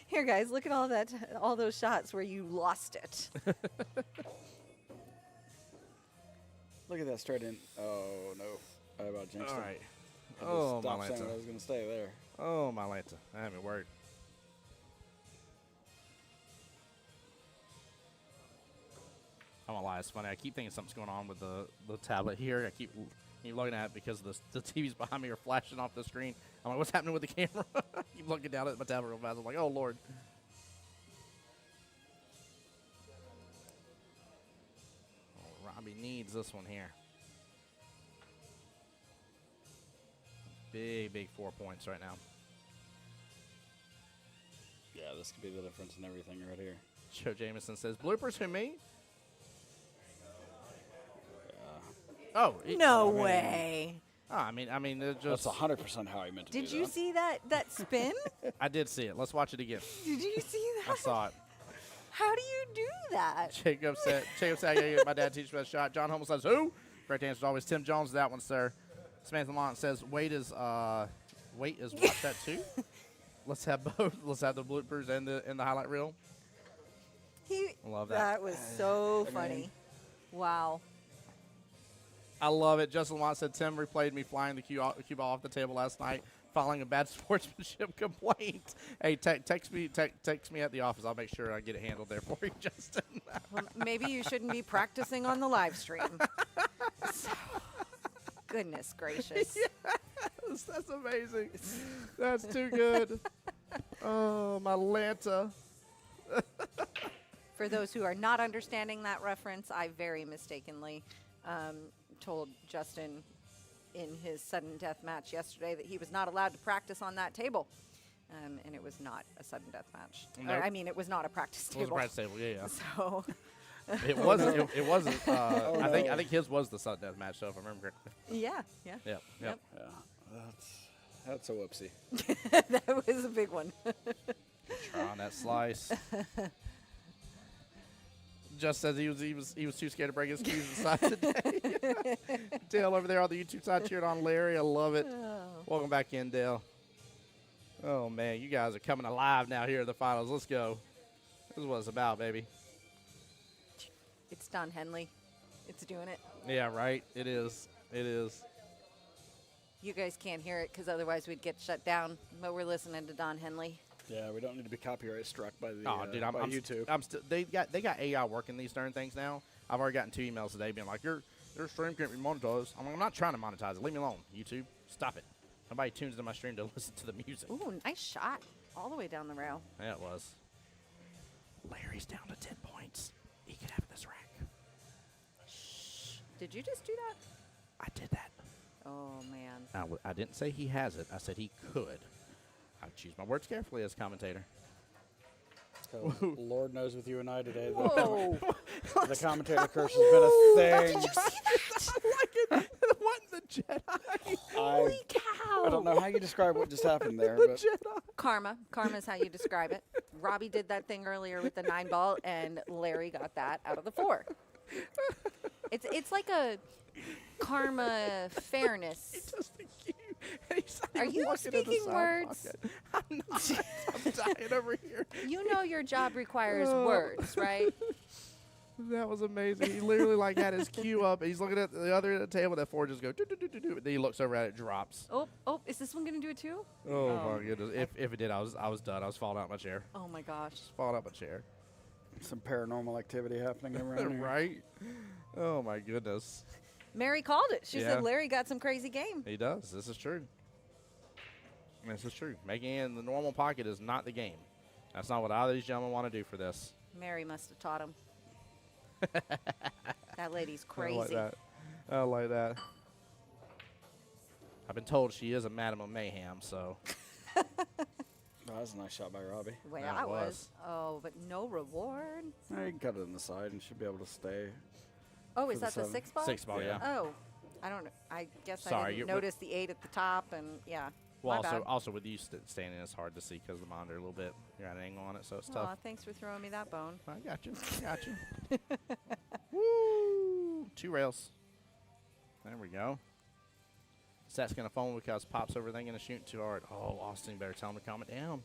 here, guys, look at all those shots where you lost it. Look at that straight in. Oh, no. I about jinxed All it. right. I Oh, just my stopped saying Lanta. I was going to stay there. Oh, my Lanta. I haven't worked. I'm gonna lie, it's funny. I keep thinking something's going on with the tablet here. I keep looking at it because the TVs behind me are flashing off the screen. I'm like, what's happening with the camera? I keep looking down at my tablet real fast. I'm like, oh, Lord. Oh, Robbie needs this one here. Big 4 points right now. Yeah, this could be the difference in everything right here. Joe Jameson says, bloopers who, me? Oh. No way. Oh, I mean, it That's just. 100% how I meant to do Did you that. see that spin? I did see it. Let's watch it again. Did you see that? I saw it. How do you do that? Jacob said, I gotta get my dad teach me that shot. John Hummel says, who? Correct answer is always Tim Jones. That one, sir. Samantha Lamont says, wait is watch that too. Let's have both. Let's have the bloopers and the highlight reel. Love that. That was so funny. Wow. I love it. Justin Lamont said, Tim replayed me flying the cue ball off the table last night, following a bad sportsmanship complaint. Hey, text me at the office. I'll make sure I get it handled there for you, Justin. Well, maybe you shouldn't be practicing on the live stream. So, goodness gracious. Yes, that's amazing. That's too good. Oh, my Lanta. For those who are not understanding that reference, I very mistakenly told Justin in his sudden death match yesterday that he was not allowed to practice on that table. And it was not a sudden death match. Nope. I mean, it was not a practice It was a table. practice table, yeah. So, It wasn't. It wasn't. I think his was the sudden death match, though, if I remember correctly. yeah. Yep. Yeah, that's a whoopsie. That was a big one. Try on that slice. Just says he was too scared to break his keys inside today. Dale over there on the YouTube side cheered on Larry. I love it. Welcome back in, Dale. Oh man, you guys are coming alive now here at the finals. Let's go. This is what it's about, baby. It's Don Henley. It's doing it. Yeah, right. It is. It is. You guys can't hear it because otherwise we'd get shut down. But we're listening to Don Henley. Yeah, we don't need to be copyright struck by the Dude, by YouTube. They got AI working these darn things now. I've already gotten 2 emails today being like, your stream can't be monetized. I'm like, I'm not trying to monetize it. Leave me alone, YouTube. Stop it. Nobody tunes into my stream to listen to the music. Ooh, nice shot. All the way down the rail. Yeah, it was. Larry's down to 10 points. He could have this rack. Did you just do that? I did that. Oh, man. I didn't say he has it. I said he could. I choose my words carefully as commentator. So Lord knows with you and I today, Whoa. the commentator curse has been a thing. Did you see that? What in the Jedi? Holy cow. I don't know how you describe what just happened there, The but Jedi. Karma. Karma is how you describe it. Robbie did that thing earlier with the 9-ball, and Larry got that out of the 4. It's like a karma fairness. He does the cue, and he's not Are even you walking in the speaking side words? pocket. I'm not. I'm dying over here. You know your job requires words, right? That was amazing. He literally like had his cue up. He's looking at the other end of the table. That 4 just go do do do do do. Then he looks over at it, drops. Oh, is this one gonna do it too? Oh my goodness! If it did, I was done. I was falling out my chair. Oh my gosh. Falling out my chair. some paranormal activity happening around here. Right? Oh my goodness. Mary called it. She Yeah. said Larry got some crazy game. He does. This is true. This is true. Making it in the normal pocket is not the game. That's not what either of these gentlemen want to do for this. Mary must have taught him. That lady's crazy. I like that. I like that. I've been told she is a madam of mayhem, so. Oh, that was a nice shot by Robbie. Well, Yeah, I it was. was. Oh, but no reward. You can cut it in the side and should be able to stay. Oh, is For the that the 7. 6-ball? 6-ball, yeah. Oh, I don't know. I guess I Sorry, didn't you're- notice the 8 at the top, and yeah. Well, my bad. also with you standing, it's hard to see because of the monitor a little bit. You're at an angle on it, so it's tough. Aw, thanks for throwing me that bone. I got you. I got you. Woo! 2 rails. There we go. Set's going to phone because Pop's over there going to shoot too hard. Oh, Austin, better tell him to calm it down.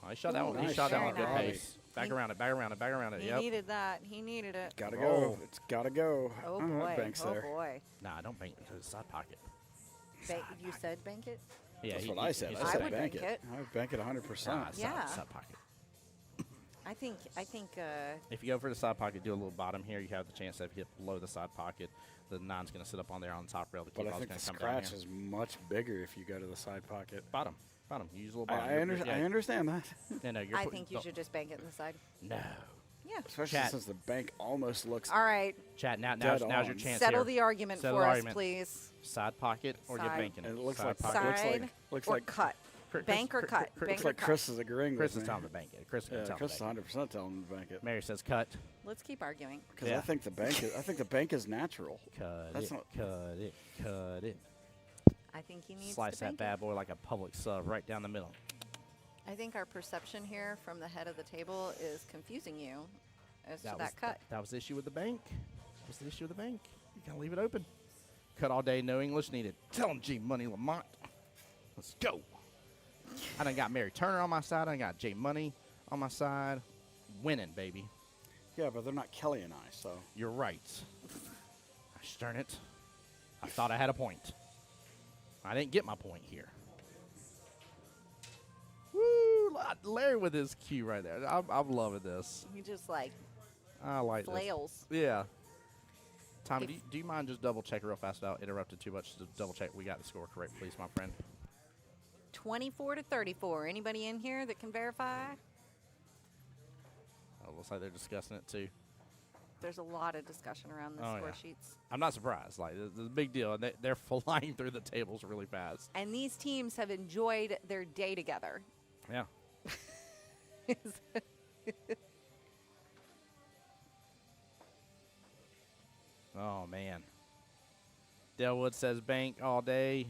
Oh, he shot that Ooh, one. He nice shot that shot. one good Very pace. nice. Back He- around it, back around it, back around it. He Yep. needed that. He needed it. Gotta Oh. go. It's gotta go. Oh, that boy. bank's Oh, there. boy. Nah, don't bank it to the side pocket. You said bank it? Yeah, That's he- what he- I said. he I I said would bank bank it. it. I would bank it 100%. Nah, Yeah. side pocket. I think If you go for the side pocket, do a little bottom here, you have the chance that if you hit below the side pocket, the 9's going to sit up on there on the top rail. The But I Qball's think going the to come down scratch here. is much bigger if you go to the side pocket. Bottom. You use a little bottom. I understand that. Yeah, no, you're I put- think you don't- should just bank it in the side. No. Yeah. Especially Chat. since the bank almost looks. All right. Chat, now's Dead your on. chance Settle here. the argument Settle for the us, argument. please. Side pocket or you're Side. banking it. It looks Side like pocket. Side looks or like cut. Chris- Bank or Chris- cut. Chris- Bank looks or like cut. Chris is agreeing Chris with is me. telling him to bank it. Chris is going Yeah, to tell Chris him is to bank 100% telling him to bank it. it. Mary says cut. Let's keep arguing. Because Yeah. I think the bank is natural. Cut That's it. not- Cut it. Cut it. I think he needs Slice to that bank bad it. boy like a public sub right down the middle. I think our perception here from the head of the table is confusing you as to was that cut. That was the issue with the bank. That was the issue with the bank. You got to leave it open. Cut all day, no English needed. Tell him G Money Lamont. Let's go. I done got Mary Turner on my side. I done got J Money on my side. Winning, baby. Yeah, but they're not Kelly and I, so. You're right. Gosh darn it. I thought I had a point. I didn't get my point here. Woo! Larry with his cue right there. I'm loving this. He just like I like this. flails. Yeah. Tommy, If- do you mind just double checking real fast without interrupting too much to double check we got the score correct, please, my friend? 24-34. Anybody in here that can verify? Oh, looks like they're discussing it too. There's a lot of discussion around the Oh, score yeah. sheets. I'm not surprised. Like, this is a big deal, and they're flying through the tables really fast. And these teams have enjoyed their day together. Yeah. Oh man. Delwood says bank all day.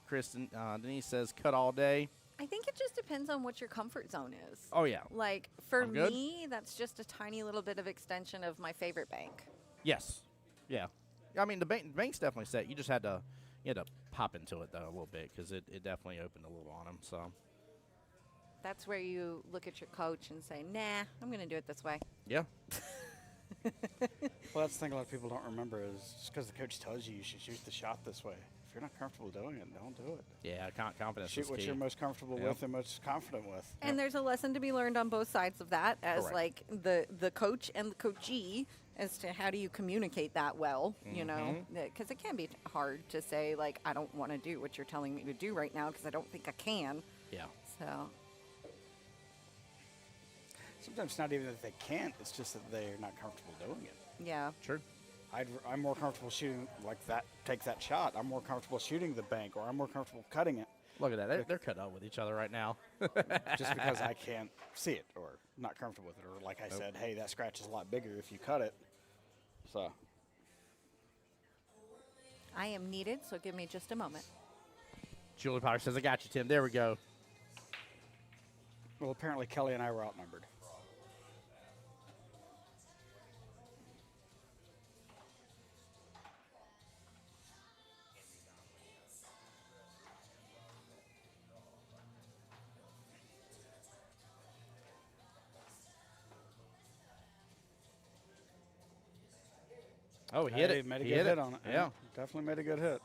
Kristen Denise says cut all day. I think it just depends on what your comfort zone is. Oh yeah. Like, for I'm good. me, that's just a tiny little bit of extension of my favorite bank. Yes. Yeah. I mean the bank's definitely set. You just had to pop into it though a little bit because it definitely opened a little on him. So That's where you look at your coach and say, nah, I'm going to do it this way. yeah. Well, that's the thing a lot of people don't remember is just because the coach tells you should shoot the shot this way. If you're not comfortable doing it, don't do it. Yeah. Confidence Shoot is what key. you're most comfortable Yep. with and most confident with. And there's a lesson to be learned on both sides of that as, Correct. like, the coach and the coachee as to how do you communicate that well, you know? Because it can be hard to say, like, I don't want to do what you're telling me to do right now because I don't think I can. Yeah. So, Sometimes it's not even that they can't, it's just that they're not comfortable doing it. yeah. True. I'm more comfortable shooting like that. Take that shot. I'm more comfortable shooting the bank, or I'm more comfortable cutting it. Look at that. They're cut up with each other right now. Just because I can't see it or not comfortable with it, or like I said, hey, that scratch is a lot bigger if you cut it. So I am needed, so give me just a moment. Julie Potter says, I got you, Tim. There we go. well, apparently Kelly and I were outnumbered. Oh, he hit Hey, it. made a He good hit hit it. on it. Yeah. Definitely made a good hit.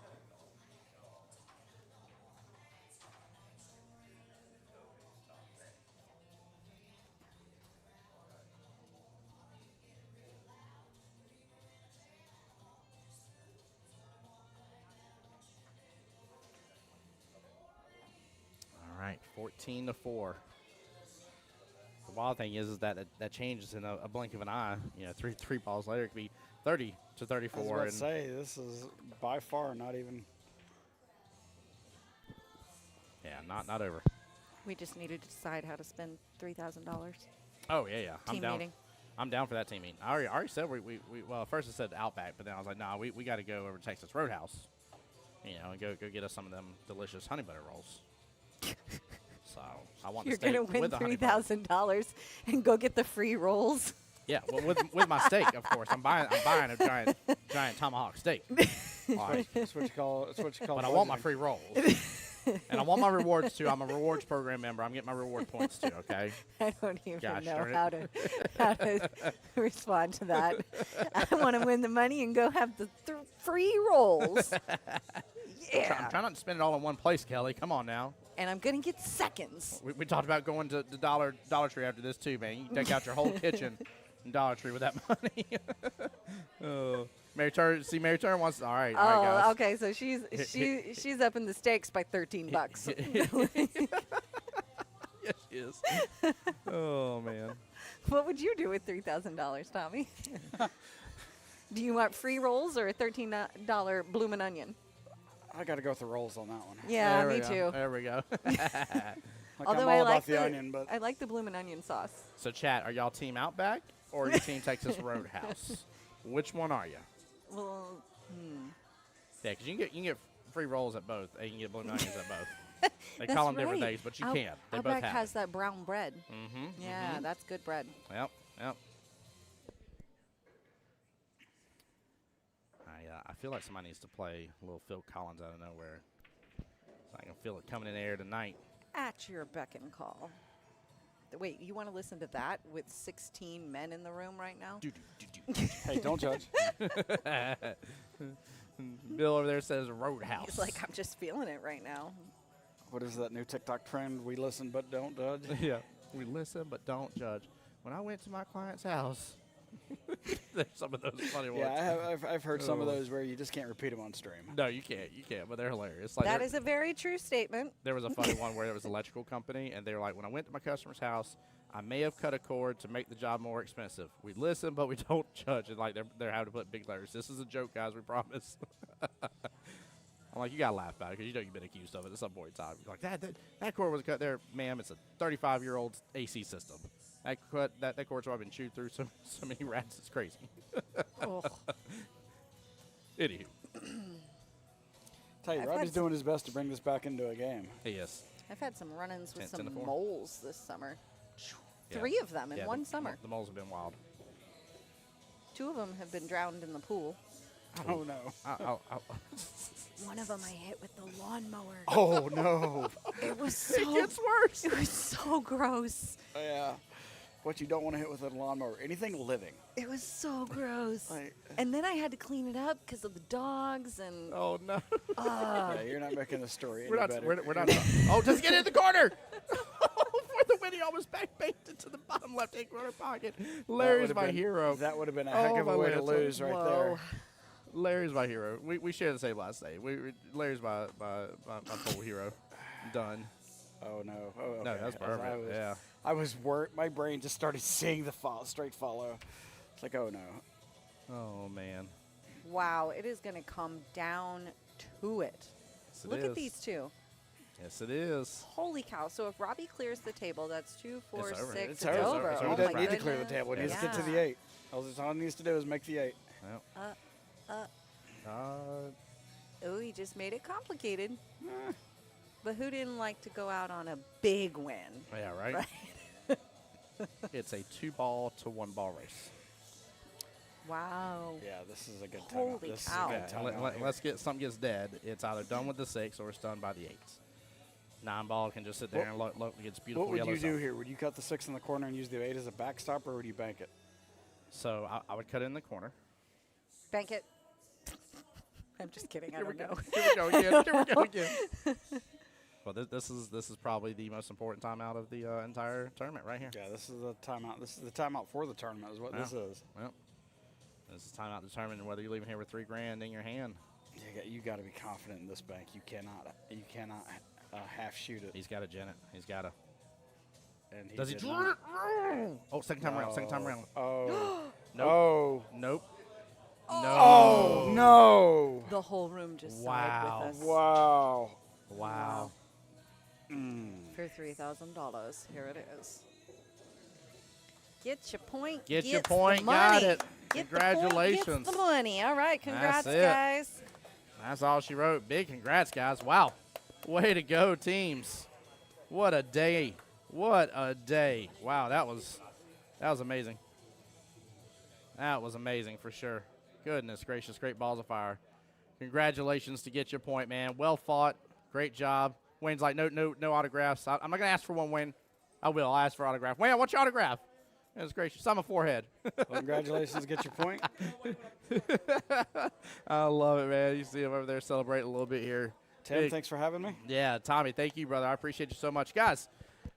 All right, 14-4. The wild thing is that changes in a blink of an eye. You know, three balls later, it could be 30-34. I was about to say, this is by far not even. Yeah, not over. We just needed to decide how to spend $3,000. Oh yeah. I'm Team down. meeting. I'm down for that team meeting. I already said we well, first I said Outback, but then I was like, nah, we got to go over to Texas Roadhouse, you know, and go get us some of them delicious honey butter rolls. So I want You're the steak going to win with the honey butter. $3,000 and go get the free rolls. Yeah, well, with my steak, of course. I'm buying a giant tomahawk steak. All right. That's what you call. That's what you call. But I want my budgeting. free rolls. And I want my rewards too. I'm a rewards program member. I'm getting my reward points too, okay? I don't even Gosh know darn it. how to respond to that. I want to win the money and go have the free rolls. Yeah. I'm trying not to spend it all in one place, Kelly. Come on now. And I'm going to get seconds. We talked about going to the Dollar Tree after this too, man. You can take out your whole kitchen in Dollar Tree with that money. Oh. Mary Turner wants. All right, guys. Oh, okay. So she's up in the stakes by $13. Yes, she is. Oh man. What would you do with $3,000, Tommy? Do you want free rolls or a $13 bloomin' onion? I got to go with the rolls on that one. Yeah, There we me go. too. There we go. Like, Although I'm I all like about the onion, but I like the bloomin' onion sauce. So, chat, are y'all team Outback or are you team Texas Roadhouse? Which one are you? Well, Yeah, because you can get free rolls at both. And you can get blue onions at both. They call them different things, but you can. They both Outback have has it. that brown bread. Mm-hmm. Yeah, that's good bread. Yep. I feel like somebody needs to play a little Phil Collins out of nowhere. So I can feel it coming in the air tonight. At your beck and call. Wait, you want to listen to that with 16 men in the room right now? hey, don't judge. Bill over there says Roadhouse. He's like, I'm just feeling it right now. What is that new TikTok trend? We listen but don't judge. Yeah. We listen but don't judge. When I went to my client's house, there's some of those funny ones. Yeah, I've heard some of those where you just can't repeat them on stream. No, you can't, but they're hilarious. Like That is a very true statement. there was a funny one where there was an electrical company, and they were like, when I went to my customer's house, I may have cut a cord to make the job more expensive. We listen, but we don't judge. And like they're having to put big letters. This is a joke, guys. We promise. I'm like, you gotta laugh about it because you know you've been accused of it at some point in time. You're like, that cord was cut there, ma'am. It's a 35-year-old AC system. That cord's probably been chewed through so many rats. It's crazy. Oh. Anywho, Tell you, I've Robbie's had some- doing his best to bring this back into a game. he is. I've had some run-ins with 10 to some 4. moles this summer. Yeah. 3 of them in Yeah, one the summer. The moles have been wild. 2 of them have been drowned in the pool. Oh no. One of them I hit with the lawnmower. Oh no. It was so. It gets worse. It was so gross. Yeah. What you don't want to hit with a lawnmower, anything living. It was so gross. Like, And then I had to clean it up because of the dogs and. Oh no. yeah, you're not making the story any We're not. better. We're not. Oh, just get in the corner. For the win, he almost backbanked into the bottom left-hand corner pocket. Larry's would've my been- hero. That would have been a heck of my a way to Lanta. lose right Whoa. there. Larry's my hero. We share the same last name. Larry's my full hero. Done. Oh no. Oh, okay. No, that's As perfect. Yeah. I was worried. My brain just started seeing the straight follow. It's like, oh no. Oh man. Wow, it is going to come down to it. Yes, it Look at is. these two. Yes, it is. Holy cow. So if Robbie clears the table, that's 2, 4, It's over. 6. It's It's over. over. It's Oh over. He my doesn't need to goodness. clear the table. He needs to get to the Yeah. 8. All he needs to do is make the 8. Yep. Oh, he just made it complicated. Eh. But who didn't like to go out on a big win? Yeah, right? Right. It's a 2-ball to 1-ball race. Wow. Yeah, this is a good timeout. Holy This cow. is a Yeah, good timeout here. let's get something gets dead. It's either done with the 6 or it's done by the 8. 9-ball can just sit there and look at its beautiful What would yellow you do zone. here? Would you cut the 6 in the corner and use the 8 as a backstop, or would you bank it? So I would cut it in the corner. Bank it. I'm just kidding. I don't know. Here we go again. Here we go again. Well, this is probably the most important timeout of the entire tournament right here. Yeah, this is the timeout. This is the timeout for the tournament is what this is. Well, this is timeout determining whether you're leaving here with $3 grand in your hand. You got to be confident in this bank. You cannot half shoot it. He's got to gen it. He's got to. And Does he? did not. Oh, second time around. Second time around. Oh. Nope. Oh. Nope. Oh no. The whole room just Wow. sighed with us. Wow. Wow. For $3,000. Here it is. Get your point. Get your gets the point. money. Got it. Get the point, Congratulations. gets the money. All right. Congrats, That's it. guys. That's all she wrote. Big congrats, guys. Wow. Way to go, teams. What a day. What a day. Wow, that was amazing. That was amazing for sure. Goodness gracious, great balls of fire. Congratulations to Get Your Point, man. Well fought. Great job. Wayne's like, no autographs. I'm not going to ask for one, Wayne. I will. I'll ask for autograph. Wayne, I want your autograph. That's gracious. On my forehead. Well, congratulations. Get your point. I love it, man. You see him over there celebrating a little bit here. Tim, Big- thanks for having me. Yeah, Tommy, thank you, brother. I appreciate you so much. Guys,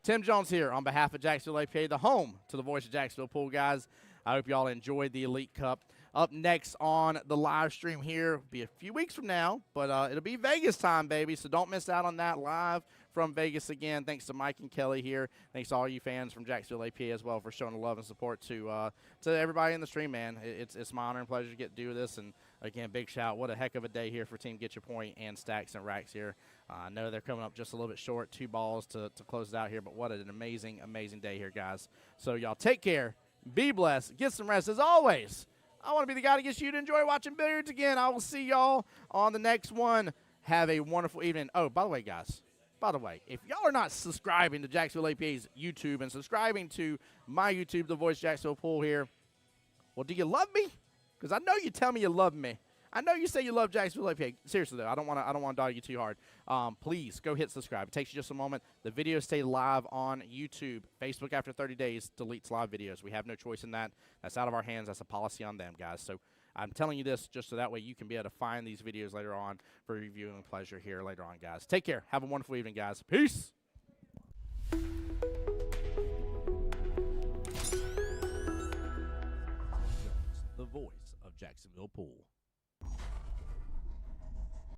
Tim Jones here on behalf of Jacksonville APA, the home to the Voice of Jacksonville Pool, guys. I hope you all enjoyed the Elite Cup. Up next on the live stream here, be a few weeks from now, but it'll be Vegas time, baby, so don't miss out on that live from Vegas again. Thanks to Mike and Kelly here. Thanks to all you fans from Jacksonville APA as well for showing the love and support to everybody in the stream, man. It's my honor and pleasure to get to do this, and again, big shout. What a heck of a day here for Team Get Your Point and Stacks and Racks here. I know they're coming up just a little bit short, 2 balls to close it out here, but what an amazing, amazing day here, guys. So y'all take care, be blessed, get some rest. As always, I want to be the guy that gets you to enjoy watching billiards again. I will see y'all on the next one. Have a wonderful evening. Oh, by the way, guys, if y'all are not subscribing to Jacksonville APA's YouTube and subscribing to my YouTube, The Voice Jacksonville Pool here, well, do you love me? Because I know you tell me you love me. I know you say you love Jacksonville APA. Seriously though, I don't want to dog you too hard. Please go hit subscribe. It takes you just a moment. The videos stay live on YouTube. Facebook after 30 days deletes live videos. We have no choice in that. That's out of our hands. That's a policy on them, guys. So I'm telling you this just so that way you can be able to find these videos later on for reviewing pleasure here later on, guys. Take care. Have a wonderful evening, guys. Peace. The voice of Jacksonville Pool.